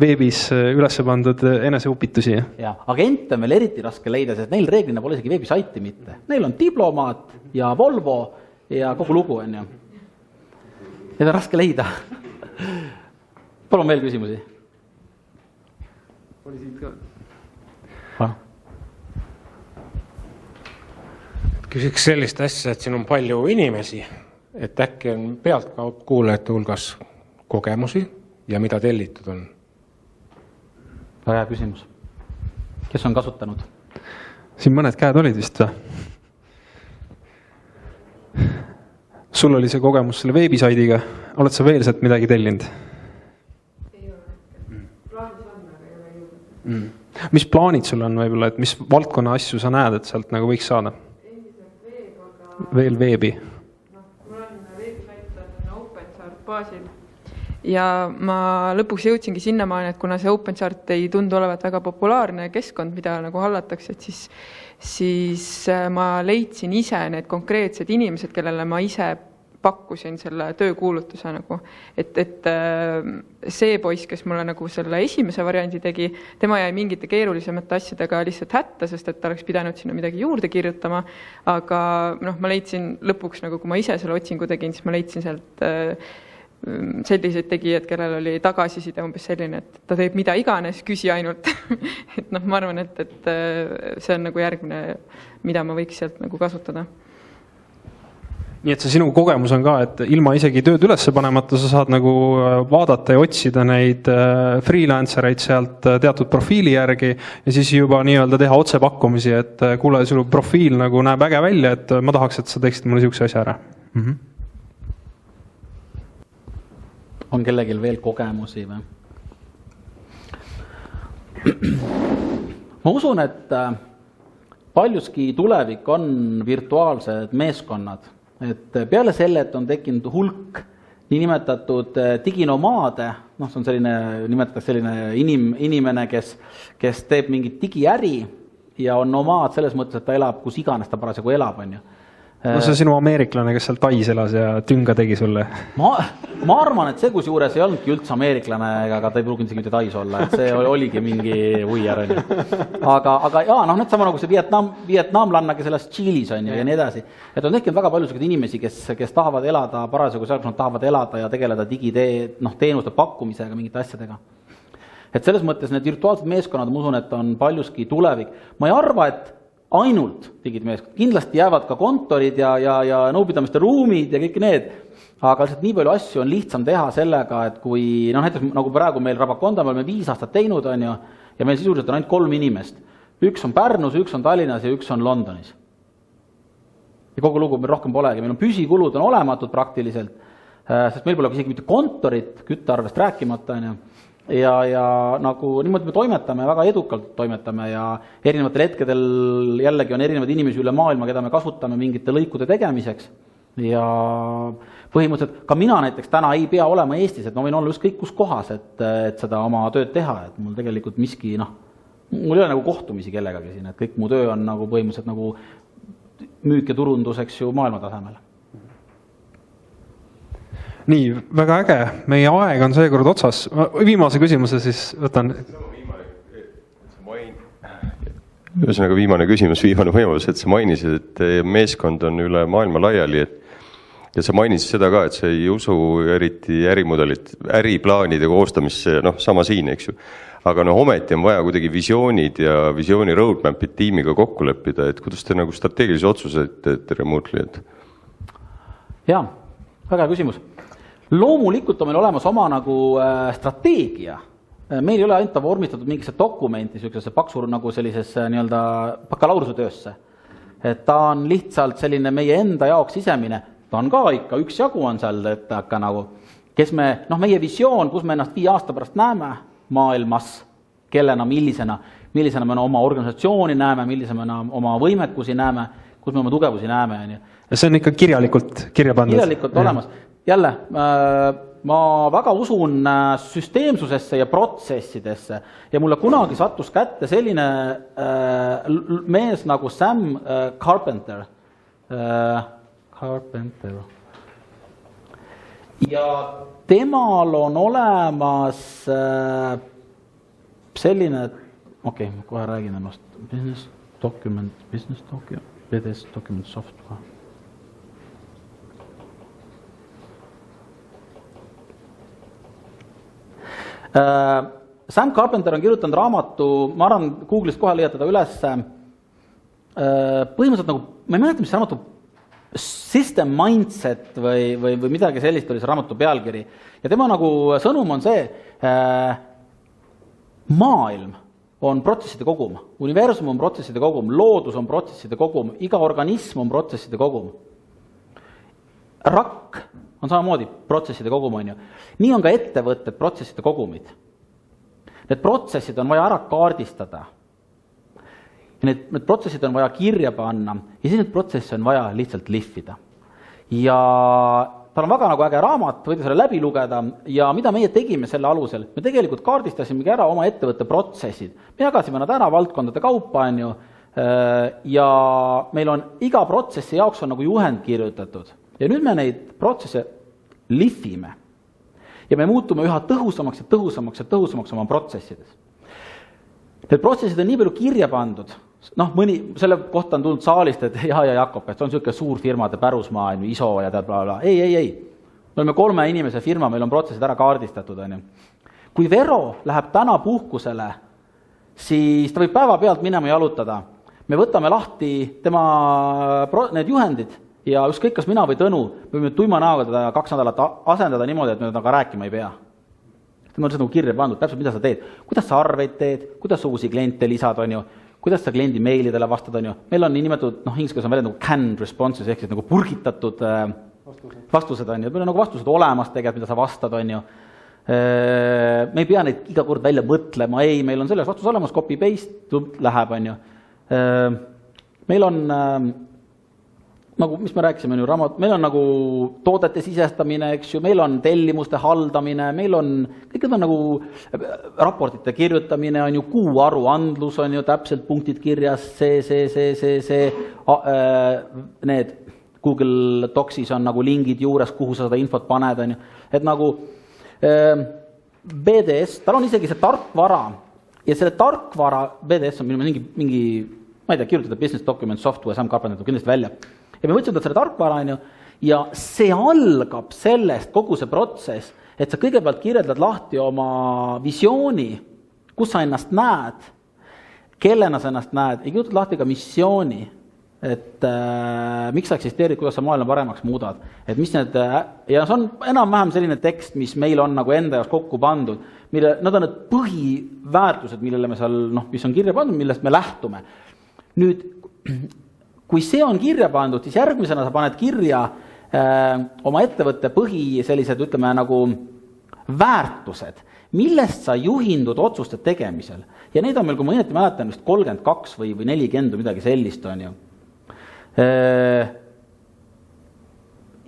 veebis üles pandud eneseupitusi. Ja agente on veel eriti raske leida, sest neil reeglina pole isegi veebisaiti mitte. Neil on Diplomaat ja Volvo ja kogu lugu on ju. Need on raske leida. Palun veel küsimusi. Oli siit ka. Küsiks sellist asja, et siin on palju inimesi, et äkki on pealtkuulajate hulgas kogemusi ja mida tellitud on? Väga hea küsimus. Kes on kasutanud? Siin mõned käed olid vist või? Sul oli see kogemus selle veebisaidiga. Oled sa veel sealt midagi tellinud? Ei ole. Plaanis on, aga ei ole jõudnud. Mis plaanid sul on võib-olla, et mis valdkonna asju sa näed, et sealt nagu võiks saada? Veel veebi. Mul on veebisait on OpenSart baasil ja ma lõpuks jõudsingi sinnamaani, et kuna see OpenSart ei tundu olevat väga populaarne keskkond, mida nagu hallatakse, et siis ma leidsin ise need konkreetsed inimesed, kellele ma ise pakkusin selle töökuulutuse nagu, et see poiss, kes mulle nagu selle esimese variandi tegi, tema jäi mingite keerulisemate asjadega lihtsalt hätta, sest et ta oleks pidanud sinna midagi juurde kirjutama, aga ma leidsin lõpuks nagu, kui ma ise selle otsingu tegin, siis ma leidsin sealt selliseid tegijad, kellel oli tagasiside umbes selline, et ta teeb mida iganes, küsi ainult. et ma arvan, et see on nagu järgmine, mida ma võiks sealt nagu kasutada. Nii et see sinu kogemus on ka, et ilma isegi tööd üles panemata sa saad nagu vaadata ja otsida neid freelancereid sealt teatud profiili järgi ja siis juba nii-öelda teha otsepakkumisi, et kuule, sinu profiil nagu näeb äge välja, et ma tahaks, et sa teeksid mulle siukse asja ära. On kellelgi veel kogemusi või? Ma usun, et paljuski tulevik on virtuaalsed meeskonnad. Et peale selle, et on tekkinud hulk niinimetatud diginomaade, see on selline, nimetatakse selline inimene, kes teeb mingit digiäri ja on nomaad selles mõttes, et ta elab, kus iganes ta parasjagu elab, on ju. No see sinu ameeriklane, kes seal Tais elas ja tünga tegi sulle. Ma arvan, et see kusjuures ei olnudki üldse ameeriklane, aga ta ei pruuginud isegi mitte Tais olla, et see oligi mingi vuiar. Aga jaa, need sama nagu see vietnamlanna, kes elas Tšiilis on ja nii edasi. Et on tekkinud väga palju inimesi, kes tahavad elada parasjagu seal, kus nad tahavad elada ja tegeleda digiteenuste pakkumisega, mingite asjadega. Et selles mõttes need virtuaalsed meeskonnad, ma usun, et on paljuski tulevik. Ma ei arva, et ainult digimeeskond. Kindlasti jäävad ka kontorid ja nõupidamiste ruumid ja kõik need, aga lihtsalt nii palju asju on lihtsam teha sellega, et kui, näiteks nagu praegu meil Rabakonda, me oleme 5 aastat teinud, on ju, ja meil sisuliselt on ainult 3 inimest. Üks on Pärnus, üks on Tallinnas ja üks on Londonis. Ja kogu lugu meil rohkem polegi. Meil on püsikulud on olematud praktiliselt, sest meil pole isegi mitte kontorit, küttearvest rääkimata, on ju. Ja nagu niimoodi me toimetame, väga edukalt toimetame ja erinevatel hetkedel jällegi on erinevad inimesi üle maailma, keda me kasutame mingite lõikude tegemiseks ja põhimõtteliselt ka mina näiteks täna ei pea olema Eestis, et ma võin olla ükskõik kus kohas, et seda oma tööd teha, et mul tegelikult miski, mul ei ole nagu kohtumisi kellegagi siin, et kõik mu töö on nagu põhimõtteliselt nagu müük ja turunduseks ju maailma tasemel. Nii, väga äge. Meie aeg on seekord otsas. Viimase küsimuse siis võtan. Ühesõnaga viimane küsimus, viimane võimalus, et sa mainisid, et meeskond on üle maailma laiali, ja sa mainisid seda ka, et sa ei usu eriti ärimudelit, äriplaanide koostamisse, sama siin, eks ju. Aga ometi on vaja kuidagi visioonid ja visiooni roadmapid tiimiga kokku leppida, et kuidas te nagu strateegilisi otsuseid teete remotely? Jaa, väga hea küsimus. Loomulikult on meil olemas oma nagu strateegia. Meil ei ole ainult vormistatud mingisse dokumenti, sellisesse paksu nagu sellisesse nii-öelda bakalaureuse töösse. Et ta on lihtsalt selline meie enda jaoks sisemine. Ta on ka ikka, üks jagu on seal, et aga nagu, kes meie visioon, kus me ennast 5 aasta pärast näeme maailmas, kellena, millisena me oma organisatsiooni näeme, millisena me oma võimekusi näeme, kus me oma tugevusi näeme. Ja see on ikka kirjalikult kirja pandud. Kirjalikult olemas. Jälle, ma väga usun süsteemsusesse ja protsessidesse ja mulle kunagi sattus kätte selline mees nagu Sam Carpenter. Ja temal on olemas selline, okei, ma kohe räägin ennast, business document software. Sam Carpenter on kirjutanud raamatu, ma arvan, Google'ist kohe leiatada üles, põhimõtteliselt nagu, ma ei mäleta, mis raamatu System Mindset või midagi sellist oli see raamatu pealkiri. Ja tema nagu sõnum on see, maailm on protsesside kogum, universum on protsesside kogum, loodus on protsesside kogum, iga organism on protsesside kogum. Rakk on samamoodi protsesside kogum, on ju. Nii on ka ettevõtted protsesside kogumid. Need protsessid on vaja ära kaardistada. Need protsessid on vaja kirja panna ja siis need protsessid on vaja lihtsalt lihvida. Ja tal on väga nagu äge raamat, võite selle läbi lugeda ja mida meie tegime selle alusel? Me tegelikult kaardistasimegi ära oma ettevõtte protsessid. Me jagasime nad ära valdkondade kaupa, on ju, ja meil on iga protsessi jaoks on nagu juhend kirjutatud. Ja nüüd me neid protsesse lihvime. Ja me muutume üha tõhusamaks oma protsessides. Need protsessid on nii palju kirja pandud. Mõni, selle kohta on tulnud saalist, et ja Jakob, et see on selline suur firmade pärusmaa, ISO ja tead bla. Ei. Me oleme 3 inimese firma, meil on protsessid ära kaardistatud. On ju. Kui Vero läheb täna puhkusele, siis ta võib päeva pealt minema jalutada. Me võtame lahti tema need juhendid ja ükskõik kas mina või Tõnu, me võime tuima näoga teda 2 nädalat asendada niimoodi, et me teda ka rääkima ei pea. Ma olen seda kirja pandud, täpselt mida sa teed, kuidas sa arveid teed, kuidas sa uusi kliente lisad, on ju, kuidas sa kliendi meilidele vastad, on ju. Meil on nii nimetatud, inglise on välja nagu canned responses, ehk siis nagu purgitatud vastused, on ju. Meil on nagu vastused olemas tegelikult, mida sa vastad, on ju. Me ei pea neid iga kord välja mõtlema, ei, meil on selles vastus olemas, copy-paste, läheb, on ju. Meil on nagu, mis me rääkisime, meil on nagu toodete sisestamine, eks ju, meil on tellimuste haldamine, meil on, kõik on nagu raportite kirjutamine, on ju kuuaruandlus, on ju täpselt punktid kirjas, see, need Google Docsis on nagu lingid juures, kuhu sa seda infot paned, on ju, et nagu BDS, tal on isegi see tarkvara ja selle tarkvara, BDS on mingi ma ei tea, kirjutada business document software, Sam Carpenter kindlasti välja. Ja me võtsime selle tarkvara, on ju, ja see algab sellest kogu see protsess, et sa kõigepealt kirjeldad lahti oma visiooni, kus sa ennast näed, kellena sa ennast näed, ja kirjutad lahti ka missiooni, et miks sa eksisteerid, kuidas sa maailma paremaks muudad. Et mis need, ja see on enam-vähem selline tekst, mis meil on nagu enda jaoks kokku pandud, nad on need põhiväärtused, millele me seal, mis on kirja pandud, millest me lähtume. Nüüd, kui see on kirja pandud, siis järgmisena sa paned kirja oma ettevõtte põhi sellised, ütleme, nagu väärtused, millest sa juhindud otsuste tegemisel. Ja neid on meil, kui ma õieti mäletan, vist 32 või 40 või midagi sellist on ju.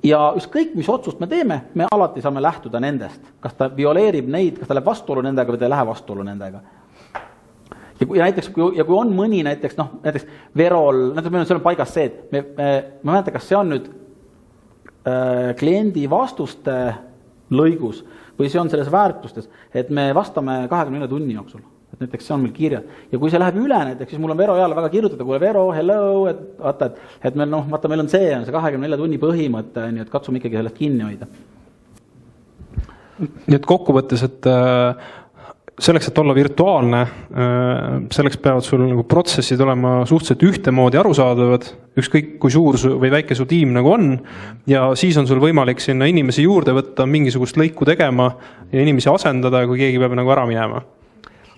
Ja ükskõik, mis otsust me teeme, me alati saame lähtuda nendest. Kas ta violeerib neid, kas ta läheb vastuolu nendega või ta ei lähe vastuolu nendega. Ja näiteks, kui on mõni näiteks Verol, meil on paigas see, et ma mäletan, kas see on nüüd kliendi vastuste lõigus või see on selles väärtustes, et me vastame 24 tunni jooksul. Et näiteks see on meil kirja. Ja kui see läheb üle näiteks, siis mul on Vero jälle väga kirjutada, kui Vero, hello, et meil, meil on see 24 tunni põhimõte, et katsume ikkagi sellest kinni hoida. Nii et kokkuvõttes, et selleks, et olla virtuaalne, selleks peavad sul nagu protsessid olema suhteliselt ühtemoodi arusaadavad, ükskõik kui suur või väike su tiim nagu on, ja siis on sul võimalik sinna inimesi juurde võtta, mingisugust lõiku tegema ja inimesi asendada, kui keegi peab nagu ära minema.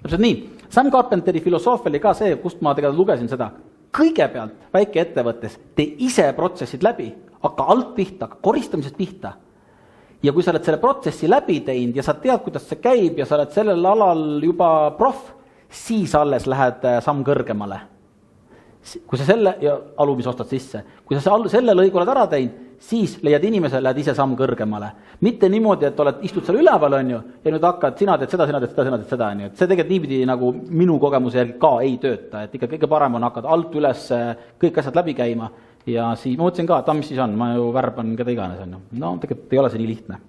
Täpselt nii. Sam Carpenteri filosoofia oli ka see, kust ma tegelikult lugesin seda. Kõigepealt väike ettevõttes tee ise protsessid läbi, hakka alt pihta, koristamisest pihta. Ja kui sa oled selle protsessi läbi teinud ja sa tead, kuidas see käib ja sa oled sellel alal juba proff, siis alles lähed samm kõrgemale. Kui sa selle ja alumis ostad sisse, kui sa selle lõigu oled ära teinud, siis leiad inimesele, lähed ise samm kõrgemale. Mitte niimoodi, et istud seal üleval, on ju, ja nüüd hakkad, sina teed seda, on ju. Et see tegelikult niipidi nagu minu kogemuse järgi ka ei tööta, et ikka kõige parem on hakkad alt üles kõik asjad läbi käima ja siis ma mõtlesin ka, et mis siis on, ma ju värban keda iganes, on ju. No tegelikult ei ole see nii lihtne.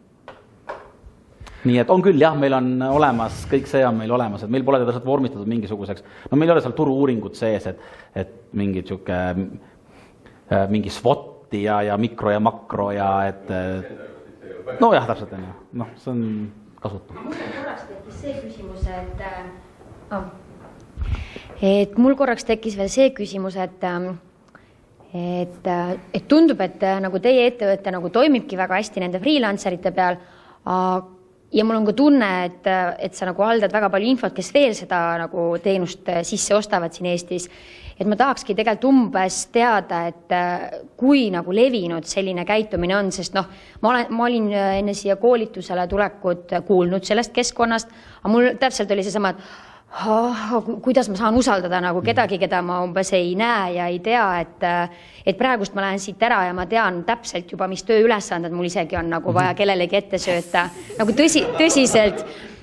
Nii et on küll, jah, meil on olemas, kõik see on meil olemas, et meil pole teda vormistatud mingisuguseks, no meil ei ole seal turu-uuringud sees, et mingi SWOT ja mikro ja makro ja et no jah, täpselt on ju, noh, see on kasutu. Mul korraks tekkis veel see küsimus, et tundub, et nagu teie ettevõte nagu toimibki väga hästi nende freelancerite peal, ja mul on ka tunne, et sa nagu haldad väga palju infot, kes veel seda nagu teenust sisse ostavad siin Eestis. Et ma tahakski tegelikult umbes teada, et kui nagu levinud selline käitumine on, sest noh, ma olin enne siia koolitusele tulekut kuulnud sellest keskkonnast, aga mul täpselt oli see sama, et kuidas ma saan usaldada nagu kedagi, keda ma umbes ei näe ja ei tea, et praegust ma lähen siit ära ja ma tean täpselt juba, mis tööülesanded mul isegi on nagu vaja kellelegi ette sööta. Nagu tõsiselt,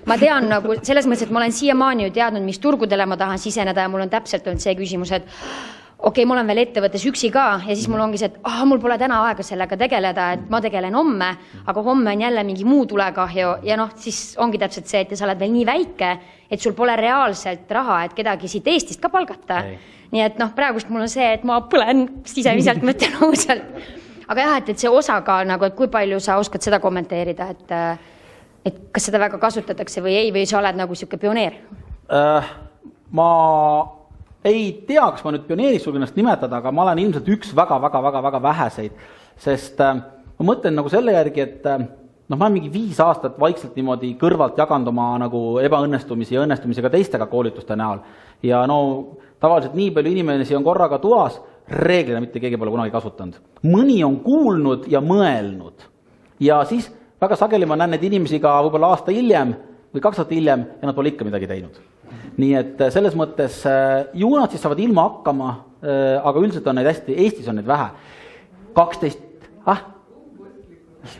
ma tean nagu selles mõttes, et ma olen siiamaani ju teadnud, mis turgudele ma tahan siseneda ja mul on täpselt olnud see küsimus, et okei, ma olen veel ettevõttes üksi ka ja siis mul ongi see, et mul pole täna aega sellega tegeleda, et ma tegelen homme, aga homme on jälle mingi muu tulekahju ja noh, siis ongi täpselt see, et sa oled veel nii väike, et sul pole reaalselt raha, et kedagi siit Eestist ka palgata. Nii et noh, praegust mul on see, et ma põlen sisemiselt mõtlen ausalt. Aga jah, et see osakaal, nagu, et kui palju sa oskad seda kommenteerida, et kas seda väga kasutatakse või ei, või sa oled nagu siuke pioneer? Ma ei tea, kas ma nüüd pioneeriks sul ennast nimetada, aga ma olen ilmselt üks väga väheseid, sest ma mõtlen nagu selle järgi, et ma olen mingi 5 aastat vaikselt niimoodi kõrvalt jaganud oma nagu ebaõnnestumisi ja õnnestumisi ka teistega koolituste näol. Ja no tavaliselt nii palju inimesi on korraga toas, reeglina mitte keegi pole kunagi kasutanud. Mõni on kuulnud ja mõelnud. Ja siis väga sageli ma näen need inimesi ka võib-olla aasta hiljem või 2 aastat hiljem ja nad pole ikka midagi teinud. Nii et selles mõttes ju nad siis saavad ilma hakkama, aga üldiselt on neid hästi, Eestis on neid vähe. 12,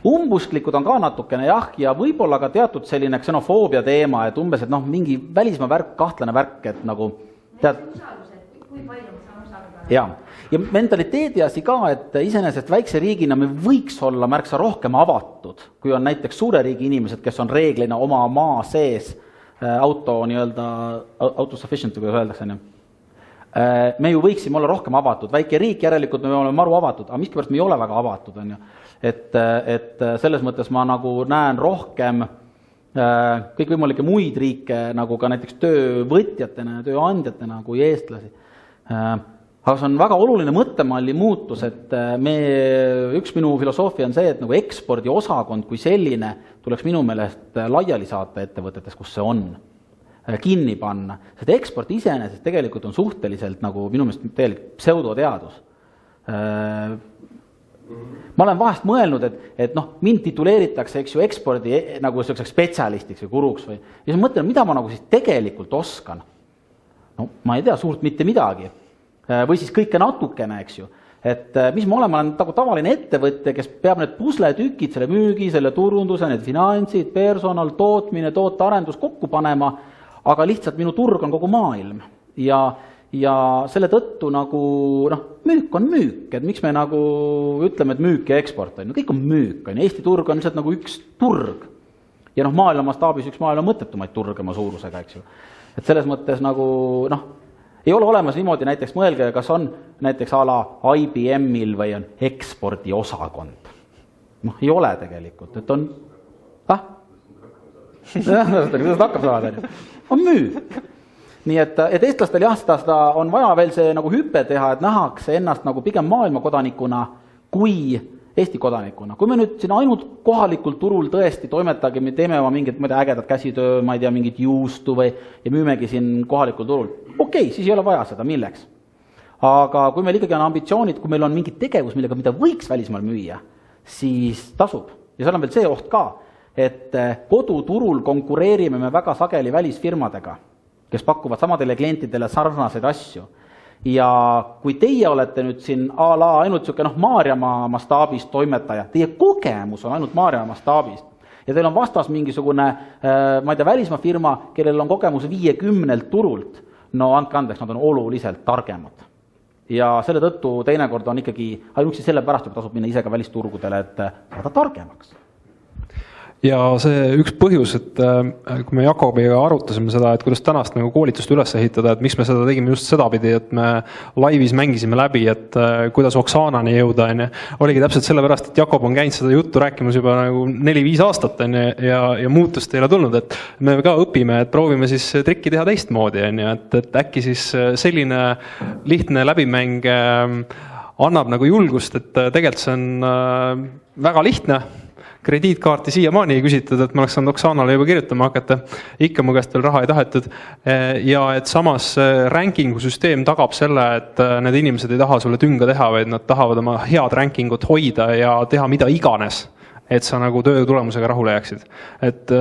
umbusklikud on ka natukene jah, ja võib-olla ka teatud selline ksenofoobia teema, et umbes, et noh, mingi välismaa värk, kahtlane värk, et nagu tead... Ja mentaliteedi asi ka, et iseenesest väikse riigina me võiks olla märksa rohkem avatud, kui on näiteks suure riigi inimesed, kes on reeglina oma maa sees autosufficient, kuidas öeldakse. Me ju võiksime olla rohkem avatud. Väike riik järelikult me oleme maru avatud, aga miskipärast me ei ole väga avatud. On ju. Et selles mõttes ma nagu näen rohkem kõikvõimalikke muid riike, nagu ka näiteks töövõtjatena ja tööandjatena kui eestlasi. Aga see on väga oluline mõttemalli muutus, et üks minu filosoofia on see, et nagu ekspordi osakond kui selline tuleks minu meelest laiali saata ettevõtetes, kus see on, kinni panna. Sest eksport iseenesest tegelikult on suhteliselt nagu minu meelest tegelikult pseudoteadus. Ma olen vahest mõelnud, et noh, mind tituleeritakse eks ju ekspordi nagu spetsialistiks või guruks või. Ja siis mõtlen, mida ma nagu siis tegelikult oskan. No, ma ei tea, suurt mitte midagi. Või siis kõike natukene, eks ju. Et mis ma olen nagu tavaline ettevõtja, kes peab need pusletükid, selle müügi, selle turunduse, need finantsid, personal, tootmine, tootearendus kokku panema, aga lihtsalt minu turg on kogu maailm. Ja selle tõttu nagu, noh, müük on müük, et miks me nagu ütleme, et müük ja eksport on, kõik on müük, on. Eesti turg on lihtsalt nagu üks turg. Ja noh, maailma mastaabis üks maailma mõttetumaid turgema suurusega, eks ju. Et selles mõttes nagu, noh, ei ole olemas niimoodi, näiteks mõelge, kas on näiteks ala IBM-il või on ekspordi osakond. Noh, ei ole tegelikult, et on... Seda hakkab saada, on müük. Nii et eestlastel jah, seda on vaja veel see nagu hüpe teha, et nähakse ennast nagu pigem maailma kodanikuna kui Eesti kodanikuna. Kui me nüüd siin ainult kohalikul turul tõesti toimetagi, me teeme oma mingit ägedat käsitöö, ma ei tea, mingit juustu või ja müümegi siin kohalikul turul. Okei, siis ei ole vaja seda, milleks. Aga kui meil ikkagi on ambitsioonid, kui meil on mingi tegevus, mida võiks välismaal müüa, siis tasub. Ja seal on veel see oht ka, et koduturul konkureerime me väga sageli välisfirmadega, kes pakuvad samadele klientidele sarnaseid asju. Ja kui teie olete nüüd siin a la ainult siuke Maarjamaa mastaabis toimetaja, teie kogemus on ainult Maarjamaa mastaabis ja teil on vastas mingisugune, ma ei tea, välismaa firma, kellel on kogemus 50 turult, no andke andeks, nad on oluliselt targemad. Ja selle tõttu teinekord on ikkagi ainuüksi selle pärast, et tasub minna ise ka välisturgudele, et saada targemaks. Ja see üks põhjus, et kui me Jakobiga arutasime seda, et kuidas tänast nagu koolitust üles ehitada, et miks me seda tegime just sedapidi, et me laivis mängisime läbi, et kuidas Oksanani jõuda, oligi täpselt sellepärast, et Jakob on käinud seda juttu rääkimas juba nagu 4-5 aastat ja muutust ei ole tulnud, et me ka õpime, et proovime siis trikki teha teistmoodi, et äkki siis selline lihtne läbimäng annab nagu julgust, et tegelikult see on väga lihtne. Krediitkaarti siiamaani ei küsitud, et ma oleks saanud Oksanale juba kirjutama hakata, ikka mu käest veel raha ei tahetud. Ja et samas rankingu süsteem tagab selle, et need inimesed ei taha sulle tünga teha, vaid nad tahavad oma head rankingut hoida ja teha mida iganes, et sa nagu töö tulemusega rahule jääksid. Et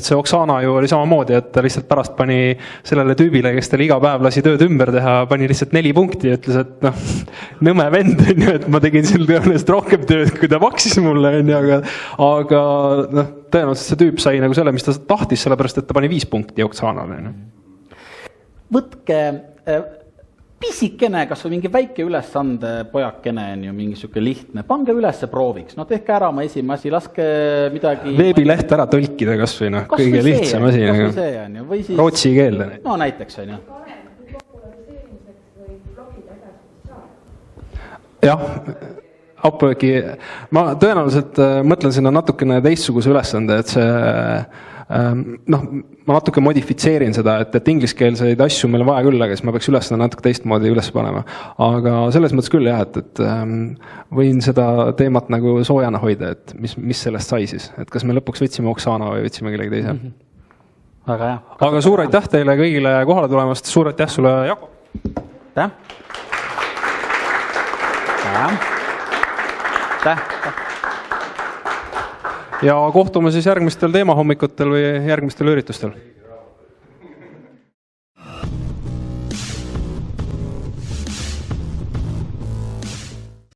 see Oksana ju oli samamoodi, et ta lihtsalt pärast pani sellele tüübile, kes tal iga päev lasi tööd ümber teha, pani lihtsalt 4 punkti ja ütles, et nõme vend, et ma tegin seal tõenäoliselt rohkem tööd, kui ta maksis mulle, aga tõenäoliselt see tüüp sai nagu selle, mis ta tahtis, sellepärast, et ta pani 5 punkti Oksanale. Võtke pisikene, kas või mingi väike ülesande pojakene on ju mingi siuke lihtne, pange üles prooviks, no tehke ära oma esimene asi, laske midagi veebileht ära tõlkida kas või kõige lihtsam asi rootsi keelde. No näiteks on ju. Jah, Upworki, ma tõenäoliselt mõtlen sinna natukene teistsuguse ülesande, et see ma natuke modifitseerin seda, et ingliskeelseid asju meil on vaja küll, aga siis ma peaks ülesande natuke teistmoodi üles panema. Aga selles mõttes küll jah, et võin seda teemat nagu soojana hoida, et mis sellest sai siis. Et kas me lõpuks võtsime Oksana või võtsime kellegi teise. Väga hea. Aga suur aitäh teile kõigile kohale tulemast, suur aitäh sulle, Jakob. Aitäh. Ja kohtume siis järgmistel teemahommikutel või järgmistel üritustel.